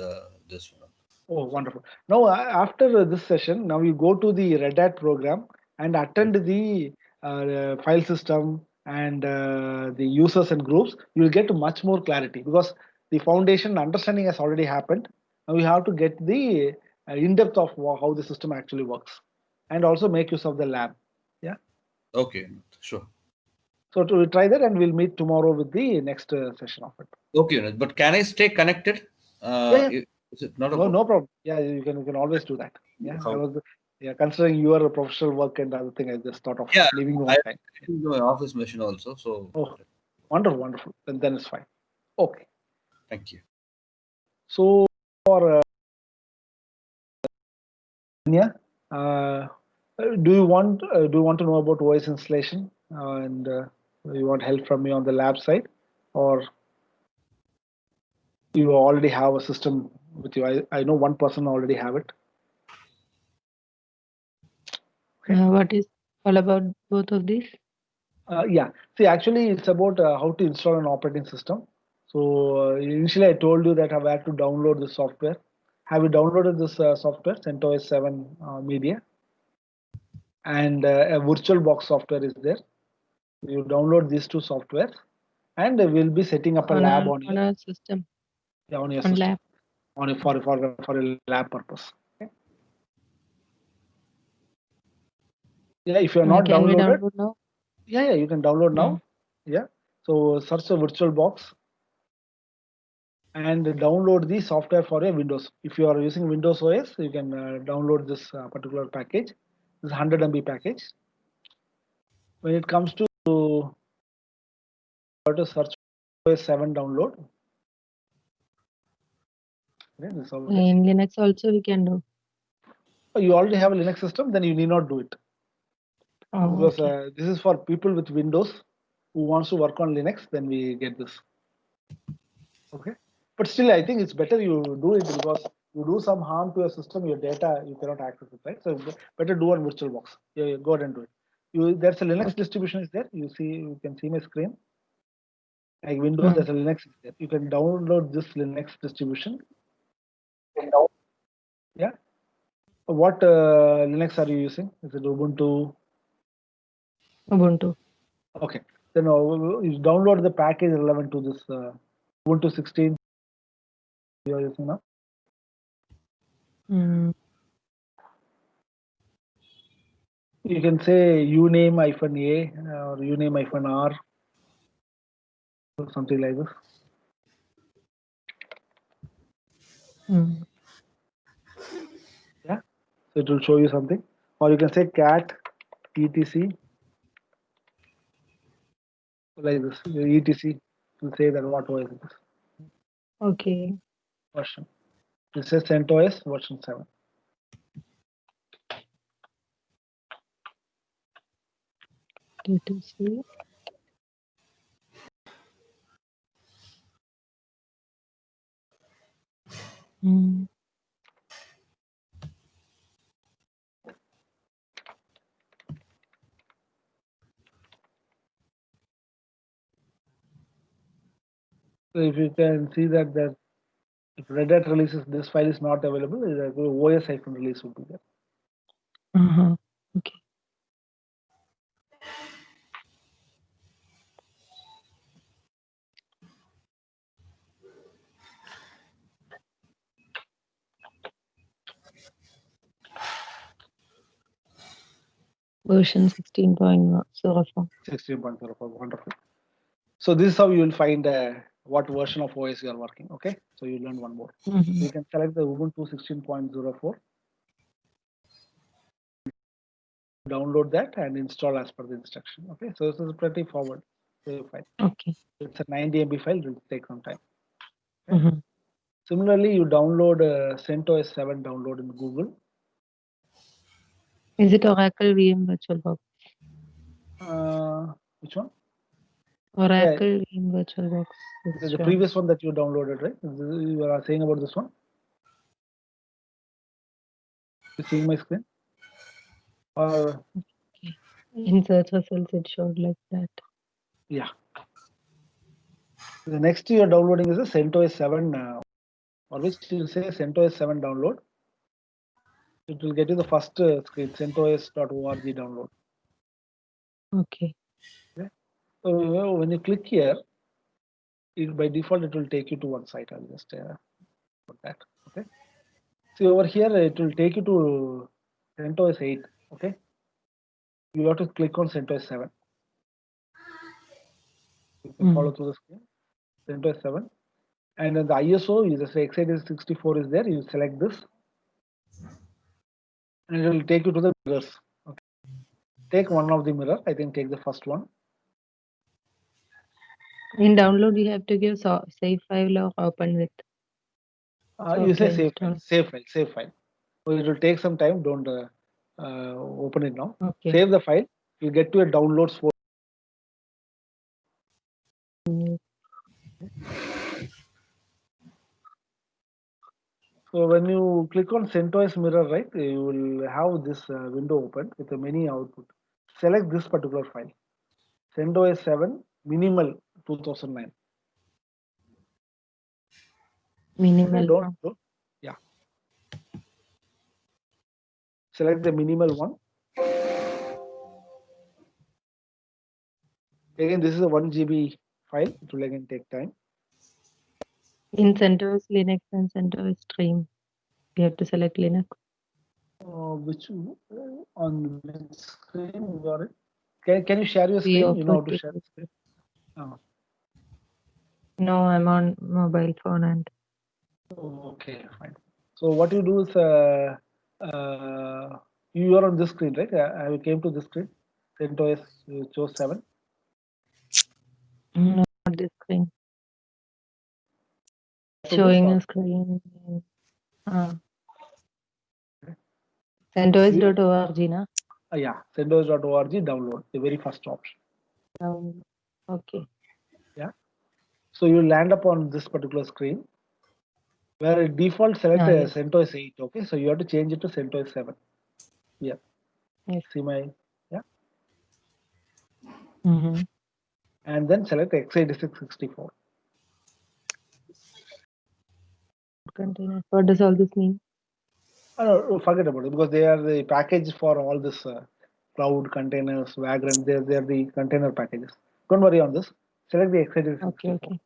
this one. Oh, wonderful. Now, after this session, now you go to the Red Hat program and attend the file system and the users and groups. You will get much more clarity because the foundation understanding has already happened. Now you have to get the in-depth of how the system actually works and also make use of the lab. Yeah. Okay, sure. So to try that and we'll meet tomorrow with the next session of it. Okay, Vinod, but can I stay connected? Yeah, yeah. Is it not a No, problem? no problem. Yeah, you can always do that. Yeah, I How? was considering your professional work and other thing. I just thought of Yeah, leaving you I on time. have my office machine also, so Oh, wonderful, wonderful. Then it's fine. Okay. thank you. So for Anya, uh, do you want to know about OS installation and you want help from me on the lab side, or you already have a system with you? I know one person already have it. Okay. What is all about both of these? Yeah, see, actually, it's about how to install an operating system. So initially, I told you that I have to download the software. Have you downloaded this software, CentOS 7 Media, and a VirtualBox software is there. You download these two softwares, and we'll be setting up a On lab a on on a system, your on system lab. on a, for a lab purpose. Okay? Yeah, if you're not Can we downloaded, download now? yeah, you can download Mm. now. Yeah, so search the VirtualBox and download the software for your Windows. If you are using Windows OS, you can download this particular package. This 100 MB package. When it comes to search OS 7 download, okay, this is all okay. In Linux also we can do. You already have a Linux system, then you need not do it Oh, because okay. this is for people with Windows who wants to work on Linux. Then we get this. Okay, but still, I think it's better you do it because you do some harm to your system, your data, you cannot access it, right? So better do on VirtualBox. Yeah, go ahead and do it. There's a Linux Okay. distribution is there. You can see my screen. Like Windows, Mm. there's a Linux is there. You can download this Linux distribution. Yeah. What Linux are you using? Is it Ubuntu? Ubuntu. Okay. Then you download the package relevant to this Ubuntu 16 you are using now. Mm. You can say uname -a or uname -r or something like this. Mm. Yeah. So it will show you something. Or you can say cat etc like this. etc will say that what OS it is Okay. version. It says CentOS version 7. Let us see. Mm. So if you can see that if Red Hat releases this file is not available, OS-release would be there. Okay. Version 16.04. 16.04, wonderful. So this is how you will find what version of OS you are working. Okay, so you learn one more. So you can select the Ubuntu 16.04, download that and install as per the instruction. Okay, so this is pretty forward. File. Okay. It's a 90 MB file. It will take some time. Okay? Similarly, you download CentOS 7 download in Google. Is it Oracle VM VirtualBox? Which one? Oracle VM VirtualBox. The previous one that you downloaded, right? You are saying about this one? You seeing my screen? Or in search results, it showed like that. Yeah. The next you are downloading is a CentOS 7, or which you say CentOS 7 download. It will get you the first screen, CentOS.org download. Okay. So when you click here, by default it will take you to one site. I'll just put that. Okay. See over here it will take you to CentOS 8. Okay. You have to click on CentOS 7. You can follow through the screen. CentOS 7. And then the ISO, you just say x86-64 is there. You select this, and it will take you to the mirrors. Okay. Take one of the mirror. I think take the first one. In download, you have to give save file or open with. You say save file, save file, save file. So it will take some time. Don't open it now. Okay. Save the file. You get to a downloads folder. So when you click on CentOS mirror, right, you will have this window open with a menu output. Select this particular file, CentOS 7 minimal 2009. Minimal. Okay, don't. Yeah. Select the minimal one. Again, this is a 1 GB file. It will again take time. In CentOS Linux and CentOS Stream, you have to select Linux. Which on which screen you got it? Can you share your screen? You know how to share the screen? No, I'm on mobile phone and. Okay, fine. So what you do is you are on this screen, right? I came to this screen. CentOS you chose 7. No, not this screen. To Showing this, a screen. CentOS.org, na? Yeah, CentOS.org download, the very first option. Okay. Yeah. So you land up on this particular screen where it default select Yes. CentOS 8. Okay, so you have to change it to CentOS 7. Yeah. Yes. See my, yeah. And then select x86-64. Container. What does all this mean? Forget about it because they are the package for all this cloud containers, Vagrant. They're the container packages. Don't worry on this. Select the x86-64. Okay.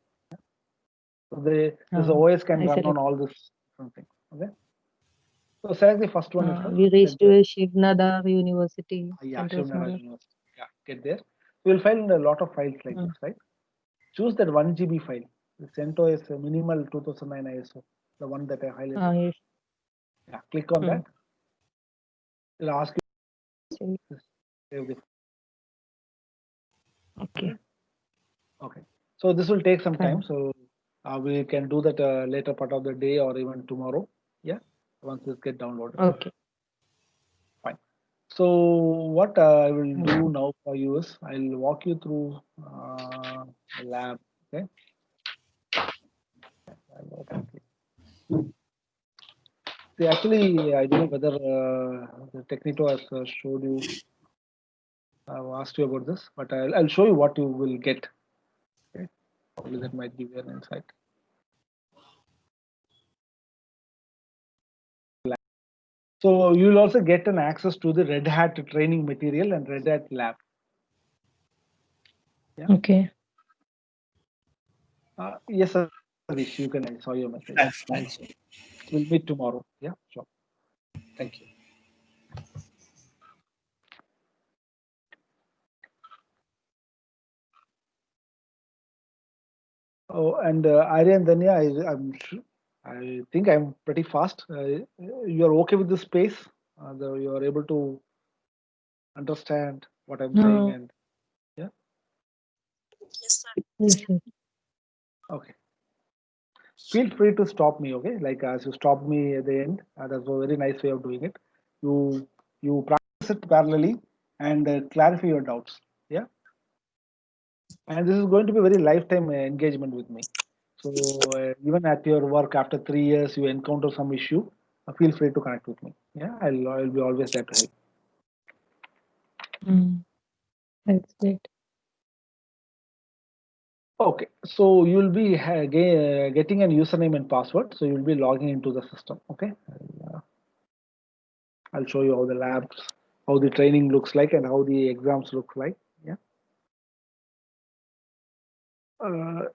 So this OS can run on all this different things. Okay. So select the first one itself. We reached to Shivnadar University. Yeah, Shivnadar University. Yeah, get there. You will find a lot of files like this, right? Choose that 1 GB file. The CentOS minimal 2009 ISO, the one that I highlighted. Yes. Yeah, click on that. It'll ask you to save the. Okay. Okay. So this will take some time. So we can do that later part of the day or even tomorrow. Yeah. Once this get downloaded. Okay. Fine. So what I will do now for you is I'll walk you through the lab. Okay. See, actually, I don't know whether the Technito has showed you. I've asked you about this, but I'll show you what you will get. Okay. Probably that might give you an insight. So you will also get an access to the Red Hat training material and Red Hat lab. Yeah. Okay. Yes, Sadish, you can. I saw your message. Thanks. We'll meet tomorrow. Yeah, sure. Thank you. Oh, and Arya and Danya, I think I'm pretty fast. You're okay with the space? You're able to understand what I'm saying, No. and yeah, Yes, sir. okay. Feel free to stop me, okay? Like as you stopped me at the end, that's a very nice way of doing it. You practice it parallelly and clarify your doubts. Yeah, and this is going to be very lifetime engagement with me. So even at your work after 3 years, you encounter some issue, feel free to connect with me. Yeah, I'll be always there to help. Mm, that's great. Okay, so you'll be getting an username and password. So you'll be logging into the system. Okay, I'll show you how the labs, how the training looks like, and how the exams look like. Yeah.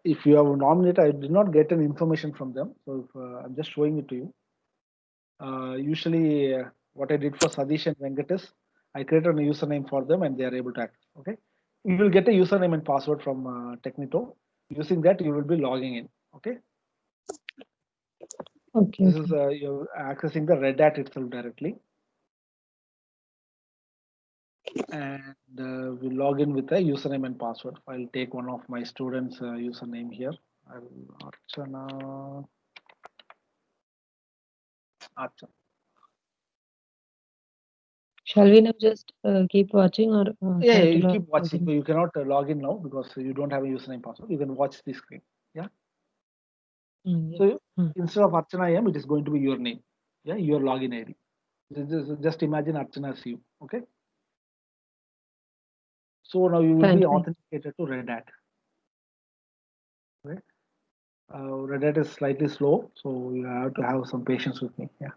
If you have nominated, I did not get any information from them, so if, I'm just showing it to you. Usually, what I did for Sadish and Venkat is I created a username for them, and they are able to access. Okay, you will get a username and password from Technito. Using that, you will be logging in. Okay, Okay, this is okay. you're accessing the Red Hat itself directly, and we log in with a username and password. I'll take one of my students' username here. Archana. Archana. Shall we now just keep watching or Yeah, try to you log keep watching. in? You cannot log in now because you don't have a username password. You can watch the screen. Yeah. Mm, So mm. instead of Archana M, it is going to be your name. Yeah, your login ID. Just imagine Archana as you. Okay. So now you will Fine, be fine. authenticated to Red Hat. Right. Red Hat is slightly slow, so you have to have some patience with me. Yeah.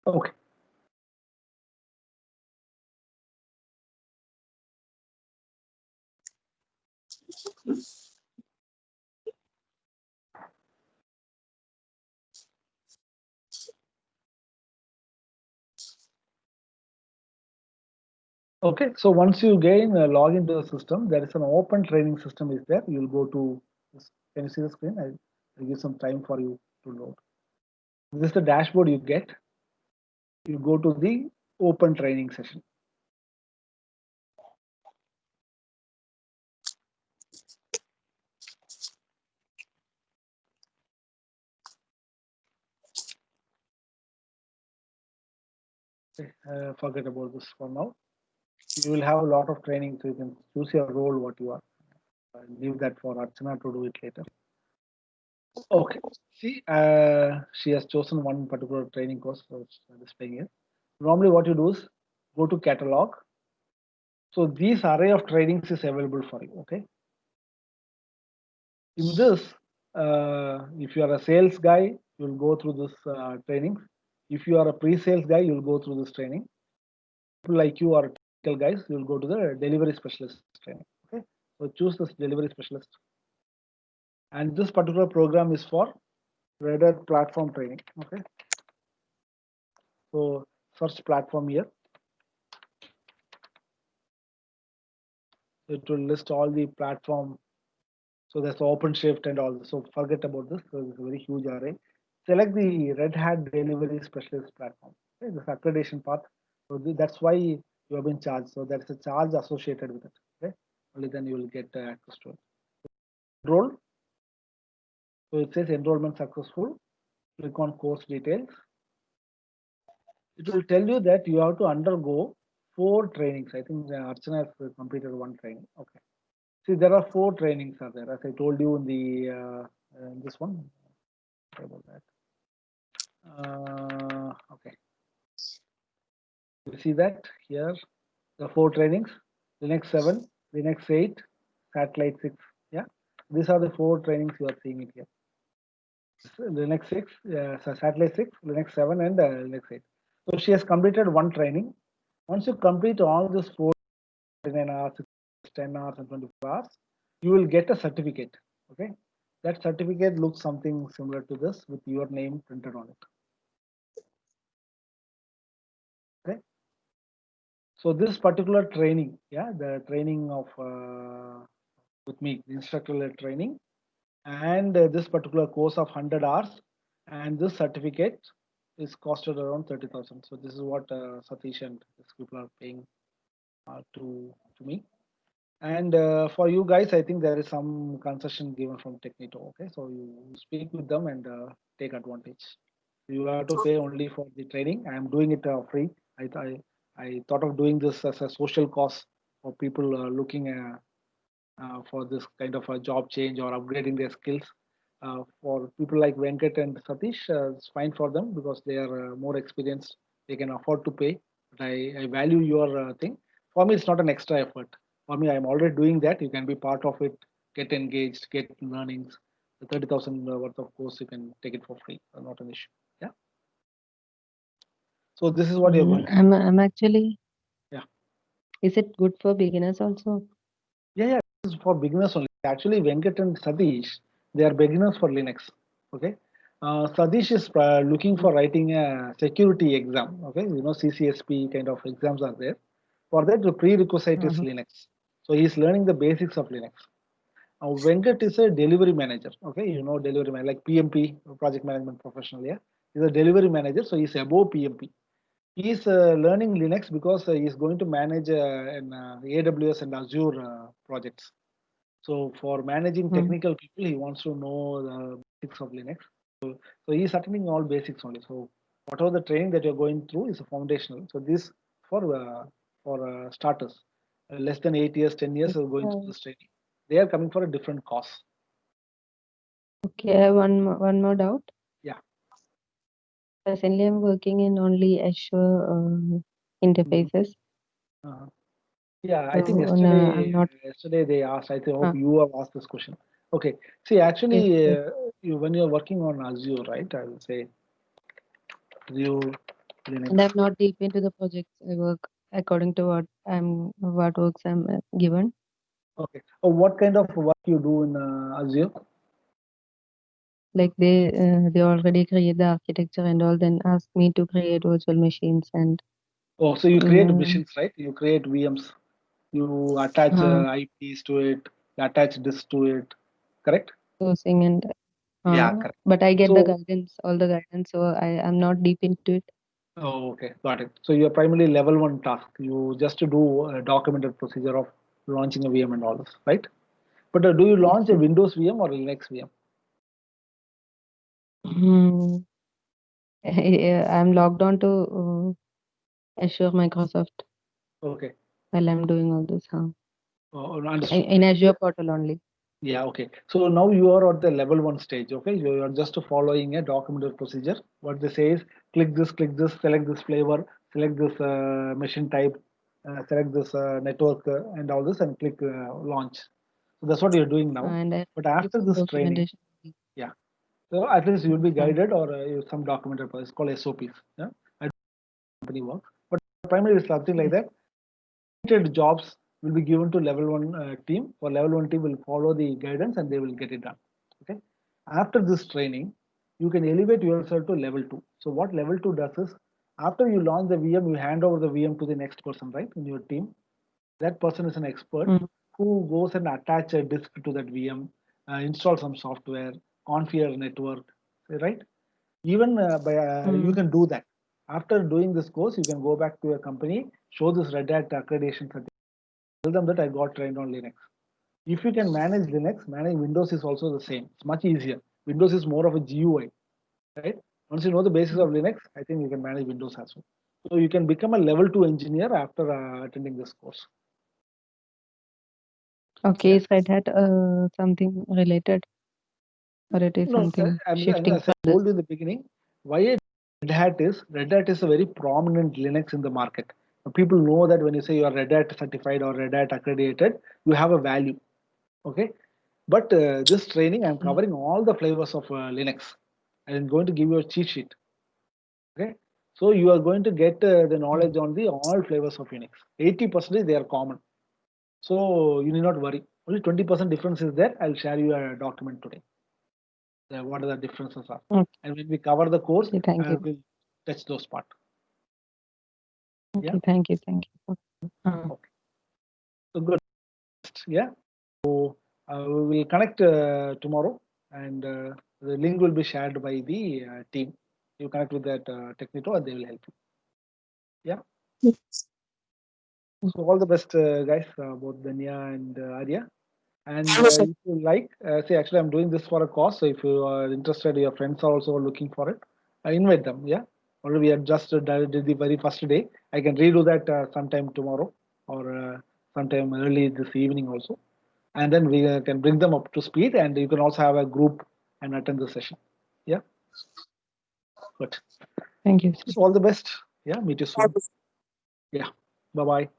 Okay. Okay. So once you gain log into the system, there is an open training system is there. You'll go to. Can you see the screen? I'll give some time for you to load. This is the dashboard you get. You go to the open training session. Okay, forget about this for now. You will have a lot of training, so you can choose your role, what you are. Leave that for Archana to do it later. Okay. See, she has chosen one particular training course, so it's displaying here. Normally, what you do is go to catalog. So this array of trainings is available for you. Okay. In this, if you are a sales guy, you'll go through this training. If you are a pre-sales guy, you'll go through this training. People like you are technical guys, you'll go to the delivery specialist training. Okay. So choose this delivery specialist. And this particular program is for Red Hat platform training. Okay. So search platform here. It will list all the platform. So there's OpenShift and all. So forget about this. So it's a very huge array. Select the Red Hat Delivery Specialist platform. Okay, this accreditation path. So that's why you have been charged. So there's a charge associated with it. Okay. Only then you will get access to it. Enroll. So it says enrollment successful. Click on course details. It will tell you that you have to undergo 4 trainings. I think Archana has completed 1 training. Okay. See, there are 4 trainings are there, as I told you in the this one. Sorry about that. Okay. You see that here, the 4 trainings. The next 7. Linux 8, Satellite 6. Yeah, these are the 4 trainings you are seeing it here. Linux 6, Satellite 6, Linux 7, and Linux 8. So she has completed one training. Once you complete all these 49 hours, 10 hours, and 24 hours, you will get a certificate. Okay, that certificate looks something similar to this with your name printed on it. Okay, so this particular training, yeah, the training of with me, the instructor-led training, and this particular course of 100 hours, and this certificate is costed around 30,000. So this is what Satish and these people are paying to me. And for you guys, I think there is some concession given from Technito. Okay, so you speak with them and take advantage. You have to pay only for the training. I am doing it free. I thought of doing this as a social cause for people looking for this kind of a job change or upgrading their skills. For people like Venkat and Satish, it's fine for them because they are more experienced. They can afford to pay. But I value your thing. For me, it's not an extra effort. For me, I'm already doing that. You can be part of it, get engaged, get learnings. The 30,000 worth of course, you can take it for free. Not an issue. Yeah. So this is what you're going to. I'm actually. Yeah. Is it good for beginners also? Yeah, this is for beginners only. Actually, Venkat and Satish, they are beginners for Linux. Okay. Satish is looking for writing a security exam. Okay, CCSP kind of exams are there. For that, the prerequisite is Linux. So he's learning the basics of Linux. Venkat is a delivery manager. Okay, delivery manager like PMP, project management professional. Yeah, he's a delivery manager, so he's above PMP. He's learning Linux because he's going to manage in AWS and Azure projects. So for managing technical people, he wants to know the basics of Linux. So he's attending all basics only. So whatever the training that you're going through is a foundational. So this for starters, less than 8 years, 10 years, are going through this training. They are coming for a different cause. Okay, I have one more doubt. Yeah. Presently, I'm working in only Azure interfaces. Yeah, I So, think I'm not. yesterday they asked. I think hope you have asked this question. Okay. See, actually, Yes. when you're working on Azure, right? I will say Azure And Linux. I'm not deep into the projects. I work according to what works I'm given. Okay. What kind of work you do in Azure? Like they already create the architecture and all, then ask me to create virtual machines and. Oh, so you create machines, right? You create VMs. You attach IPs to it. You attach disk to it. Correct? Sourcing and. Yeah, correct. But I get the So, guidance, all the guidance, so I'm not deep into it. oh, okay, got it. So you're primarily level 1 task. You just do a documented procedure of launching a VM and all this, right? But do you launch a Windows VM or Linux VM? I'm logged on to Azure Microsoft. Okay. While I'm doing all this, Understood. in Azure portal only. Yeah, okay. So now you are at the level 1 stage, okay? You are just following a documented procedure. What they say is click this, select this flavor, select this machine type, select this network and all this and click launch. So that's what you're doing now. And But after some this training, documentation. yeah. So at least you'll be guided or some documented process called SOPs. Yeah. I don't know how company works, but primarily it's something like that. Jobs will be given to level 1 team, or level 1 team will follow the guidance and they will get it done. Okay. After this training, you can elevate yourself to level 2. So what level 2 does is, after you launch the VM, you hand over the VM to the next person, right, in your team. That person is an expert who goes and attach a disk to that VM, install some software, configure network, right? Even you can do that. After doing this course, you can go back to your company, show this Red Hat accreditation certificate, tell them that I got trained on Linux. If you can manage Linux, manage Windows is also the same. It's much easier. Windows is more of a GUI, right? Once you know the basics of Linux, I think you can manage Windows as well. So you can become a level 2 engineer after attending this course. Okay, is Red Hat something related, or it is No, something shifting as I from this? told you in the beginning, why Red Hat is a very prominent Linux in the market. People know that when you say you are Red Hat certified or Red Hat accredited, you have a value. Okay, but this training I'm covering all the flavors of Linux. I'm going to give you a cheat sheet. Okay, so you are going to get the knowledge on the all flavors of Unix. 80% they are common, so you need not worry. Only 20% difference is there. I'll share you a document today. What are the differences are, Okay, and when we cover the course, thank you. we'll touch those part. Okay, Yeah. thank you. Okay. So good. Yeah. So we will connect tomorrow, and the link will be shared by the team. You connect with that Technito, and they will help you. Yeah. Yes. So all the best, guys, both Danya and Arya. And Yes, sir. if you like, say actually I'm doing this for a cause. So if you are interested, your friends are also looking for it, invite them. Yeah. Already we have just did the very first day. I can redo that sometime tomorrow or sometime early this evening also, and then we can bring them up to speed. And you can also have a group and attend the session. Yeah. Good. Thank you, sir. So all the best. Yeah. Meet you soon. Yeah. Bye bye.